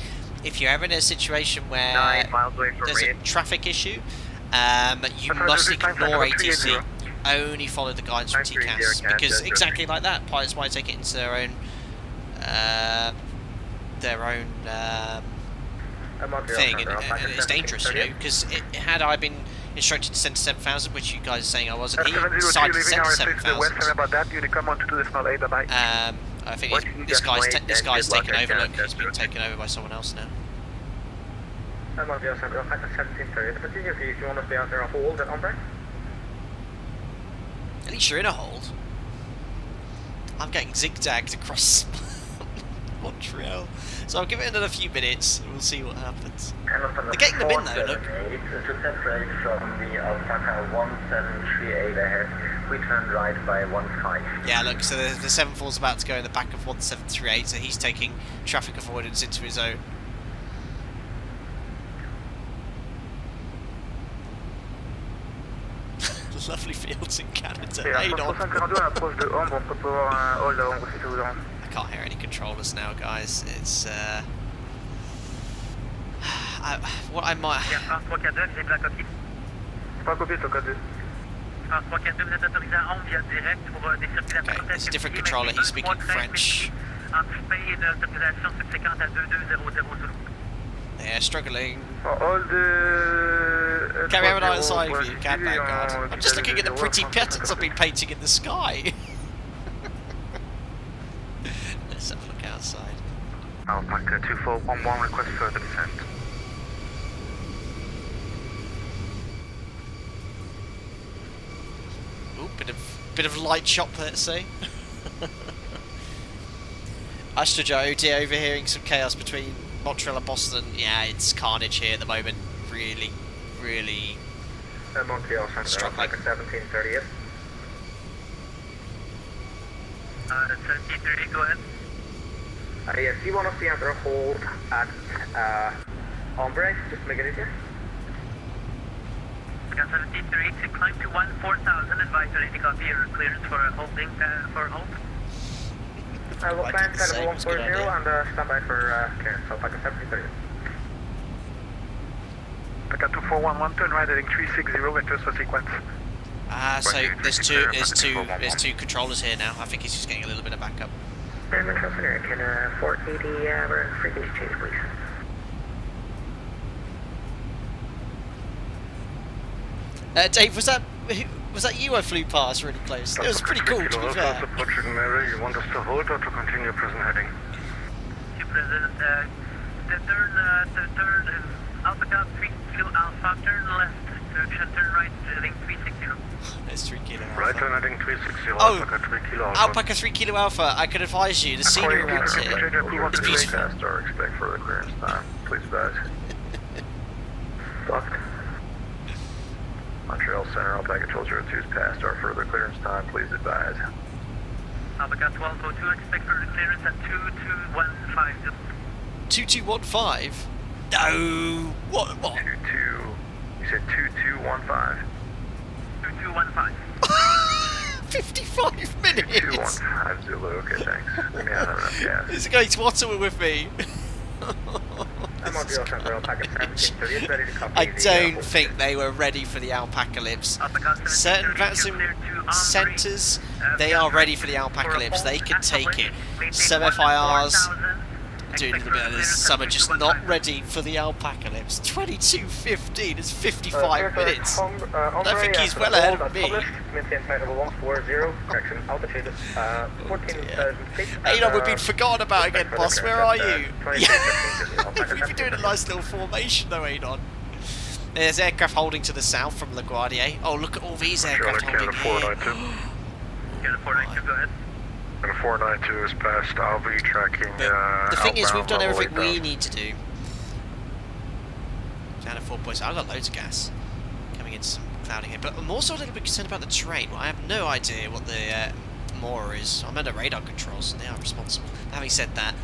if you're ever in a situation where there's a traffic issue, you must ignore ATC. You only follow the guidance from TCAS, because exactly like that, pilots might take it into their own thing, and it's dangerous, you know, because had I been instructed to send to 7,000, which you guys are saying I wasn't, he decided to send to 7,000. I think this guy's taken over. Look, he's been taken over by someone else now. At least you're in a hold. I'm getting zigzagged across Montreal. So I'll give it another few minutes and we'll see what happens. They're getting them in though, look. To separate from the Alpaca 1738 ahead, we turn right by 15. Yeah, look, so the 74's about to go in the back of 1738, so he's taking traffic avoidance into his own. Lovely fields in Canada. Hey, Don. I can't hear any controllers now, guys. It's what I might. Okay, it's a different controller. He's speaking French. Yeah, struggling. Carry on outside of you, Cat Vanguard. I'm just looking at the pretty patterns I've been painting in the sky. Let's have a look outside. Alpaca 2411, request further descent. Ooh, bit of light shop, let's say. Astro Joe, dear, overhearing some chaos between Montreal and Boston. Yeah, it's carnage here at the moment. Really, really Montreal Center, struggling. 1738. 1738, go ahead. Yes, you want to see under hold at Ombre, just make it easier. 1738, climb to 14,000, advise ready to copy your clearance for holding, for hold. We'll plan kind of 140 and stand by for clearance, Alpaca 1738. Alpaca 2411, turn right heading 360, vectors for sequence. So there's two controllers here now. I think he's just getting a little bit of backup. Montreal Center, can 480 frequency change, please? Dave, was that you I flew past really close? It was pretty cool, to be fair. You want us to hold or to continue present heading? To present, the third Alpaca 3 Kilo Alpha, turn left, direction, turn right, heading 360. There's 3 Kilo Alpha. Right, turn heading 360, oh, Alpaca 3 Kilo Alpha. Alpaca 3 Kilo Alpha, I could advise you, the scenery around here is beautiful. Expect further clearance time, please advise. Blocked. Montreal Center, Alpaca 1202 is past our further clearance time, please advise. Alpaca 1202, expect further clearance at 2215. 2215? No! What? 22, you said 2215? 2215. 55 minutes! 2215 Zulu, okay, thanks. Let me have enough gas. Is it going to Ottawa with me? I don't think they were ready for the Alpacalypse. Certain vaccine centres, they are ready for the Alpacalypse. They can take it. Some FIRs do a little bit of this. Some are just not ready for the Alpacalypse. 22:15 is 55 minutes. I don't think he's well ahead of me. Adon, we've been forgotten about again, boss. Where are you? We've been doing a nice little formation though, Adon. There's aircraft holding to the south from La Guardia. Oh, look at all these aircraft holding here. Canada 492, go ahead. And 492 is past. I'll be tracking. The thing is, we've done everything we need to do. Down at 4 points. I've got loads of gas coming into some clouding here, but I'm also a little bit concerned about the terrain. Well, I have no idea what the Mora is. I'm under radar controls, and they are responsible. Having said that,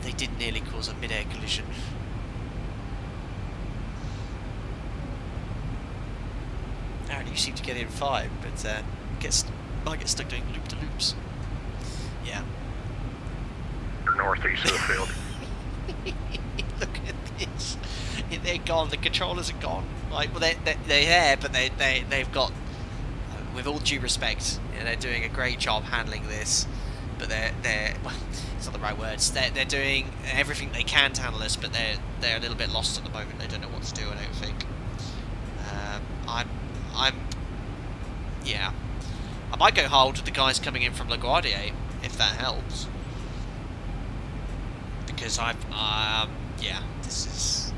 they did nearly cause a mid-air collision. Aaron, you seem to get in fine, but I get stuck doing loop-to-loops. Yeah. Northeast of the field. Look at this. They're gone. The controllers are gone. Like, well, they're there, but they've got. With all due respect, you know, they're doing a great job handling this, but they're well, it's not the right words. They're doing everything they can to handle this, but they're a little bit lost at the moment. They don't know what to do. I don't think. Yeah. I might go hold with the guys coming in from La Guardia, if that helps. Because yeah, this is...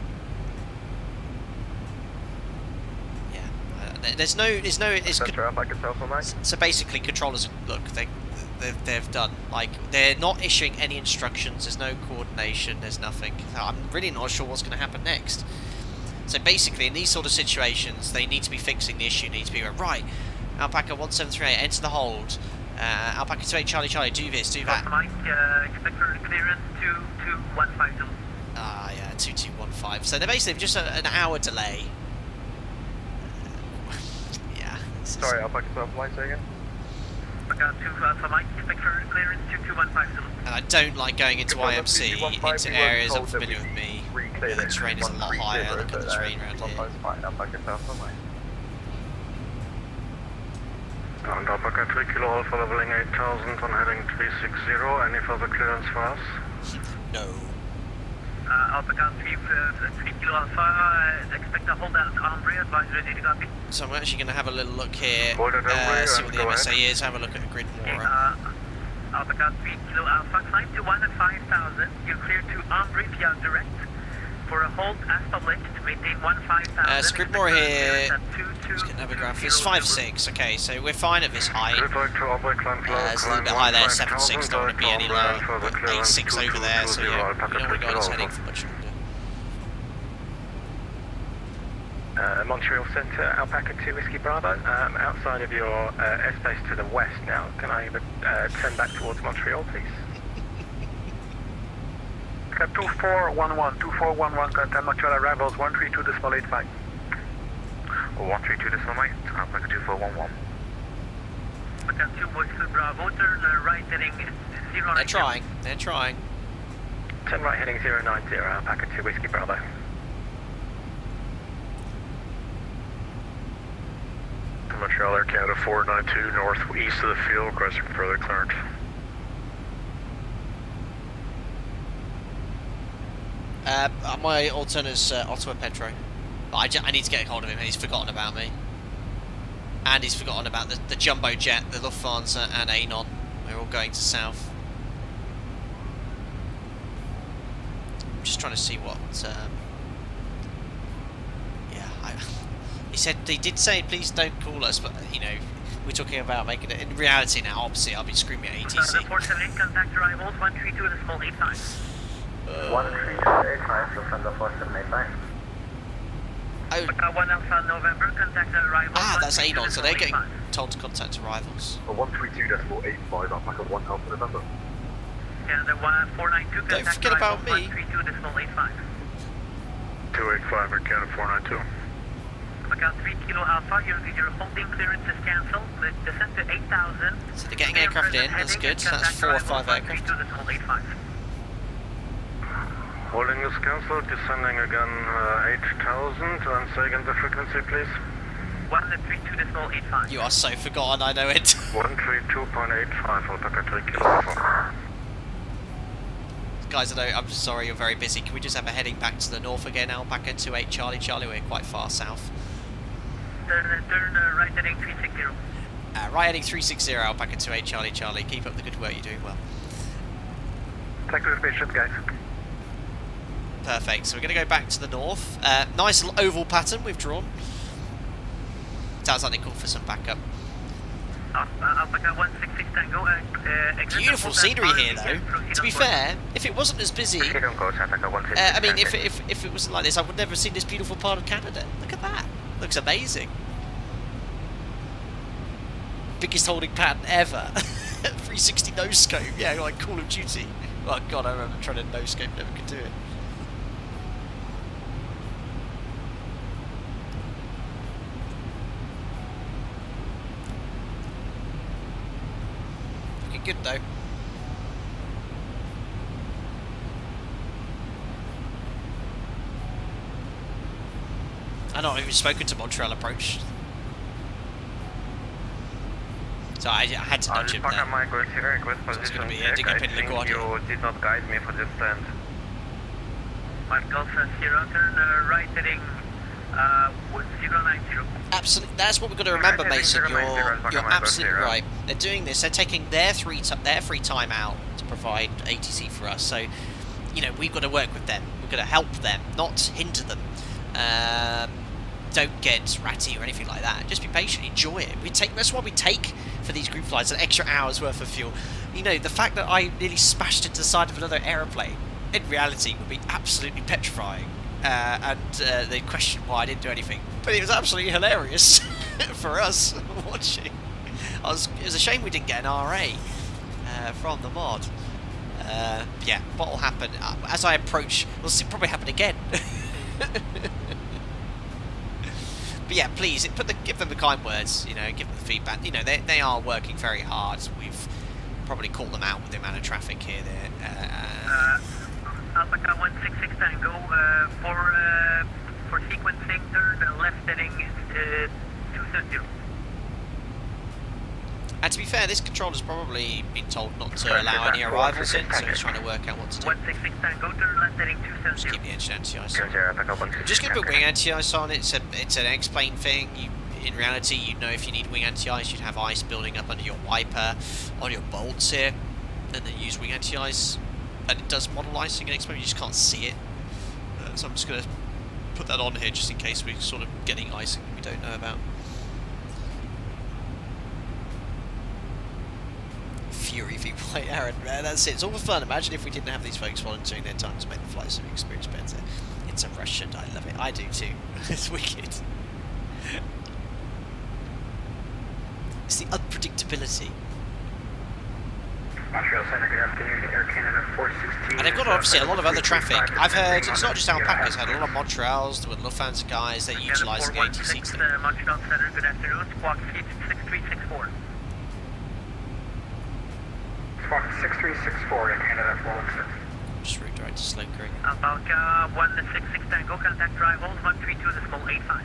Yeah. There's no... So basically, controllers, look, they've done. Like, they're not issuing any instructions, there's no coordination, there's nothing. I'm really not sure what's going to happen next. So basically, in these sort of situations, they need to be fixing the issue. They need to be right, Alpaca 1738, enter the hold. Alpaca 28 Charlie Charlie, do this, do that. Mike, expect for clearance 2215. Ah, yeah, 2215. So they're basically just an hour delay. Yeah. Sorry, Alpaca 12 flight, say again? Alpaca 2 for Mike, expect for clearance 2215. And I don't like going into IMC, into areas unfamiliar with me. The terrain is a lot higher, look at the terrain around here. And Alpaca 3 Kilo Alpha leveling 8000 on heading 360. Any further clearance for us? No. Alpaca 3 Kilo Alpha, expect a hold at Ombre, advise ready to copy. So I'm actually going to have a little look here, see what the go MSA ahead. is, have a look at a grid more. Alpaca 3 Kilo Alpha, climb to 15000. You're clear to Ombre via direct. For a hold as published, maintain 15000. Skidmore here, just getting another graph, it's 5.6, okay, so we're fine at this height. It's a little bit high there, 7.6, don't want to be any lower, but 8.6 over there, so yeah, we don't want to go on this heading for much longer. Montreal Centre, Alpaca 2 Whiskey Bravo, outside of your airspace to the west now. Can I turn back towards Montreal, please? 2411, contact Montreal arrivals 132.85. 132.8, Alpaca 2411. Alpaca 2 Whiskey Bravo, turn right heading 090. They're trying. Turn right heading 090, Alpaca 2 Whiskey Bravo. Montreal Air Canada 492 northeast of the field, requesting further clearance. My alternate's Ottawa Petro. But I need to get a hold of him, he's forgotten about me. And he's forgotten about the jumbo jet, the Lufthansa and Anon. We're all going to south. I'm just trying to see what... He did say, please don't call us, but, you know, we're talking about making it... In reality now, obviously, I'll be screaming at ATC. 478, contact arrivals 132.85. 132.85, so from the 4785. Oh. 1 Alpha November, contact arrivals. Ah, that's Anon, so they're getting told to contact arrivals. 132.85, Alpaca 1 Alpha November. Yeah, the 492, contact Don't forget about me. 132.85. 285, Air Canada 492. Alpaca 3 Kilo Alpha, your holding clearance is cancelled. Descend to 8000. So they're getting aircraft in, that's good. That's 4 or 5 aircraft. 132.85. Holding is cancelled, descending again 8000, and say again the frequency please. 132.85. You are so forgotten, I know it. 132.85, Alpaca 3 Kilo Alpha. Guys, I'm sorry, you're very busy. Can we just have a heading back to the north again, Alpaca 28 Charlie Charlie? We're quite far south. Turn right heading 360. Right heading 360, Alpaca 28 Charlie Charlie. Keep up the good work, you're doing well. Thank you for your patience, guys. Perfect, so we're going to go back to the north. Nice little oval pattern we've drawn. Sounds like they call for some backup. Alpaca 166 Tango. Beautiful scenery here, though. To be fair, if it wasn't as busy, I mean, if it wasn't like this, I would never have seen this beautiful part of Canada. Look at that. Looks amazing. Biggest holding pattern ever. 360 no scope. Yeah, like Call of Duty. Oh god, I remember trying to no scope, never could do it. Looking good though. I've not even spoken to Montreal approach. So I had to nudge him there. So it's going to be ending up in La Guardia. You did not guide me for this stand. Mike Golf Sierra, turn right heading 090. Absolutely, that's what we've got to remember, Mason. You're absolutely right. They're doing this. They're taking their free time out to provide ATC for us. So, you know, we've got to work with them. We've got to help them, not hinder them. don't get ratty or anything like that. Just be patient, enjoy it. That's why we take for these group flights an extra hour's worth of fuel. You know, the fact that I nearly smashed into the side of another aeroplane in reality would be absolutely petrifying, and they'd question why I didn't do anything. But it was absolutely hilarious for us watching. It was a shame we didn't get an RA from the mod. Yeah, what will happen as I approach? We'll see, probably happen again. But yeah, please give them the kind words. You know, give them the feedback. You know, they are working very hard. We've probably caught them out with the amount of traffic here. There. Alpaca 166 Tango for sequencing turn left heading 270. And to be fair, this controller's probably been told not to allow any arrivals in, so he's trying to work out what to do. 166 Tango, turn left heading 270. Just keep the engine anti-ice on. Just going to put wing anti-ice on. It's an X-plane thing. In reality, you'd know if you need wing anti-ice, you'd have ice building up under your wiper, on your bolts here, and then use wing anti-ice. And it does model icing in X-plane, you just can't see it. So I'm just going to put that on here just in case we're sort of getting icing we don't know about. Fury V-Play Aaron, that's it. It's all for fun. Imagine if we didn't have these folks volunteering their time to make the flight so we experience better. It's a rush and I love it. I do too. It's wicked. It's the unpredictability. Montreal Center, good afternoon. Air Canada 416. And they've got obviously a lot of other traffic. I've heard it's not just Alpacas, I've had a lot of Montreals, there were Lufthansa guys, they're utilising the ATCs there. Montreal Center, good afternoon. Squawk 6364. Squawk 6364 in Canada 416. Just redirect to slow crew. Alpaca 166 Tango, contact dry hold 132.85.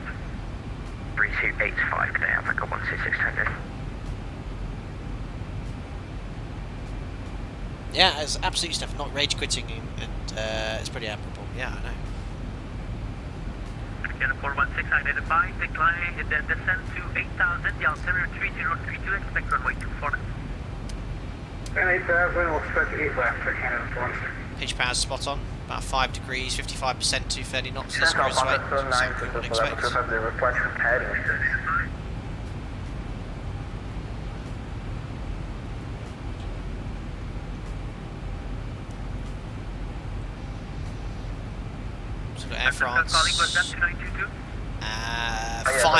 3285, good day, Alpaca 166 Tango. Yeah, it's absolutely stuff, not rage quitting, and it's pretty admirable. Yeah, I know. Canada 416 identified, decline, descend to 8,000, the altimeter 3032, expect runway 24 now. And 8,000, we'll expect 8 left for Canada 416. Pitch power's spot on, about 5 degrees, 55%, 230 knots, this cruise rate, exactly what one expects. The reflection pattern. Air France. 5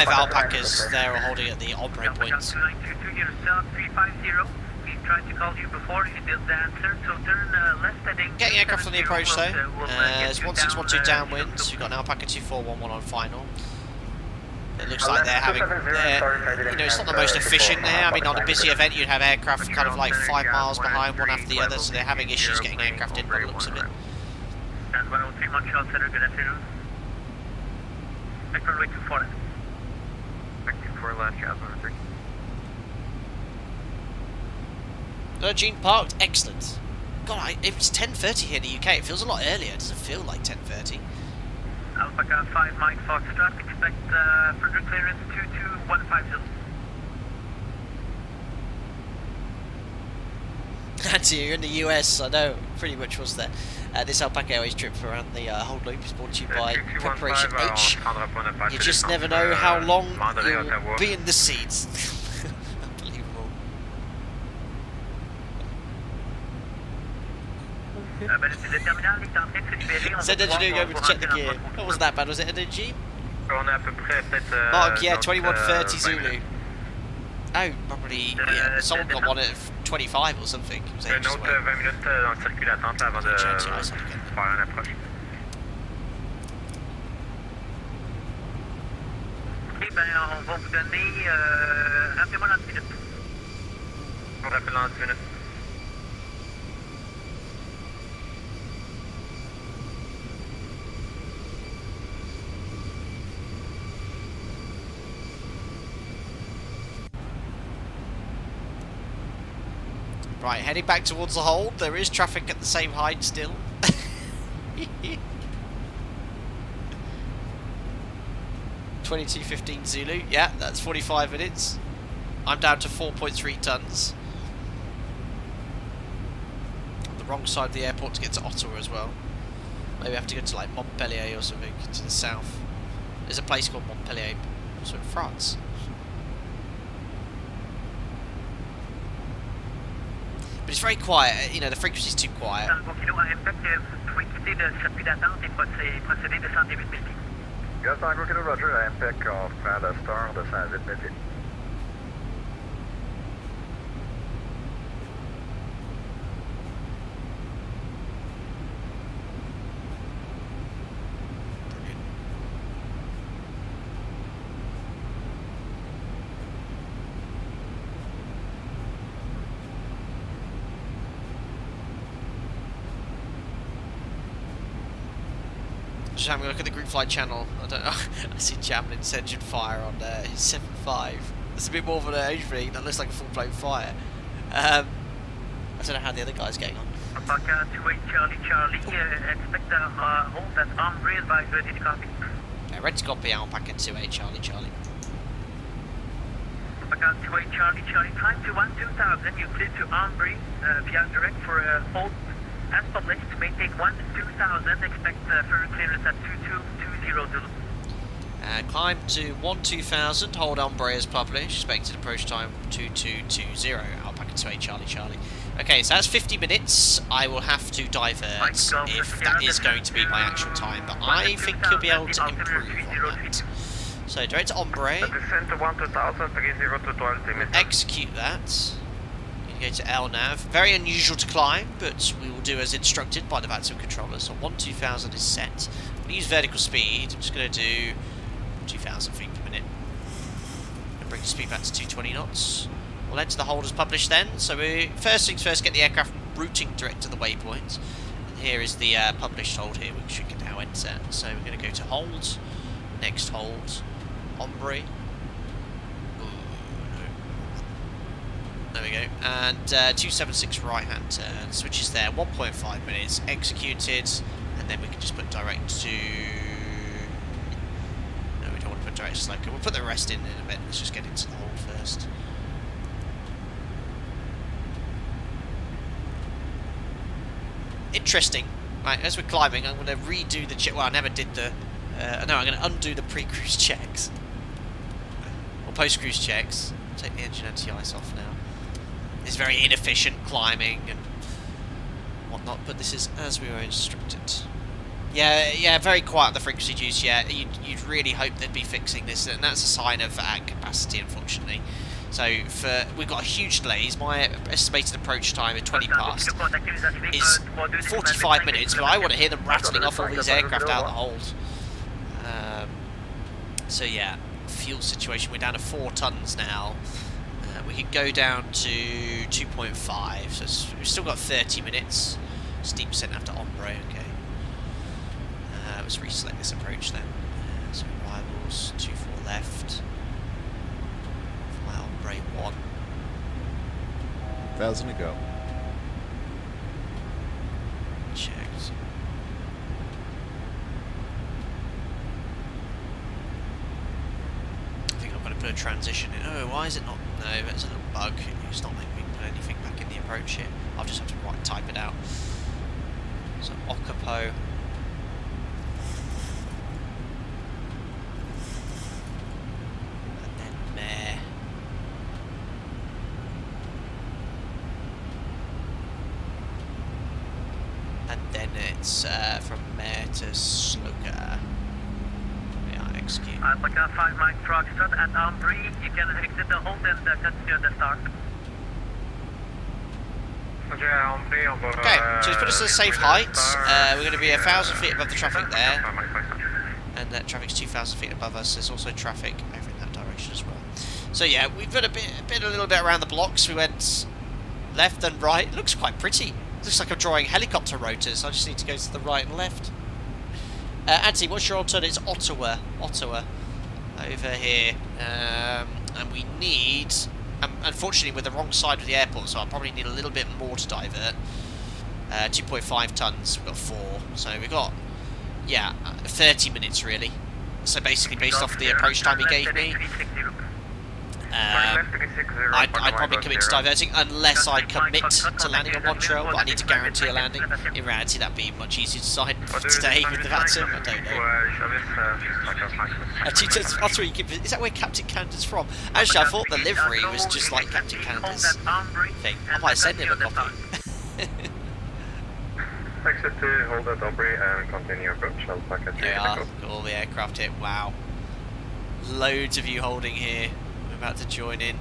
Alpacas there are holding at the ombre point. 2922, you're still 350. We tried to call you before, you didn't answer, so turn left heading. Getting aircraft on the approach though. There's 1612 downwind. We've got an Alpaca 2411 on final. It looks like they're having, you know, it's not the most efficient there. I mean, on a busy event, you'd have aircraft kind of like 5 miles behind one after the other, so they're having issues getting aircraft in by the looks of it. And 103 Montreal Center, good afternoon. Expect runway 24 left. Expect 24 left, Charles 103. Gene parked, excellent. God, it was 10:30 here in the UK. It feels a lot earlier. It doesn't feel like 10:30. Alpaca 5 Mike Foxtrot, expect further clearance 22150. Nancy, you're in the US, I know, pretty much was there. This Alpaca Airways trip around the whole loop is brought to you by Preparation H. You just never know how long you'll be in the seats. Unbelievable. Send engineering over to check the gear. What was that bad? Was it energy? Mark, yeah, 2130 Zulu. Oh, probably, yeah, someone got one at 25 or something. It was ages away. Ok, ben on va vous donner, rappelez-moi dans 10 minutes. On rappelle dans 10 minutes. Right, heading back towards the hold. There is traffic at the same height still. 2215 Zulu. Yeah, that's 45 minutes. I'm down to 4.3 tons. On the wrong side of the airport to get to Ottawa as well. Maybe I have to go to like Montpellier or something to the south. There's a place called Montreal, also in France. But it's very quiet, you know, the frequency's too quiet. Gaz Tango Kilo Roger, Impec, on reprend la star, on descend à vite métier. Just having a look at the group flight channel. I don't know. I see Jamlin's engine fire on his 7.5. It's a bit more of an hopefully that looks like a full-blown fire. I don't know how the other guy's getting on. Alpaca 28 Charlie Charlie, expect a hold at Ombre, advise ready to copy. Ready to copy, Alpaca 28 Charlie Charlie. Alpaca 28 Charlie Charlie, time to 12,000, you clear to Ombre via direct for a hold. As published, maintain 12,000, expect further clearance at 2220. Climb to 12,000, hold Ombre as published, expected approach time 2220, Alpaca 28 Charlie Charlie. Okay, so that's 50 minutes. I will have to divert if that is going to be my actual time, but I think you'll be able to improve on that. So direct to Ombre, execute that. Go to LNAV. Very unusual to climb, but we will do as instructed by the VATSIM controller. So 12,000 is set. I'm going to use vertical speed. I'm just going to do 2,000 feet per minute. And bring the speed back to 220 knots. We'll enter the hold as published then. So we first things first, get the aircraft routing direct to the waypoint. And here is the published hold here, which we can now enter. So we're going to go to hold, next hold, Ombre. There we go, and 276 right hand turn, switches there, 1.5 minutes, executed, and then we can just put direct to... No, we don't want to put direct to slow. We'll put the rest in a bit, let's just get into the hold first. Interesting, right, as we're climbing, I'm going to redo the check, well I never did the, no, I'm going to undo the pre-cruise checks, or post-cruise checks, take the engine anti-ice off now. It's very inefficient climbing and whatnot, but this is as we were instructed. Yeah, very quiet on the frequency juice. Yeah, you'd really hope they'd be fixing this, and that's a sign of capacity, unfortunately. So we've got huge delays. My estimated approach time at 20 past is 45 minutes, but I want to hear them rattling off all these aircraft out of the hold. So yeah, fuel situation. We're down to 4 tons now. We could go down to 2.5, so we've still got 30 minutes. Steep descent after Ombre, okay. Let's reselect this approach then. So arrivals, 24 left. Fly Ombre 1. 1,000 to go. Checked. I think I'm going to put a transition in. Oh, why is it not? No, there's a little bug. It's not letting me put anything back in the approach here. I'll just have to type it out. So Occapo. And then Mare. And then it's from Mare to Sloka. Execute. Alpaca 5 Mike Foxtrot at Ombre, you can exit the hold and continue the start. Okay, so it's put us at a safe height. We're going to be 1,000 feet above the traffic there, and that traffic's 2,000 feet above us. There's also traffic over in that direction as well. So yeah, we've got a little bit around the blocks. We went left and right. It looks quite pretty. It looks like I'm drawing helicopter rotors. I just need to go to the right and left. Anthony, what's your alternate? It's Ottawa over here, and we need, unfortunately we're the wrong side of the airport, so I'll probably need a little bit more to divert. 2.5 tons, we've got 4, so we've got, yeah, 30 minutes really. So basically based off the approach time he gave me, I'd probably commit to diverting unless I commit to landing on Montreal, but I need to guarantee a landing. In reality, that'd be much easier to decide today with the Vatsum. I don't know. That's where you keep. Is that where Captain Canada's from? Actually, I thought the livery was just like Captain Canada's thing. I might send him a copy. Exit to hold at Aubrey and continue approach. Alpaca 3 There we are. Got all the aircraft here. Wow. Loads of you holding here. We're about to join in.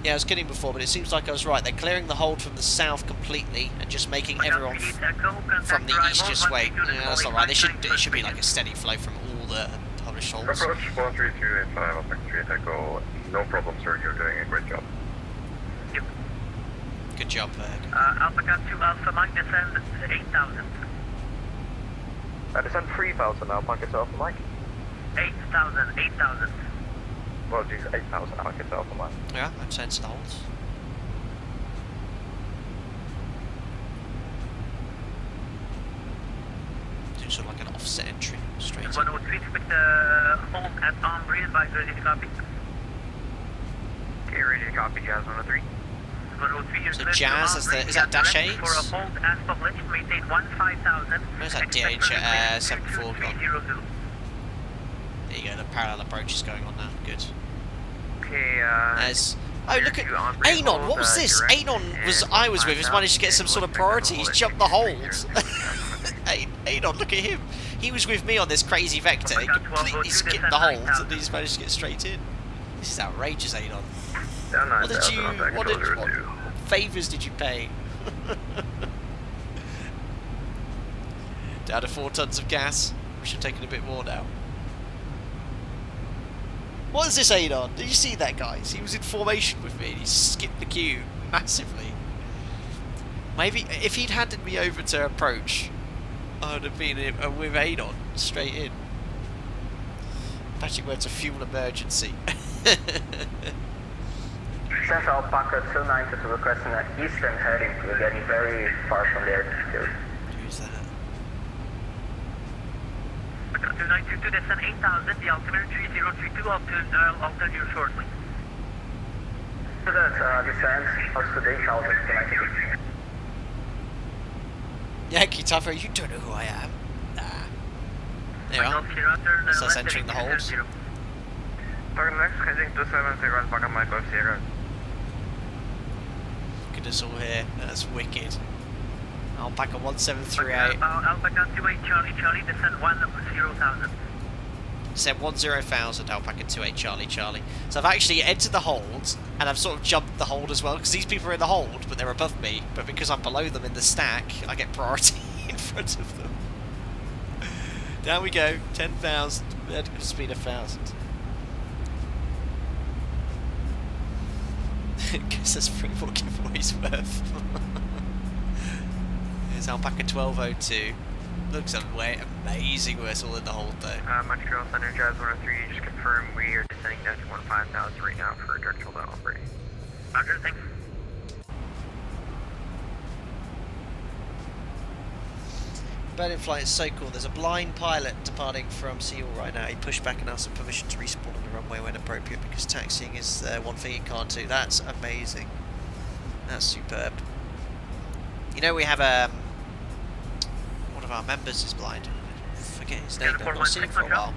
Yeah, I was kidding before, but it seems like I was right. They're clearing the hold from the south completely and just making everyone from the east just wait. Yeah, that's not right. It should be like a steady flow from all the published holds. Approach 13285, Alpaca 3 Echo. No problem, sir. You're doing a great job. Yep. Good job, Alpaca 2 Alpha Mike, descend 8,000. Descend 3,000 Alpaca 2 Alpha Mike. 8,000. Apologies, 8,000 Alpaca 2 Alpha Mike. Yeah, that sends the holds. Do sort of like an offset entry, straight in. 103, expect the hold at Aubrey, advise ready to copy. Okay, ready to copy, Jazz 103. 103, So Jazz, is that dash 8? For a hold as published, maintain 15,000. Where's that DH74 gone? There you go, the parallel approach is going on now. Good. Okay, oh, look at Anon. What was this? Anon I was with has managed to get some sort of priority. He's jumped the holds. Anon, look at him. He was with me on this crazy vector. He completely skipped the holds and he's managed to get straight in. This is outrageous, Anon. What favours did you pay? Down to 4 tons of gas. We should have taken a bit more now. What is this Anon? Did you see that, guys? He was in formation with me and he skipped the queue massively. Maybe if he'd handed me over to approach, I would have been with Anon straight in. Magic words of fuel emergency. Central Alpaca 292 requesting an eastern heading. We're getting very far from the altitude. Who's that? 292 to descend 8,000, the altimeter 3032, I'll tell you shortly. So that descend, how's today, Charles, 292. Yankee Tougher, you don't know who I am. Nah. There you are. That's us entering the holds. next heading 270 Alpaca Mike of Sierra. Look at us all here. That's wicked. Alpaca 1738. Alpaca 28 Charlie, descend 10,000. Descend 10,000, Alpaca 28 Charlie. So I've actually entered the hold, and I've sort of jumped the hold as well, because these people are in the hold, but they're above me. But because I'm below them in the stack, I get priority in front of them. Down we go, 10,000, vertical speed 1,000. Guess that's pretty what giveaway's worth. There's Alpaca 1202. Looks amazing where it's all in the hold though. Montreal Center, Jazz 103, just confirm we are descending down to 15,000 right now for a direct hold out operating. Roger, thanks. Berlin flight is so cool. There's a blind pilot departing from CYUL right now. He pushed back and asked for permission to respawn on the runway when appropriate because taxiing is one thing he can't do. That's amazing. That's superb. You know, we have one of our members is blind. I forget his name, but I've not seen him for a while.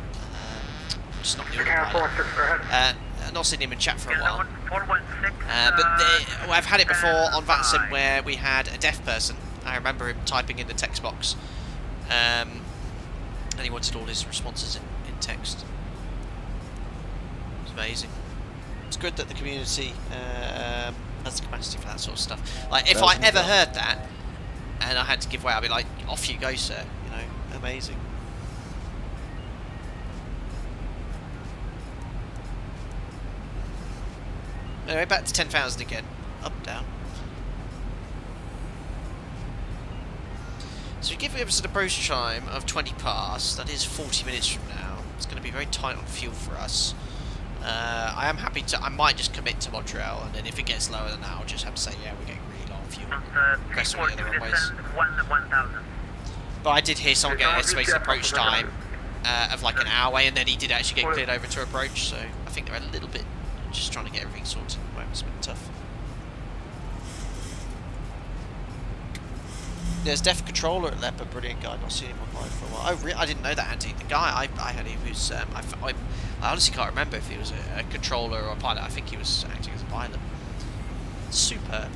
Just not the autopilot. I've not seen him in chat for a while. But I've had it before on VATSIM where we had a deaf person. I remember him typing in the text box. And he wanted all his responses in text. It's amazing. It's good that the community has the capacity for that sort of stuff. Like, if I ever heard that and I had to give way, I'd be like, off you go, sir. You know, amazing. Anyway, back to 10,000 again. Up, down. So we give us an approach time of 20 past. That is 40 minutes from now. It's going to be very tight on fuel for us. I am happy to. I might just commit to Montreal, and then if it gets lower than that, I'll just have to say, yeah, we're getting really low on fuel. Press all the other runways. 1,000. But I did hear someone get an estimated approach time of like an hour away, and then he did actually get cleared over to approach, so I think they're a little bit just trying to get everything sorted at the moment. It's a bit tough. There's Def Controller at Leopard, brilliant guy, not seen him on live for a while. Oh, really? I didn't know that, Andy. The guy I had, he was, I honestly can't remember if he was a controller or a pilot. I think he was acting as a pilot. Superb.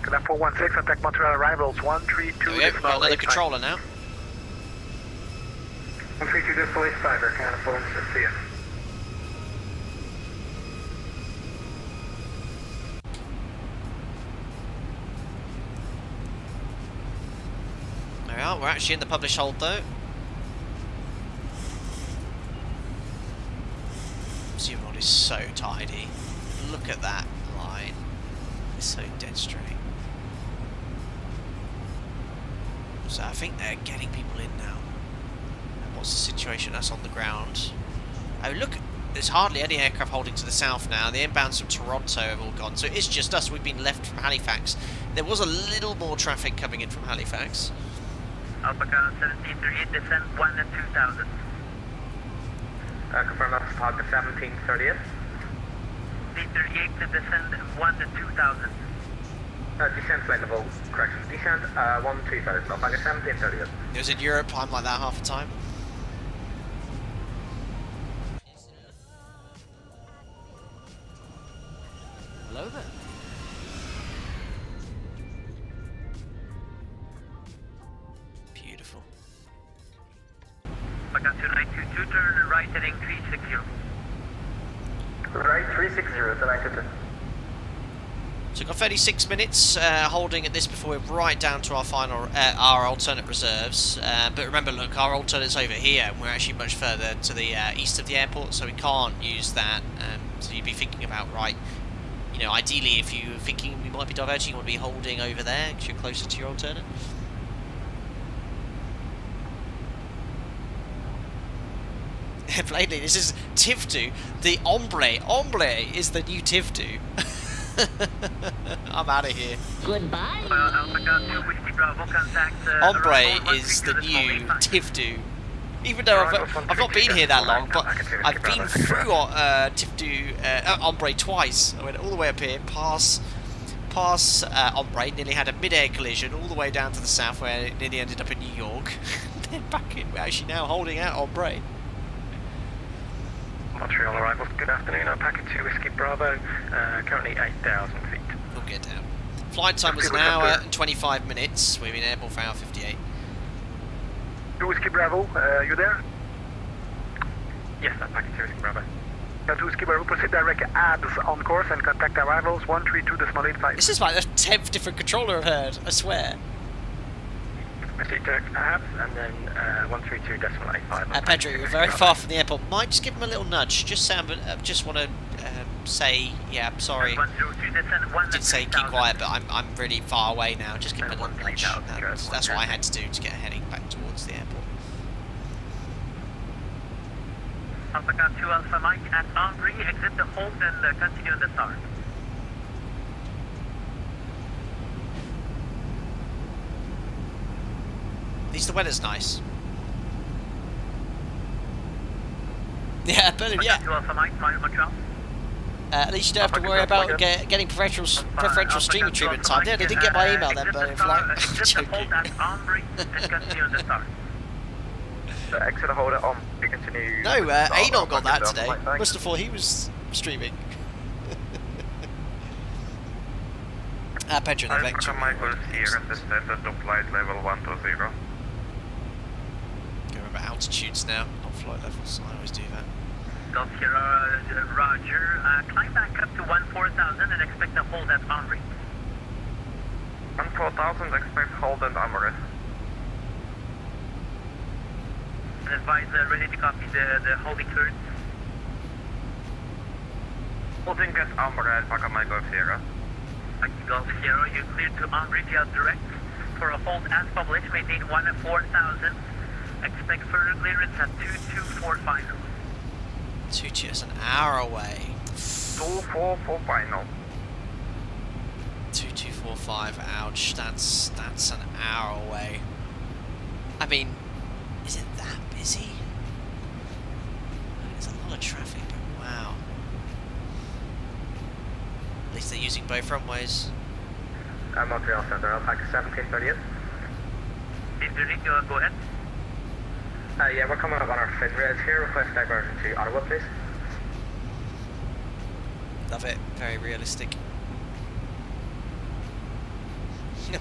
Good after 416, attack Montreal arrivals 132. There we go, got another controller now. 132.85, Air Canada, phone, see ya. There we are, we're actually in the published hold though. ZIBO is so tidy. Look at that line. It's so dead straight. So I think they're getting people in now. And what's the situation? That's on the ground. Oh look, there's hardly any aircraft holding to the south now. The inbounds from Toronto have all gone. So it's just us. We've been left from Halifax. There was a little more traffic coming in from Halifax. Alpaca 1738, descend 1 and 2000. Confirm that's Alpaca 1738. 1738 to descend 1 and 2000. Descent flight level, correction. Descent 12000, Alpaca 1738. It was in Europe, I'm like that half the time. Hello there. Beautiful. Alpaca 2922, turn right heading 360. Right, 360 to 922. So we've got 36 minutes holding at this before we're right down to our final, our alternate reserves. But remember, look, our alternate's over here, and we're actually much further to the east of the airport, so we can't use that. So you'd be thinking about, right, you know, ideally if you're thinking we might be diverging, you want to be holding over there because you're closer to your alternate. Plainly, this is Tivdu, the Ombre. Ombre is the new Tivdu. I'm out of here. Goodbye. Ombre is the new Tivdu. Even though I've not been here that long, but I've been through Tivdu, Ombre twice. I went all the way up here, past Ombre, nearly had a mid-air collision all the way down to the south where it nearly ended up in New York. Then back in, we're actually now holding out Ombre. Montreal arrivals, good afternoon, Alpaca 2 Whiskey Bravo, currently 8,000 feet. We'll get down. Flight time was an hour and 25 minutes. We've been airborne for hour 58. 2 Whiskey Bravo, you there? Yes, Alpaca 2 Whiskey Bravo. 2 Whiskey Bravo, proceed direct abs on course and contact arrivals 132.85. This is like the 10th different controller I've heard, I swear. Proceed direct abs and then 132.85. Pedro, you're very far from the airport. Might just give him a little nudge. Just say, just want to say, yeah, I'm sorry. I did say keep quiet, but I'm really far away now. Just give him a little nudge. That's what I had to do to get heading back towards the airport. Alpaca 2 Alpha Mike at Henri, exit the hold and continue the start. At least the weather's nice. Yeah, Berlin, yeah. At least you don't have to worry about getting preferential streaming treatment time. Yeah, they didn't get my email then, Berlin Flight. Joking. Exit hold it on, we continue. No, Anon got that today. Must have thought he was streaming. Pedro, the Vector. Michael here, descended to flight level 120. Go remember altitudes now, not flight levels. I always do that. Golf Sierra, Roger. Climb back up to 14,000 and expect a hold at Henri. 14,000, expect hold at Henri. And advise ready to copy the holding clearance. Holding at Henri, Alpaca Michael Sierra. Golf Sierra, you cleared to Henri via direct for a hold as published, maintain 14,000. Expect further clearance at 2245. 2 just an hour away. 2245 now. 2245, ouch, that's an hour away. I mean, is it that busy? There's a lot of traffic, but wow. At least they're using both runways. Montreal Center, Alpaca 1738. Go ahead. Yeah, we're coming up on our fin rails here. Request diversion to Ottawa, please. Love it, very realistic.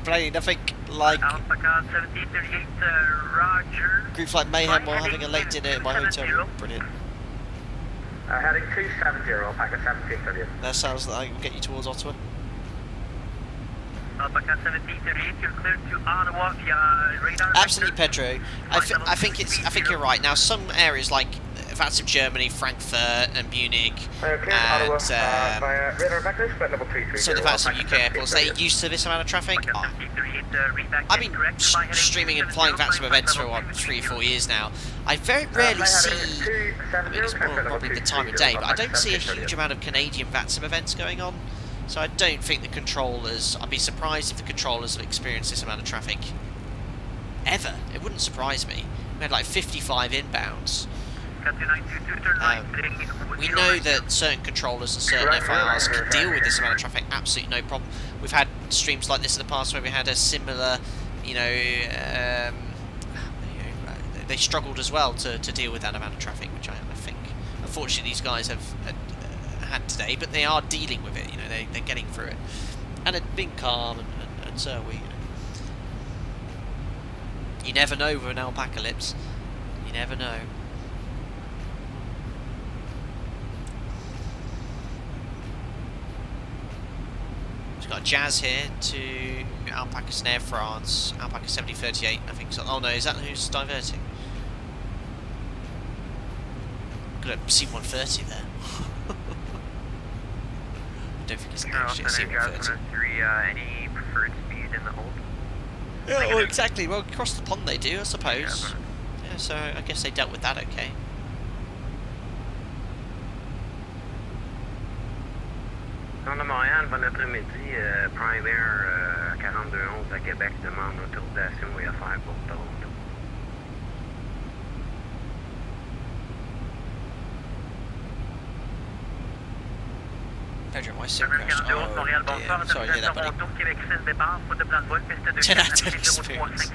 Playing nothing like Alpaca 1738, Roger. group flight mayhem while having a late dinner at my hotel room. Brilliant. Heading 270, Alpaca 1738. That sounds like I can get you towards Ottawa. Alpaca 1738, you're cleared to Ottawa via radar. Absolutely, Pedro. I think you're right. Now, some areas like that's of Germany, Frankfurt, and Munich, and so the that's of UK airports, they're used to this amount of traffic. I've been streaming and flying VATSIM events for what, 3 or 4 years now. I very rarely see. I mean, it's more probably the time of day, but I don't see a huge amount of Canadian VATSIM events going on. So I don't think the controllers. I'd be surprised if the controllers have experienced this amount of traffic ever. It wouldn't surprise me. We had like 55 inbounds. We know that certain controllers and certain FIRs can deal with this amount of traffic, absolutely no problem. We've had streams like this in the past where we had a similar, they struggled as well to deal with that amount of traffic, which I think, unfortunately, these guys have had today, but they are dealing with it, they're getting through it. And it's been calm, and so are we. You never know with an alpacalypse. You never know. We've got a Jazz here to Alpaca Air France, Alpaca 7038, I think so. Oh no, is that who's diverting? Got a C-130 there. I don't think it's actually a C-130. Any preferred speed in the hold? Yeah, well, exactly. Well, across the pond they do, I suppose. Yeah, so I guess they dealt with that okay. Dans le Montréal, bon après-midi, Prime Air 4211 à Québec demande l'autorisation et affaires pour Toronto. Pedro, my sim crashed. Oh, dear. Sorry to hear that, buddy. 10 out of 10 experience.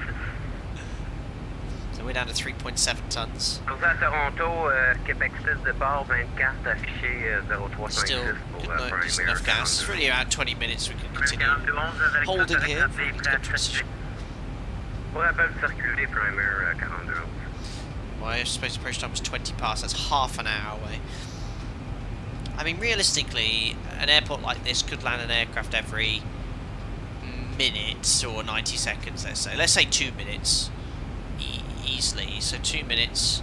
So we're down to 3.7 tons. À Toronto, Québec 6 départ 24 affiché 0356 Still pour not Prime just Air enough gas. It's really around 20 minutes we can continue holding here. Pour rappel circuler Prime Air 4211. My supposed approach time was 20 past. That's half an hour away. I mean, realistically, an airport like this could land an aircraft every minute or 90 seconds, let's say. Let's say 2 minutes easily. So 2 minutes.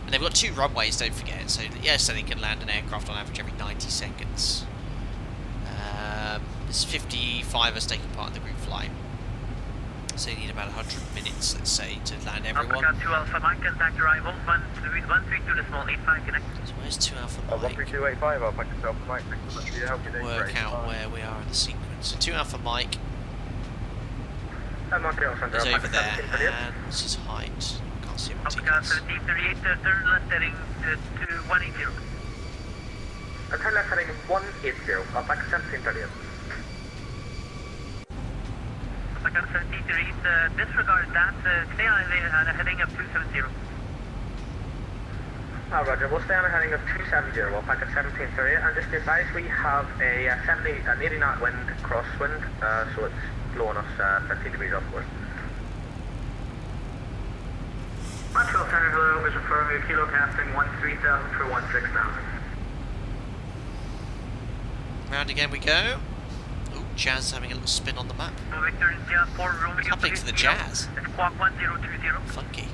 And they've got 2 runways, don't forget. So, yeah, so they can land an aircraft on average every 90 seconds. There's 55 of us taking part in the group flight. So you need about 100 minutes, let's say, to land everyone. Alpaca 2 Alpha Mike, contact arrival, 132 decimal 85, connect. So where's 2 Alpha Mike? 13285, Alpaca 2 Alpha Mike, thanks so much for your help today. Work out where we are in the sequence. So 2 Alpha Mike is over there, and what's his height? Can't see what Alpaca 1738, turn left heading to 180. Turn left heading 180, Alpaca 1738. Alpaca 1738, disregard that, stay on a heading of 270. Roger, we'll stay on a heading of 270, Alpaca 1738, and just to advise, we have an 80 knot wind, crosswind, so it's blowing us 15 degrees off course. Montreal Center, hello, is referring to kilo casting 13,000 for 16,000. Round again we go. Ooh, Jazz having a little spin on the map. Victor India 4 Romeo. What's happening to the Jazz? It's Squawk 1020. Funky.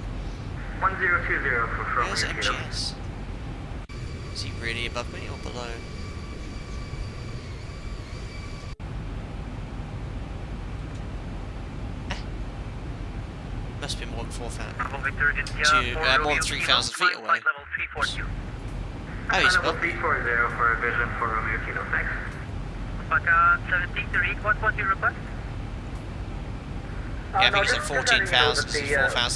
1020 for Where's Romeo. MGS? Is he really above me or below? Must be more than 4,000. More than 3,000 feet away. Oh, he's Level 340 for a vision for Romeo Kilo. Thanks. Alpaca 17 to read. What was your request? Yeah, I think it's at 14,000, so 4,000 feet.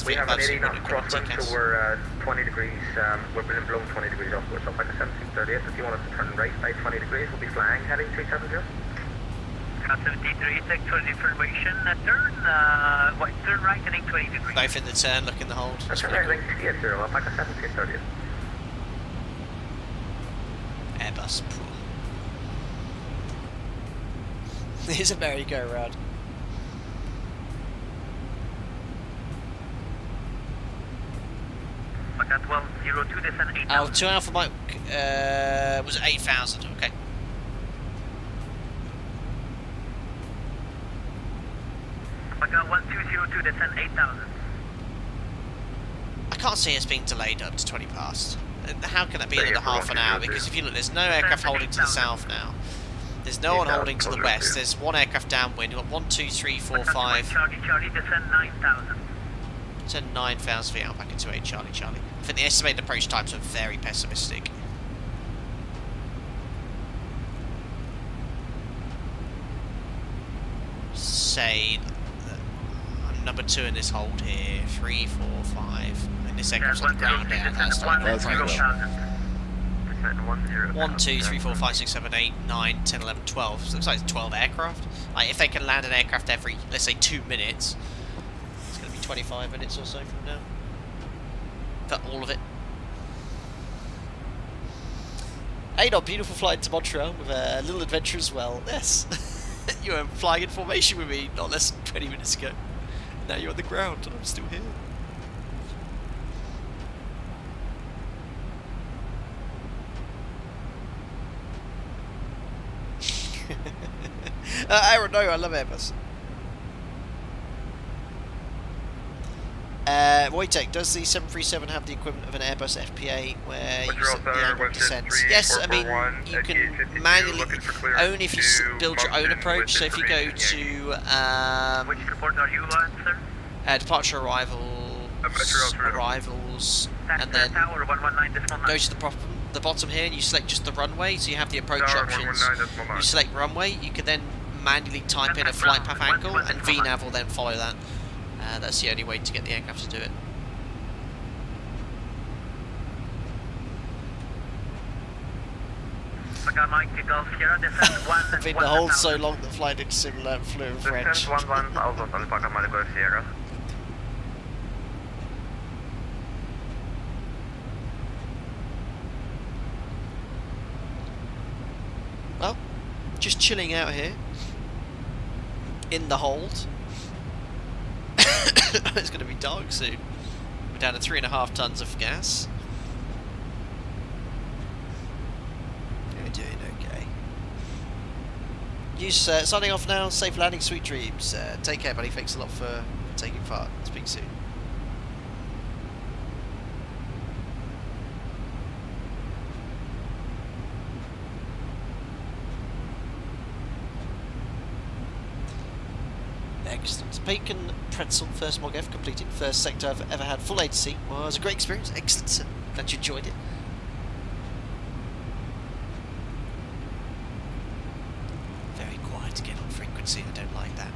We have an That's 80 knot crosswind, TCAS. so we're 20 degrees, we're below 20 degrees off course. Alpaca 1738, if you want us to turn right by 20 degrees, we'll be flying heading 370. 73, actual information, turn right heading 20 degrees. Both in the turn, look in the hold. That's right, heading 380, Alpaca 1738. Airbus. Here's a merry-go-round. Alpaca 1202, descend 8,000. Oh, 2 Alpha Mike was 8,000, okay. Alpaca 1202, descend 8,000. I can't see us being delayed up to 20 past. How can that be another half an hour? Because if you look, there's no aircraft holding to the south now. There's no one holding to the west. There's one aircraft downwind. You've got 1, 2, 3, 4, 5. Charlie, descend 9,000. Descend 9,000 feet Alpaca 28 Charlie. I think the estimated approach times are very pessimistic. Say I'm number 2 in this hold here. 3, 4, 5. And this aircraft's on the ground now. That's not an approach. 1, 2, 3, 4, 5, 6, 7, 8, 9, 10, 11, 12. So it looks like it's 12 aircraft. Like if they can land an aircraft every, let's say, 2 minutes, it's going to be 25 minutes or so from now. For all of it. Adon, beautiful flight to Montreal with a little adventure as well. Yes. You were flying in formation with me not less than 20 minutes ago. Now you're on the ground and I'm still here. Aaron, no, I love Airbus. Wojtek, does the 737 have the equivalent of an Airbus FPA where you set the angle of descent? Yes, I mean, you can manually, only if you build your own approach. So if you go to Which report are you on, sir? departure arrivals, and then go to the bottom here and you select just the runway, so you have the approach options. You select runway, you can then manually type in a flight path angle and VNAV will then follow that. That's the only way to get the aircraft to do it. I think the hold's so long that flight into sim flew in French. Well, just chilling out here in the hold. It's going to be dark soon. We're down to 3.5 tons of gas. We're doing okay. You signing off now. Safe landing, sweet dreams. Take care, buddy. Thanks a lot for taking part. Speak soon. Excellent. Bacon pretzel, first MOG-F completed. First sector I've ever had full A-to-C. Was a great experience. Excellent, sir. Glad you enjoyed it. Very quiet again on frequency. I don't like that.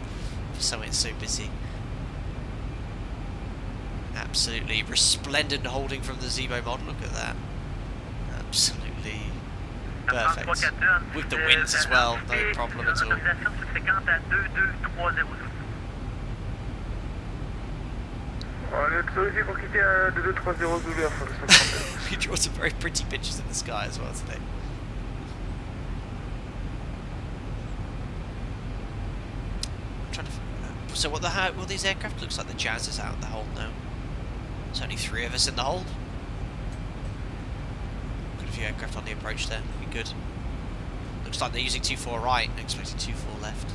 For somewhere so busy. Absolutely resplendent holding from the ZIBO model. Look at that. Absolutely perfect. With the winds as well. No problem at all. We draw some very pretty pictures in the sky as well today. I'm trying to. So what will these aircraft looks like? The Jazz is out in the hold now. There's only 3 of us in the hold. Got a few aircraft on the approach there. Be good. Looks like they're using 2-4 right. I'm expecting 2-4 left.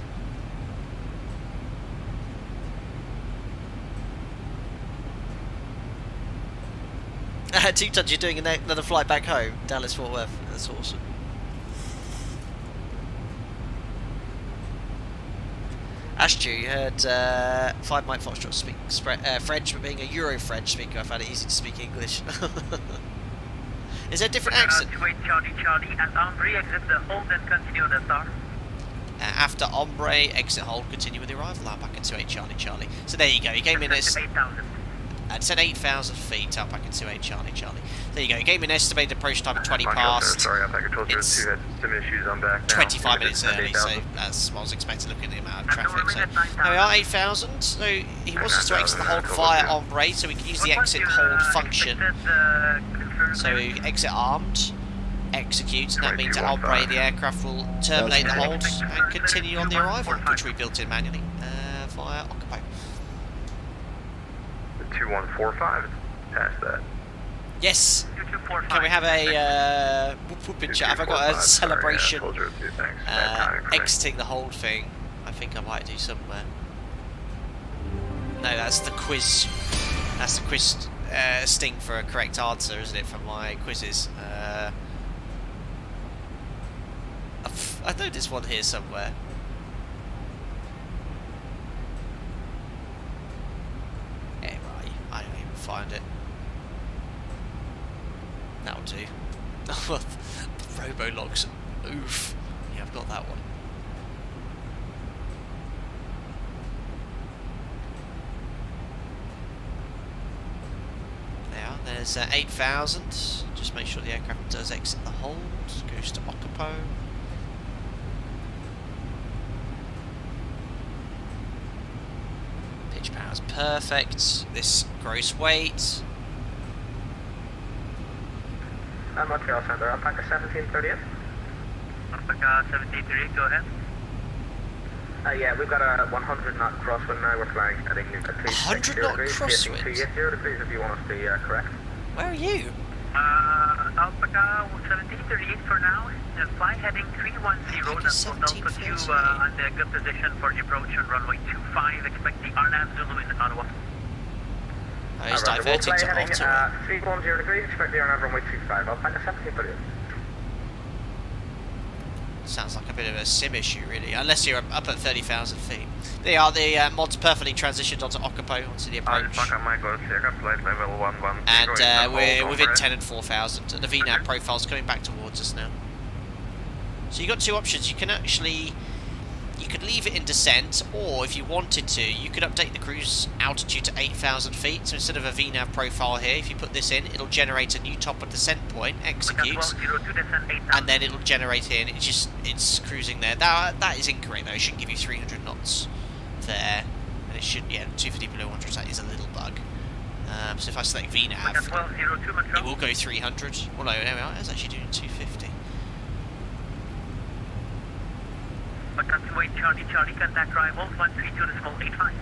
Two tons, you're doing another flight back home, Dallas Fort Worth. That's awesome. Ashtu, you heard 5 Mike Foxtrot speak French, but being a Euro French speaker, I found it easy to speak English. Is there a different accent? 28 Charlie, and Ombre, exit the hold and continue the star. After Ombre, exit hold, continue with the arrival. Alpaca 28 Charlie. So there you go. You came in as... 8,000. It said 8,000 feet, Alpaca 28 Charlie. There you go. You gave me an estimated approach time of 20 past. Sorry, Alpaca 1202 had some issues. I'm back now. 25 minutes early, so that's what I was expecting looking at the amount of traffic. So there we are, 8,000. So he wants us to exit the hold via Ombre, so we can use the exit hold function. So exit armed, execute, and that means at Ombre the aircraft will terminate the hold and continue on the arrival, which we built in manually via Occupy. 2145 past that. Yes. Can we have a whoop in chat? Have I got a celebration exiting the hold thing? I think I might do somewhere. No, that's the quiz. That's the quiz sting for a correct answer, isn't it? For my quizzes. I know there's one here somewhere. I don't even find it. That'll do. The Robologs. Oof. Yeah, I've got that one. There, there's 8,000. Just make sure the aircraft does exit the hold. Goes to Occupy. Pitch power's perfect. This gross weight. Montreal Center, Alpaca 1738. Alpaca 1738, go ahead. Yeah, we've got a 100 knot crosswind now. We're flying heading to 100 knot crosswind? 280 degrees if you want us to be correct. Where are you? Alpaca 1738 for now. Fly heading 310. That will put you on the good position for the approach on runway 25. Expect the RNAV Zulu in Ottawa. Oh, he's diverting to Ottawa. 310 degrees. Expect the RNAV runway 25. Alpaca 1738. Sounds like a bit of a sim issue, really, unless you're up at 30,000 feet. They are, the mod's perfectly transitioned onto Occupy, onto the approach. And we're within 10 and 4,000, and the VNAV profile's coming back towards us now. So you've got two options. You can actually, you could leave it in descent, or if you wanted to, you could update the cruise altitude to 8,000 feet. So instead of a VNAV profile here, if you put this in, it'll generate a new top of descent point, executes, and then it'll generate here, and it's cruising there. That is incorrect though. It shouldn't give you 300 knots there, and it should, yeah, 250 below 100. That is a little bug. So if I select VNAV, it will go 300. Well, no, there we are. It's actually doing 250. 28 Charlie, contact arrival 132.85.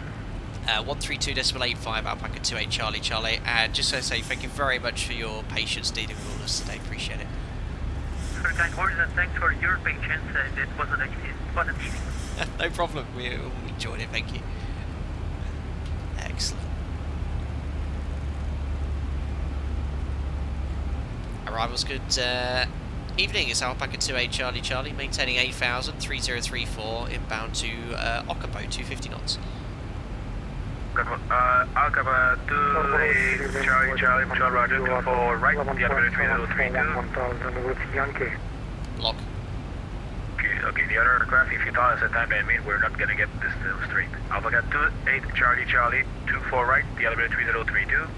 132.85, Alpaca 28 Charlie, and just to say thank you very much for your patience dealing with all this today, appreciate it. Very kind words and thanks for your patience, it wasn't easy. No problem, we all enjoyed it, thank you. Excellent. Arrival's good. Evening, it's Alpaca 28 Charlie, maintaining 8,000, 3034, inbound to Occupy, 250 knots. Alpaca 28 Charlie, Roger, 24 right, the other 3032. With Yankee. Lock. Okay, the other aircraft, if you thought us at time, I mean, we're not going to get this straight. Alpaca 28 Charlie, 24 right, the other 3032.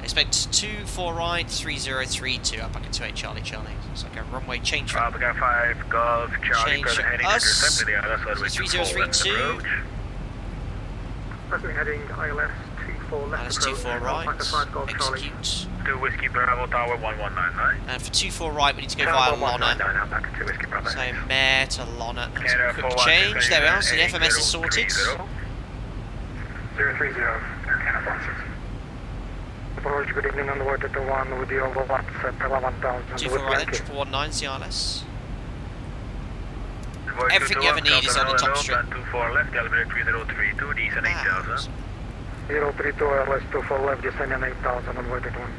Expect 24 right, 3032, Alpaca 28 Charlie. It's like a runway change from Alpaca 5 Golf Charlie, heading us. to that's what 3032. We're heading ILS 24 left. ILS 24 right, execute. 2 Whiskey Bravo Tower 1199. And for 24 right, we need to go via Lona. So Mare to Lona. That's a quick change. There we are, so the FMS is sorted. 030, good evening on the water to 1 with the over WhatsApp 11,000. 24 right, then 119 CRLS. Everything you ever need is on the top strip. 24 left, elevator 3032, descend 8,000. 032 LS 24 left, descending 8,000 on water to 1.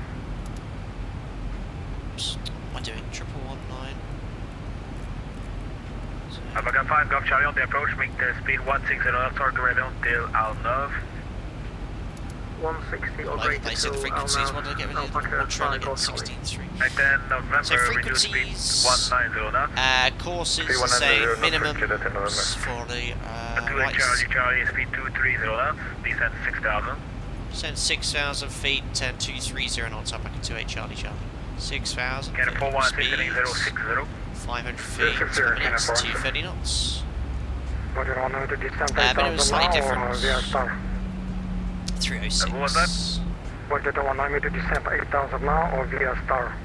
What am I doing? 1119. I've got 5 Golf Charlie on the approach, make the speed 160 knots, torque radio until Al 9. 160 or Like greater they said, the to frequencies, what did I get rid of? Montreal again, 16.3. So frequencies, courses the same, minimums for the lights. Charlie, speed 230, descend 6,000. Descend 6,000 feet, 10,230 knots, Alpaca 28 Charlie Charlie. 6,000 Can 416 speeds, 500 feet per minute, 230 knots. Minimum slightly different. 306. What was that? What you don't want me to descend 8,000 now or via star?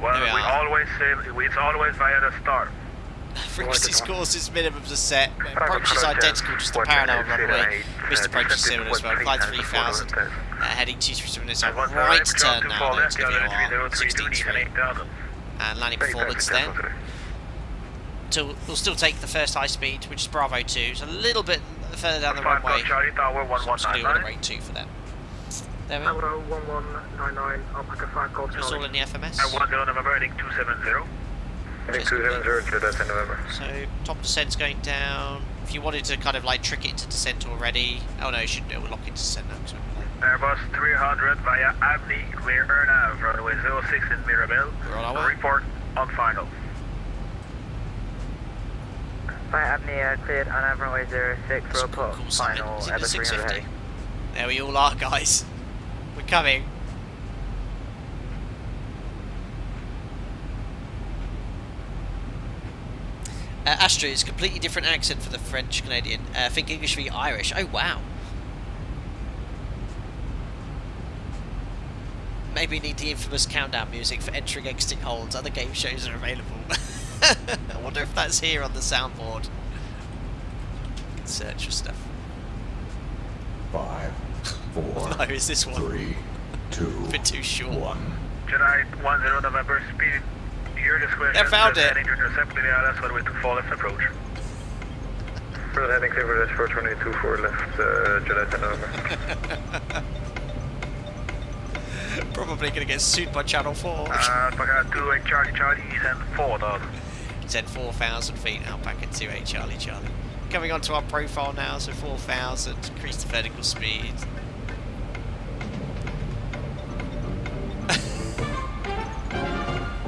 Well, we always say it's always via the star. Frequencies, courses, minimums are set. Approach is identical, just a parallel runway. Missed approach is similar as well. Climb 3,000. Heading 237 is a right turn now, though, to give you our 16.3. And landing performance then. We'll still take the first high speed, which is Bravo 2. It's a little bit further down the runway. So I'm just going to do a rate 2 for them. There we go. 1199, Alpaca 5 Gold It's all in the FMS. I want to go November heading 270. Heading 270 to that's in November. So top descent's going down. If you wanted to kind of like trick it into descent already, oh no, it will lock into descent now. Airbus 300 via Abney, clear nav, runway 06 in Mirabel. We're on our way. Report on final. Via Abney, cleared on runway 06, report final, Airbus 300. There we all are, guys. We're coming. Astra is a completely different accent for the French Canadian. Think English v Irish. Oh wow. Maybe need the infamous countdown music for entering exiting holds. Other game shows are available. I wonder if that's here on the soundboard. You can search for stuff. 5, 4. No, is this one? 3, 2. A bit too short. 1. July 10 November, speed. Your discretion. I found it. Heading to intercept linear, that's what we to fall left approach. For heading clear for 422 left, July 10 November. Probably going to get sued by Channel 4. Alpaca 28 Charlie, descend 4,000. Descend 4,000 feet, Alpaca 28 Charlie Charlie. Coming onto our profile now, so 4,000, increase the vertical speed.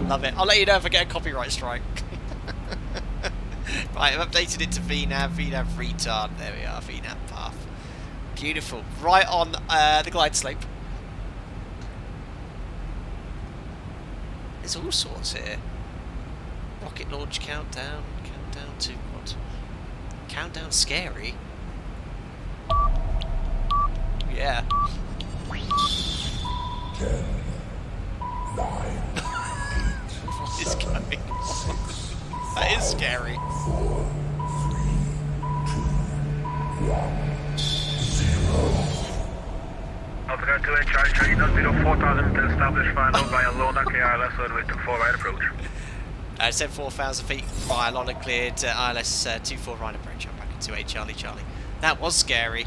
Love it. I'll let you know if I get a copyright strike. Right, I've updated it to VNAV retard. There we are, VNAV path. Beautiful. Right on the glide slope. There's all sorts here. Rocket launch countdown. Countdown to what? Countdown scary? Yeah. 10, 9, 8, What is 7, going on? That is scary. 4, 3, 2, 1, 0. Alpaca 28 Charlie, not below 4,000 to establish final via Lona KILS, so we took 4 right approach. Said 4,000 feet via Lona cleared ILS 24 right approach. I'm back at 28 Charlie Charlie. That was scary.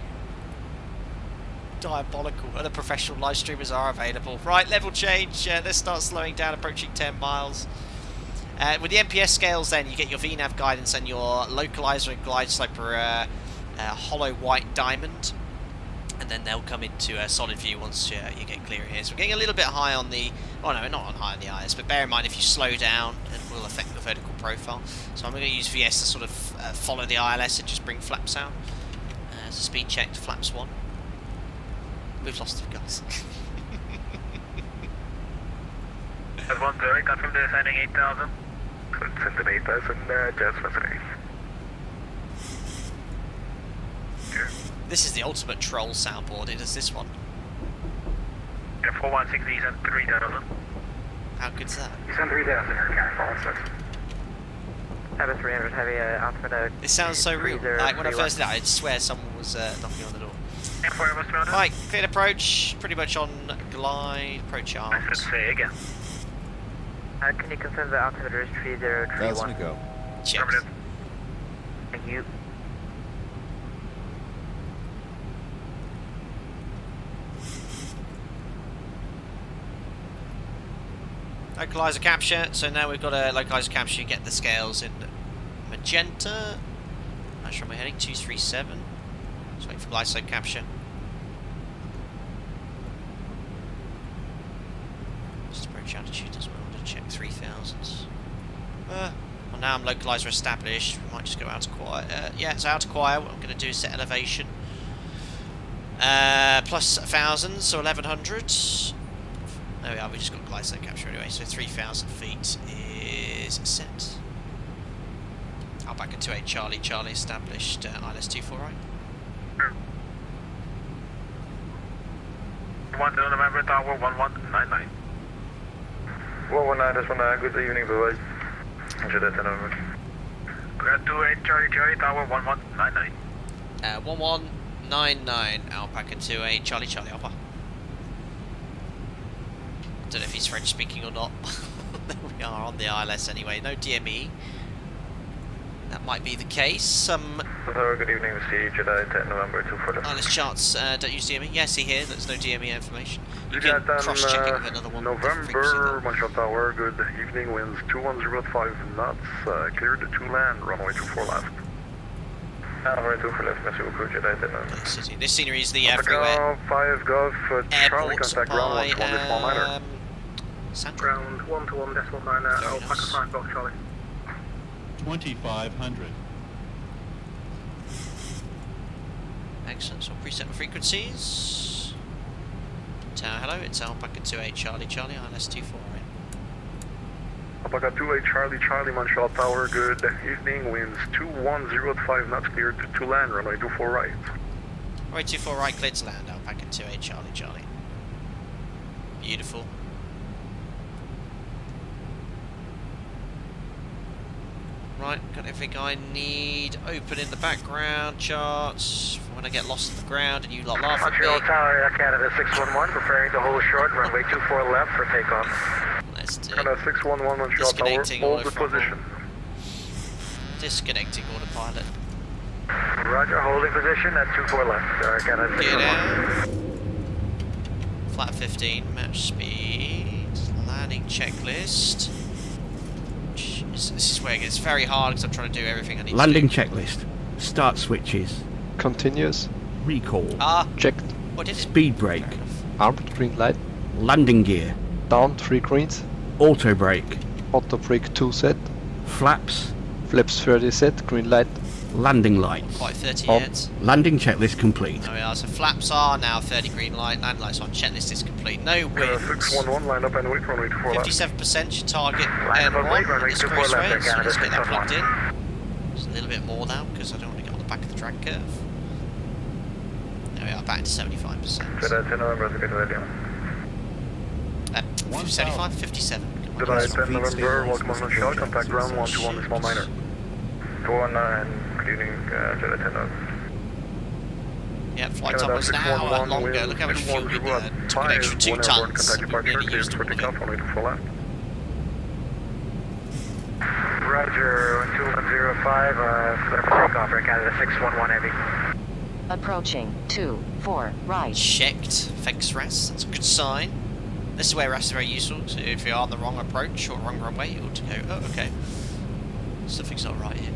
Diabolical. Other professional live streamers are available. Right, level change. Let's start slowing down, approaching 10 miles. With the MPS scales then, you get your VNAV guidance and your localizer and glide slope are hollow white diamond. And then they'll come into a solid view once you get clear here. So we're getting a little bit high on the... Oh no, not on high on the IS, but bear in mind if you slow down, it will affect the vertical profile. So I'm going to use VS to sort of follow the ILS and just bring flaps out. As a speed check to flaps 1. We've lost the guys. At 130, confirm the descending 8,000. Descending 8,000, jets facility. This is the ultimate troll soundboard. It is this one. Yeah, 416, descend 3,000. How good's that? Descend 3,000, Air 6. Airbus 300 heavy altimeter. It sounds so real. Like when I first did it, I swear someone was knocking on the door. Airbus 300. Right, cleared approach. Pretty much on glide. Approach arms. Let's say again. Can you confirm the altimeter is 3031? That's gonna go. Checked. Thank you. Localizer capture. So now we've got a localizer capture. Get the scales in magenta. That's where we're heading. 237. Just wait for glide slope capture. approach altitude as well to check 3000. Well, now I'm localizer established. We might just go out to quiet. Yeah, it's out to quiet. What I'm going to do is set elevation. Plus 1,000, so 1,100. There we are, we just got glide slope capture anyway, so 3,000 feet is set. Alpaca 28 Charlie established ILS-24, right? 1 November Tower 1199. 119, this one, good evening, bye-bye. Should I turn over? 28 Charlie Tower 1199. 1199 Alpaca 28 Charlie Alpha. Don't know if he's French speaking or not. There we are on the ILS anyway. No DME. That might be the case. Good evening, see July 10 November 240. ILS charts don't use DME. Yeah, see here, there's no DME information. You can cross-check it with another one. November, Montreal Tower, good evening, winds 2105 knots, cleared to land, runway 24 left. Runway 24 left, merci beaucoup, July 10 November. This scenery is the everywhere. 5 Golf, Charlie, Airport contact ground 121.9. Central. Ground 121.9, Alpaca 5 Golf, Charlie. 2,500. Excellent, so preset frequencies. Tower, hello, it's Alpaca 28 Charlie, ILS-24, right? Alpaca 28 Charlie, Montreal Tower, good evening, winds 2105 knots, cleared to land, runway 24 right. Runway 24 right, cleared to land, Alpaca 28 Charlie. Beautiful. Right, got everything I need. Open in the background charts. When I get lost in the ground and you lot laugh at me. Montreal Tower, Air Canada 611, preparing to hold short, runway 24 left for takeoff. Let's do Canada 611, Montreal Tower, hold the position. Disconnecting autopilot. Roger, holding position at 24 left, Air Canada 611. Flat 15, match speed, landing checklist. This is where it gets very hard because I'm trying to do everything I need Landing to do. checklist. Start switches. Continuous. Recall. Checked. What did it? Speed brake. Armed green light. Landing gear. Down 3 greens. Auto brake. Auto brake 2 set. Flaps. Flaps 30 set. Green light. Landing lights. Quite 30 yet. Landing checklist complete. There we are. So flaps are now 30 green light. Landing lights on. Checklist is complete. No wind. 611, line up and wait, runway 24 left. 57% should target Line up and wait, N1 runway at this 24 cruise left, rate. So Canada let's get that plugged 611. in. Just a little bit more now because I don't want to get on the back of the drag curve. There we are. Back to 75%. July 10 November, good value. 75, 57. July 10 November, welcome on Montreal, contact ground 121 small minor. 219, good evening, July 10 November. Yeah, flight time was an hour longer. Look how much fuel we took an extra 2 tons. We nearly used all of it. Roger, 2105, clear for takeoff, Air Canada 611 heavy. Approaching 24 right. Checked. Fix rest. That's a good sign. This is where rest is very useful. So if you are on the wrong approach or wrong runway, it will go, oh, okay. Something's not right here.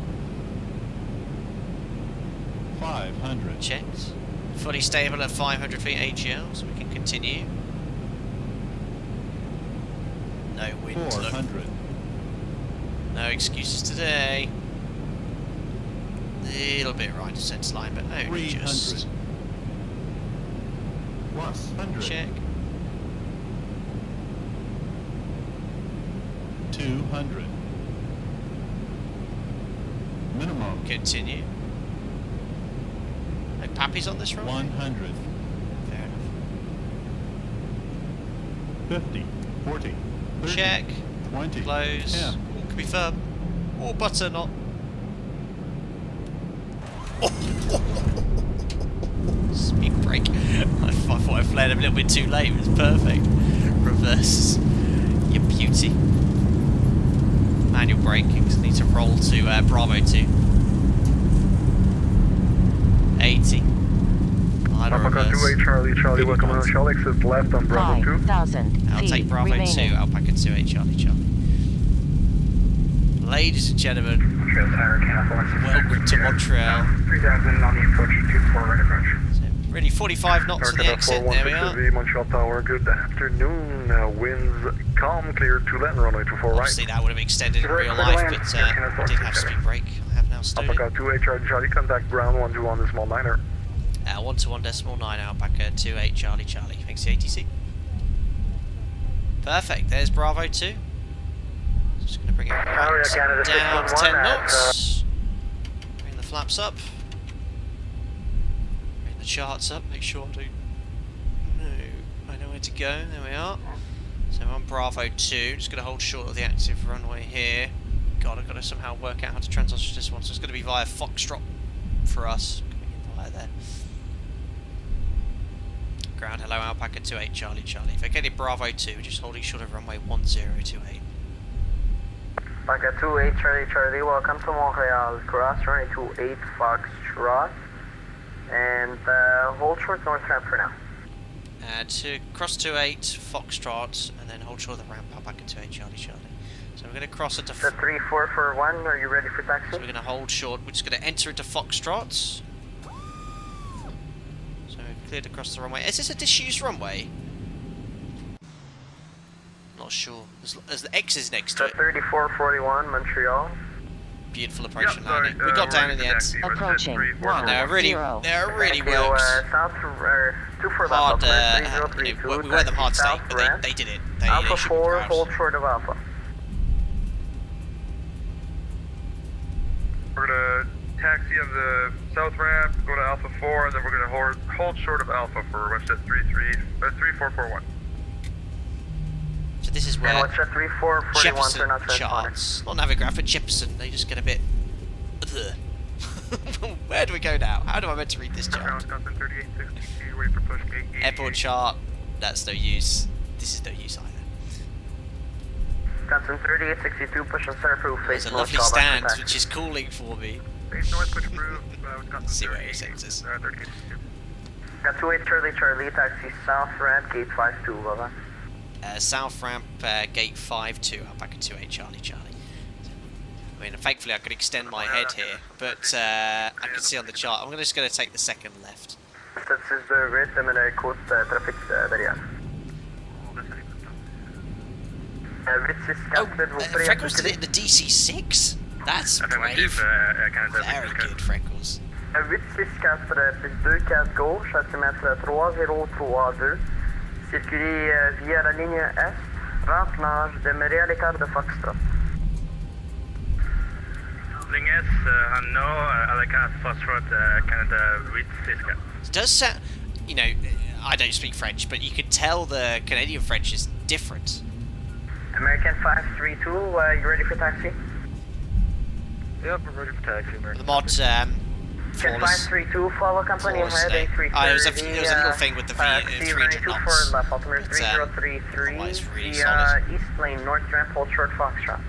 500. Checked. Fully stable at 500 feet AGL, so we can continue. No wind. 400. No excuses today. Little bit right to centre line, but only 300. just. Plus 100. Check. 200. Minimum. Continue. No pappies on this runway? 100. Fair enough. 50. 40. 30. Check. 20. Close. 10. All can be firm. Or butter not. Speed brake. I thought I flared a little bit too late. It was perfect. Reverse. Your beauty. Manual braking. So need to roll to Bravo 2. 80. Alpaca 28 Charlie, welcome on Montreal, exit left on Bravo 2. 5,000 I'll feet take Bravo remaining. 2, Alpaca 28 Charlie. Ladies and gentlemen, welcome to Montreal. 3000 on the approach, 24 right approach. So, really 45 knots to the exit, there we are. Montreal Tower, good afternoon, winds calm, clear to land, runway 24 right. Obviously that would have extended in real life, but did have speed brake. I have now stowed it. Alpaca 28 Charlie, contact ground 121.9er. 121.9 Alpaca 28 Charlie. Thanks the ATC. Perfect, there's Bravo 2. Just going to bring it right down to 10 knots. Bring the flaps up. Bring the charts up, make sure I know where to go. There we are. So I'm on Bravo 2, just going to hold short of the active runway here. God, I've got to somehow work out how to transition this one, so it's going to be via Foxtrot for us. Coming in via there. Ground, hello Alpaca 28 Charlie. Vacated Bravo 2, just holding short of runway 1028. Alpaca 28 Charlie, welcome to Montreal. Cross runway 28 Foxtrot. And hold short north ramp for now. To cross 28 Foxtrot, and then hold short of the ramp Alpaca 28 Charlie. So we're going to cross into... The 3441, are you ready for taxi? So we're going to hold short, we're just going to enter into Foxtrot. So we've cleared across the runway. Is this a disused runway? Not sure. As the X is next to it. 3441, Montreal. Beautiful approach and landing. We got down in the end. Approaching. 1, They're really 0. works. Hard, we weren't them hard stake, but they did it. They Alpha should 4, be hold short of Alpha. We're gonna taxi on the south ramp, go to Alpha 4, and then we're gonna hold short of Alpha for Westjet 3441. So this is where Westjet 3441 Jefferson for charts, not Navigraph, but Jefferson, they just get a bit... Where do we go now? How do I meant to read this chart? Airport chart, that's no use. This is no use either. Wisconsin 3862, push on center proof. There's a lovely stand which is calling for me. See where it sends us. Got 28 Charlie, taxi south ramp, gate 52, over. South ramp, gate 52, Alpaca 28 Charlie. I mean, thankfully I could extend my head here, but I can see on the chart. I'm just going to take the second left. Freckles did it in the DC-6? That's brave. Very good, Freckles. 864 plus 24 gauche, altimètre 3032. Circulez via la ligne Est, rampe large, demeurez à l'écart de Foxtrot. Ligne S, no, à l'écart Foxtrot, Canada 864. It does sound, you know, I don't speak French, but you could tell the Canadian French is different. American 532, you ready for taxi? Yep, we're ready for taxi, American. The mod, flawless. 532, follow company ahead, there was a little thing with the 300 knots, left, altimeter but 3033, otherwise really solid. east lane, north ramp, hold short Foxtrot.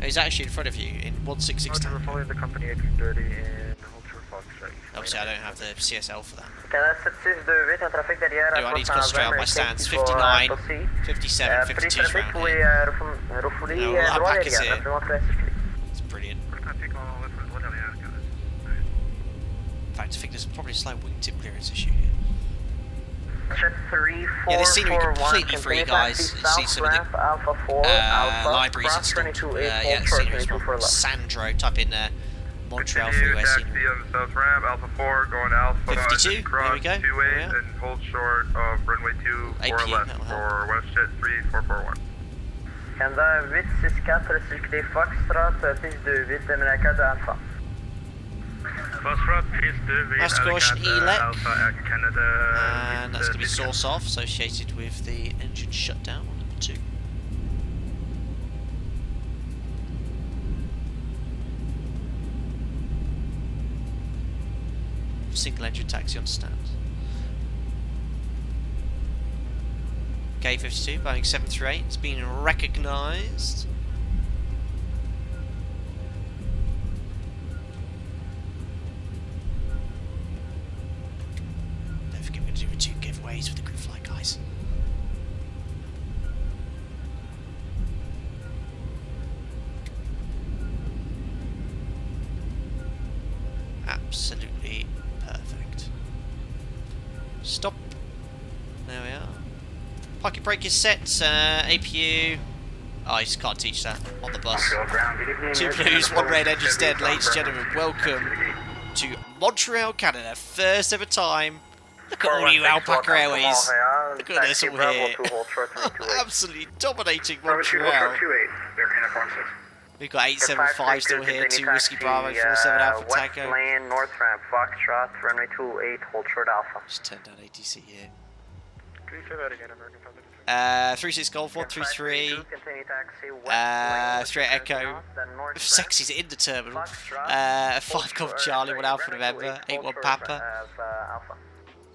He's actually in front of you in 1660. We're following the company 1830 and hold short Foxtrot. Obviously I don't have the CSL for that. Canada 7628, un trafic derrière à I need to concentrate on my stands. 59, 57, 52 around here. No, Alpaca's here. It's brilliant. In fact, I think there's probably a slight wingtip clearance issue here. Yeah, this scenery completely free, guys. You see some of the libraries and stuff. Yeah, the scenery is from Sandro. Type in Montreal freeway scenery. On the south ramp, Alpha 4 going Alpha 52, there we go. 28 and hold short of runway 24 left for Westjet 3441. Canada 864, circulez Foxtrot, piste 28, America de Alpha. Foxtrot, piste 28, Last caution, ELEC. Alpha, Canada. And that's going to be source off, associated with the engine shutdown on number 2. Single engine taxi on stand. K52, Boeing 738, it's been recognised. Don't forget we're going to do 2 giveaways with the group flight, guys. Absolutely perfect. Stop. There we are. Parking brake is set. APU. Oh, you just can't teach that on the bus. 2 blues, 1 red, engine's dead. Ladies and gentlemen, welcome to Montreal, Canada. First ever time. Look at all you Alpaca Airways. Look at this all here. Absolutely dominating Montreal. We've got 875 still here, 2 Whiskey Bravo, 47 Alpha Tango. Lane, north ramp, Foxtrot, runway 28, hold short Alpha. Just turn down ATC here. Can you say that again, American Thunder? 36 Golf 133. Continue taxi, 3 Echo. Sexy's in the terminal. 5 Golf Charlie, 1 Alpha November, 81 Papa.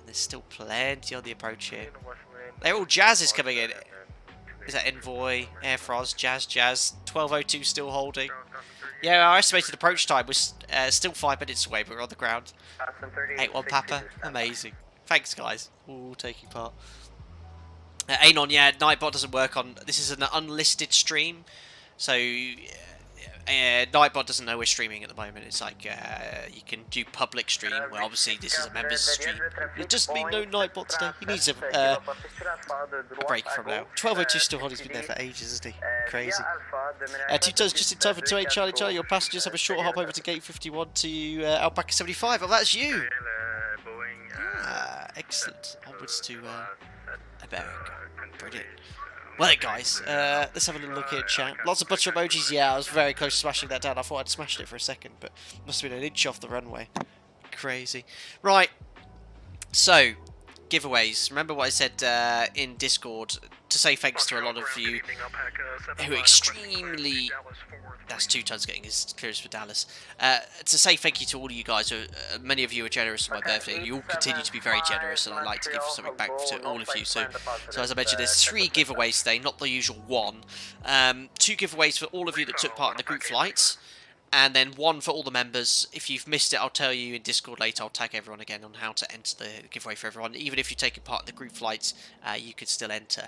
There's still plenty on the approach here. They're all Jazzes coming in. Is that Envoy, Air Frost, Jazz, 1202 still holding. Yeah, our estimated approach time was still 5 minutes away, but we're on the ground. 81 Papa, amazing. Thanks, guys, all taking part. Anon, yeah, Nightbot doesn't work on. This is an unlisted stream, so Nightbot doesn't know we're streaming at the moment. It's like you can do public stream. Well, obviously this is a members stream. It doesn't mean no Nightbot today. He needs a break from now. 1202 still holding. He's been there for ages, isn't he? Crazy. 2 tons just in time for 28 Charlie Charlie. Your passengers have a short hop over to gate 51 to Alpaca 75. Oh, that's you. Excellent. Onwards to America. Brilliant. Well then, guys, let's have a little look here in chat. Lots of butter emojis. Yeah, I was very close to smashing that down. I thought I'd smashed it for a second, but must have been an inch off the runway. Crazy. Right. So, giveaways. Remember what I said in Discord, to say thanks to a lot of you who are extremely... That's 2 tons getting his clearance for Dallas. To say thank you to all of you guys. Many of you are generous on my birthday, and you all continue to be very generous, and I'd like to give something back to all of you. So as I mentioned, there's 3 giveaways today, not the usual 1. 2 giveaways for all of you that took part in the group flights, and then 1 for all the members. If you've missed it, I'll tell you in Discord later. I'll tag everyone again on how to enter the giveaway for everyone. Even if you've taken part in the group flights, you could still enter.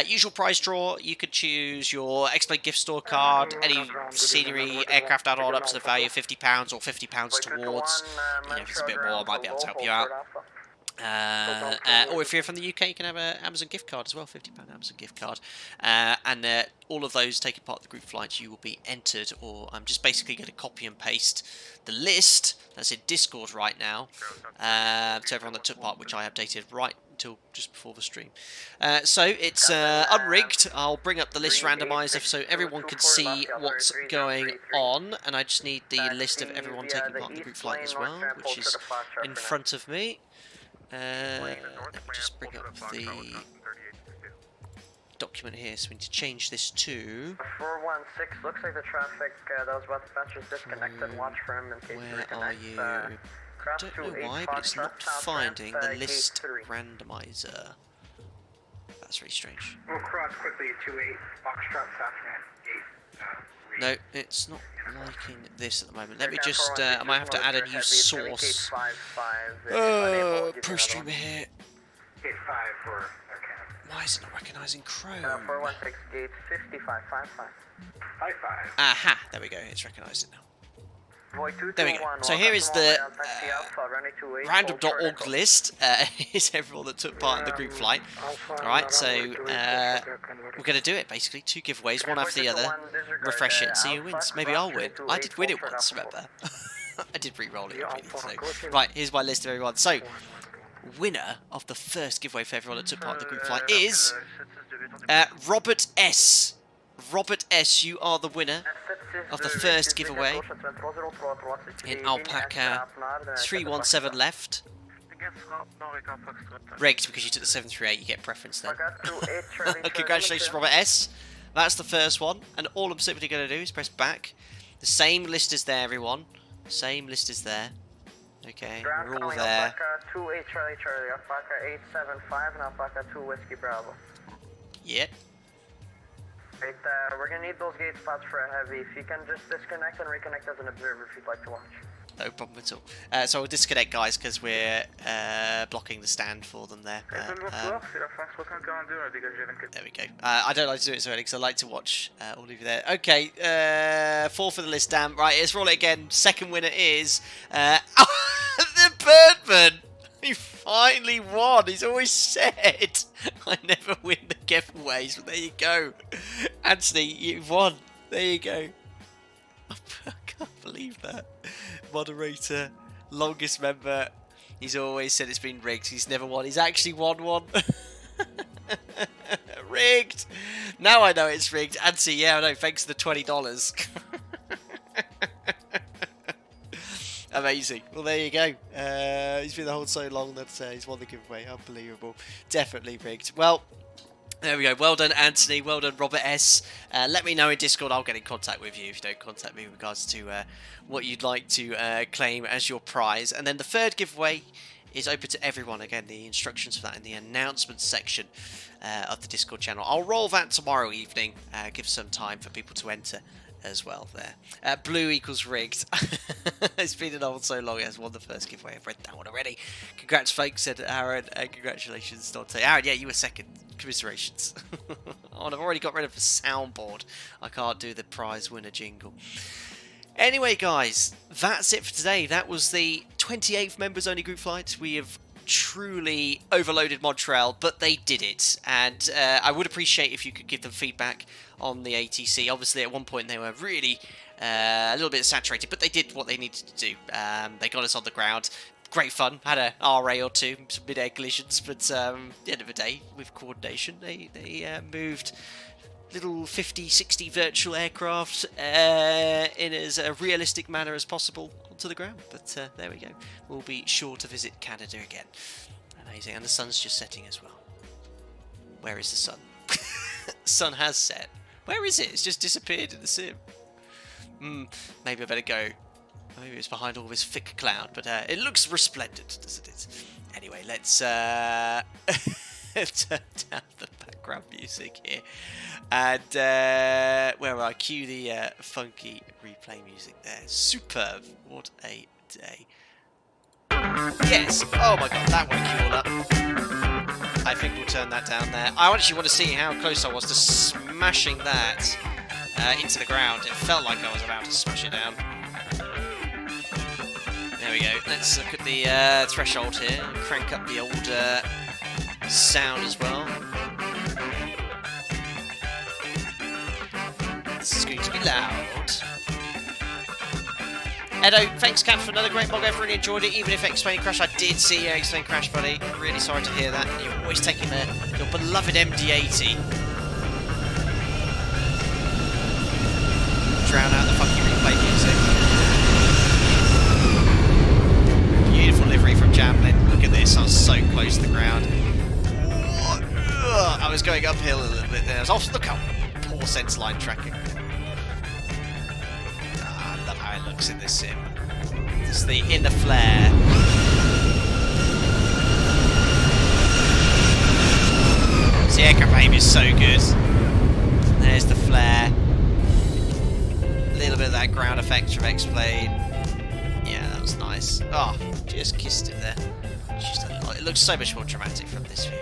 Usual prize draw, you could choose your X-Plane gift store card, any scenery, aircraft add-on up to the value of £50 or £50 towards. You know, if it's a bit more, I might be able to help you out. Or if you're from the UK, you can have an Amazon gift card as well, £50 Amazon gift card. And all of those taking part in the group flights, you will be entered, or I'm just basically going to copy and paste the list that's in Discord right now to everyone that took part, which I updated right until just before the stream. So it's unrigged. I'll bring up the list randomizer so everyone can see what's going on, and I just need the list of everyone taking part in the group flight as well, which is in front of me. Let me just bring up the document here, so we need to change this to... 416, looks like the traffic that was about to patch is disconnected. Watch for him in case he reconnects. Where are you? I don't know why, but it's not finding the list randomizer. That's really strange. We'll cross quickly at 28, Foxtrot, Southman, gate. No, it's not liking this at the moment. Let me just, I might have to add a new source. Pro streamer here. Gate 5 for... Why is it not recognising Chrome? 416, gate 5555. 55. Aha, there we go, it's recognised it now. There we go. So here is the random.org list. Is everyone that took part in the group flight. Alright, so we're going to do it basically. 2 giveaways, one after the other. Refresh it and see who wins. Maybe I'll win. I did win it once, remember? I did re-roll it already. So. Right, here's my list of everyone. So, winner of the first giveaway for everyone that took part in the group flight is Robert S. Robert S, you are the winner of the first giveaway in Alpaca 317 left. Rigged because you took the 738, you get preference then. Congratulations, Robert S. That's the first one, and all I'm simply going to do is press back. The same list is there, everyone. Same list is there. Okay, we're all there. Alpaca 28 Charlie Charlie, Alpaca 875, and Alpaca 2 Whiskey Bravo. Yep. Right, we're gonna need those gate spots for a heavy. If you can just disconnect and reconnect as an observer if you'd like to watch. No problem at all. So we'll disconnect, guys, because we're blocking the stand for them there. There we go. I don't like to do it so early because I like to watch all of you there. Okay, 4 for the list, damn. Right, let's roll it again. Second winner is the Birdman. finally won. He's always said, I never win the giveaways, but there you go. Anthony, you've won. There you go. I can't believe that. Moderator, longest member. He's always said it's been rigged. He's never won. He's actually won one. Rigged. Now I know it's rigged. Anthony, yeah, I know. Thanks for the $20. Amazing. Well, there you go. He's been hold so long that he's won the giveaway. Unbelievable. Definitely rigged. Well, there we go. Well done, Anthony. Well done, Robert S. Let me know in Discord. I'll get in contact with you if you don't contact me in regards to what you'd like to claim as your prize. And then the third giveaway is open to everyone. Again, the instructions for that in the announcements section of the Discord channel. I'll roll that tomorrow evening. Give some time for people to enter as well there. Blue equals rigged. It's been an old so long. It has won the first giveaway. I've read that one already. Congrats, folks, said Aaron. Congratulations, Dante. Aaron, yeah, you were second. Commiserations. Oh, and I've already got rid of the soundboard. I can't do the prize winner jingle. Anyway, guys, that's it for today. That was the 28th members only group flight. We have truly overloaded Montreal, but they did it, and I would appreciate if you could give them feedback on the ATC. Obviously, at one point they were really a little bit saturated, but they did what they needed to do. They got us on the ground. Great fun. Had a RA or two, some mid-air collisions, but at the end of the day, with coordination, they moved little 50-60 virtual aircraft in as a realistic manner as possible onto the ground. But there we go. We'll be sure to visit Canada again. Amazing. And the sun's just setting as well. Where is the sun? Sun has set. Where is it? It's just disappeared in the sim. Maybe I better go. Maybe it's behind all this thick cloud, but it looks resplendent, doesn't it? Anyway, let's turn down the background music here. And where will I cue the funky replay music there? Superb. What a day. Yes. Oh my god, that won't cue all up. I think we'll turn that down there. I actually want to see how close I was to smashing that into the ground. It felt like I was about to smash it down. There we go. Let's look at the threshold here. Crank up the old sound as well. This is going to be loud. Edo, thanks Cat for another great vlog. I've really enjoyed it, even if Explain Crash. I did see your Explain Crash, buddy. Really sorry to hear that. You're always taking your beloved MD-80. Drown out the funky replay music. Beautiful livery from Jamlin. Look at this, I was so close to the ground. I was going uphill a little bit there. Look how poor sense line tracking. I love how it looks in this sim. It's the inner flare. The aircraft behaviour is so good. There's the flare. A little bit of that ground effect from X-Plane. Yeah, that was nice. Oh, just kissed it there. Just a lot. It looks so much more dramatic from this view.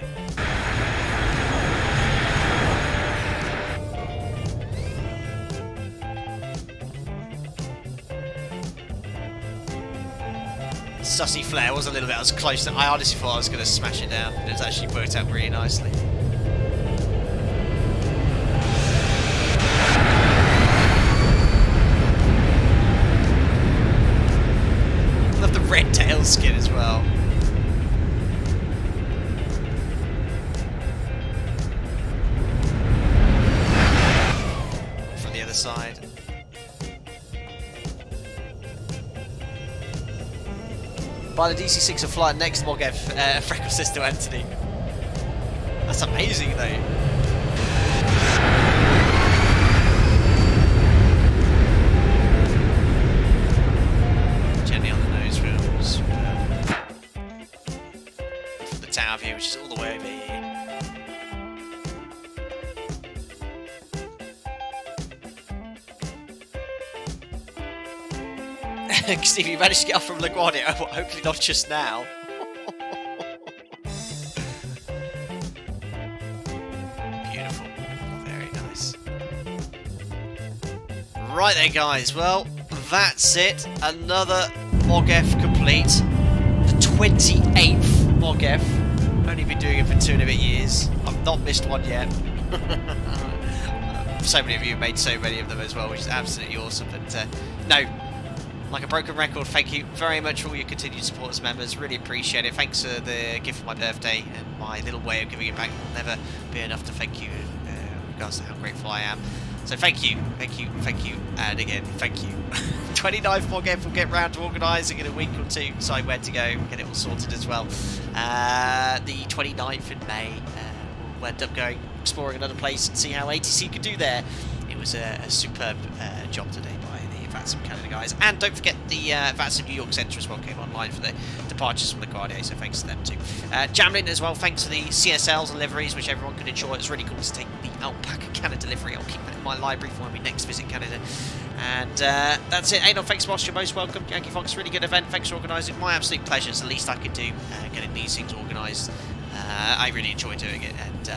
Sussy flare was a little bit. I was close. I honestly thought I was going to smash it down. It was actually worked out really nicely. Love the red tail skin as well. From the other side. By the DC-6 of flight next Mogev, Freckle says to Anthony. That's amazing though. Gently on the nose wheels. From the tower view, which is all the way over here. Steve, you managed to get off from La Guardia. Hopefully not just now. Beautiful. Very nice. Right then, guys. Well, that's it. Another MOGF complete. The 28th MOGF. Only been doing it for 2 and a bit years. I've not missed one yet. So many of you made so many of them as well, which is absolutely awesome. But no, like a broken record, thank you very much for all your continued support as members. Really appreciate it. Thanks for the gift for my birthday, and my little way of giving it back will never be enough to thank you in regards to how grateful I am. So thank you, and again, thank you. 29th MOGF will get round to organising in a week or two, decide where to go, get it all sorted as well. The 29th in May, we'll end up going exploring another place and see how ATC could do there. It was a superb job today by the VATSIM Canada guys. And don't forget the VATSIM New York Centre as well came online for the departures from La Guardia, so thanks to them too. Jamlin as well, thanks to the CSLs and liveries, which everyone could enjoy. It's really cool to take the Alpaca Canada delivery. I'll keep that in my library for when we next visit Canada. And that's it. Adolf, thanks, Boss. You're most welcome. Yankee Fox, really good event. Thanks for organising. My absolute pleasure. It's the least I could do getting these things organised. I really enjoy doing it and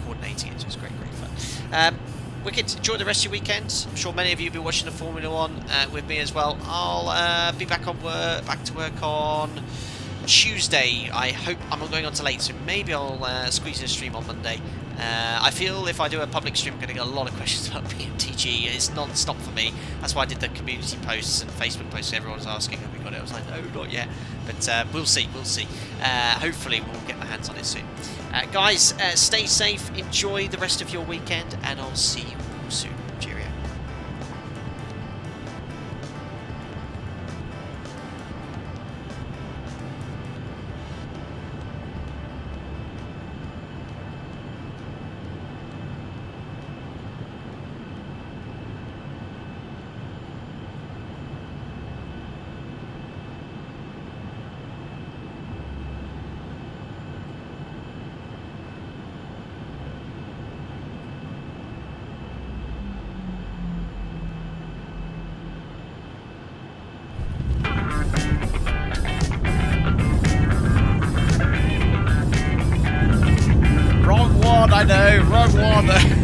coordinating it. So it's great fun. Wicked, enjoy the rest of your weekend. I'm sure many of you will be watching the Formula 1 with me as well. I'll be back to work on Tuesday. I hope I'm not going on to late, so maybe I'll squeeze in a stream on Monday. I feel if I do a public stream, I'm going to get a lot of questions about BMTG. It's non-stop for me. That's why I did the community posts and Facebook posts. Everyone was asking, have we got it? I was like, no, not yet. But we'll see. Hopefully we'll get my hands on it soon. Guys, stay safe. Enjoy the rest of your weekend, and I'll see you all soon. Cheerio. I know, wrong one.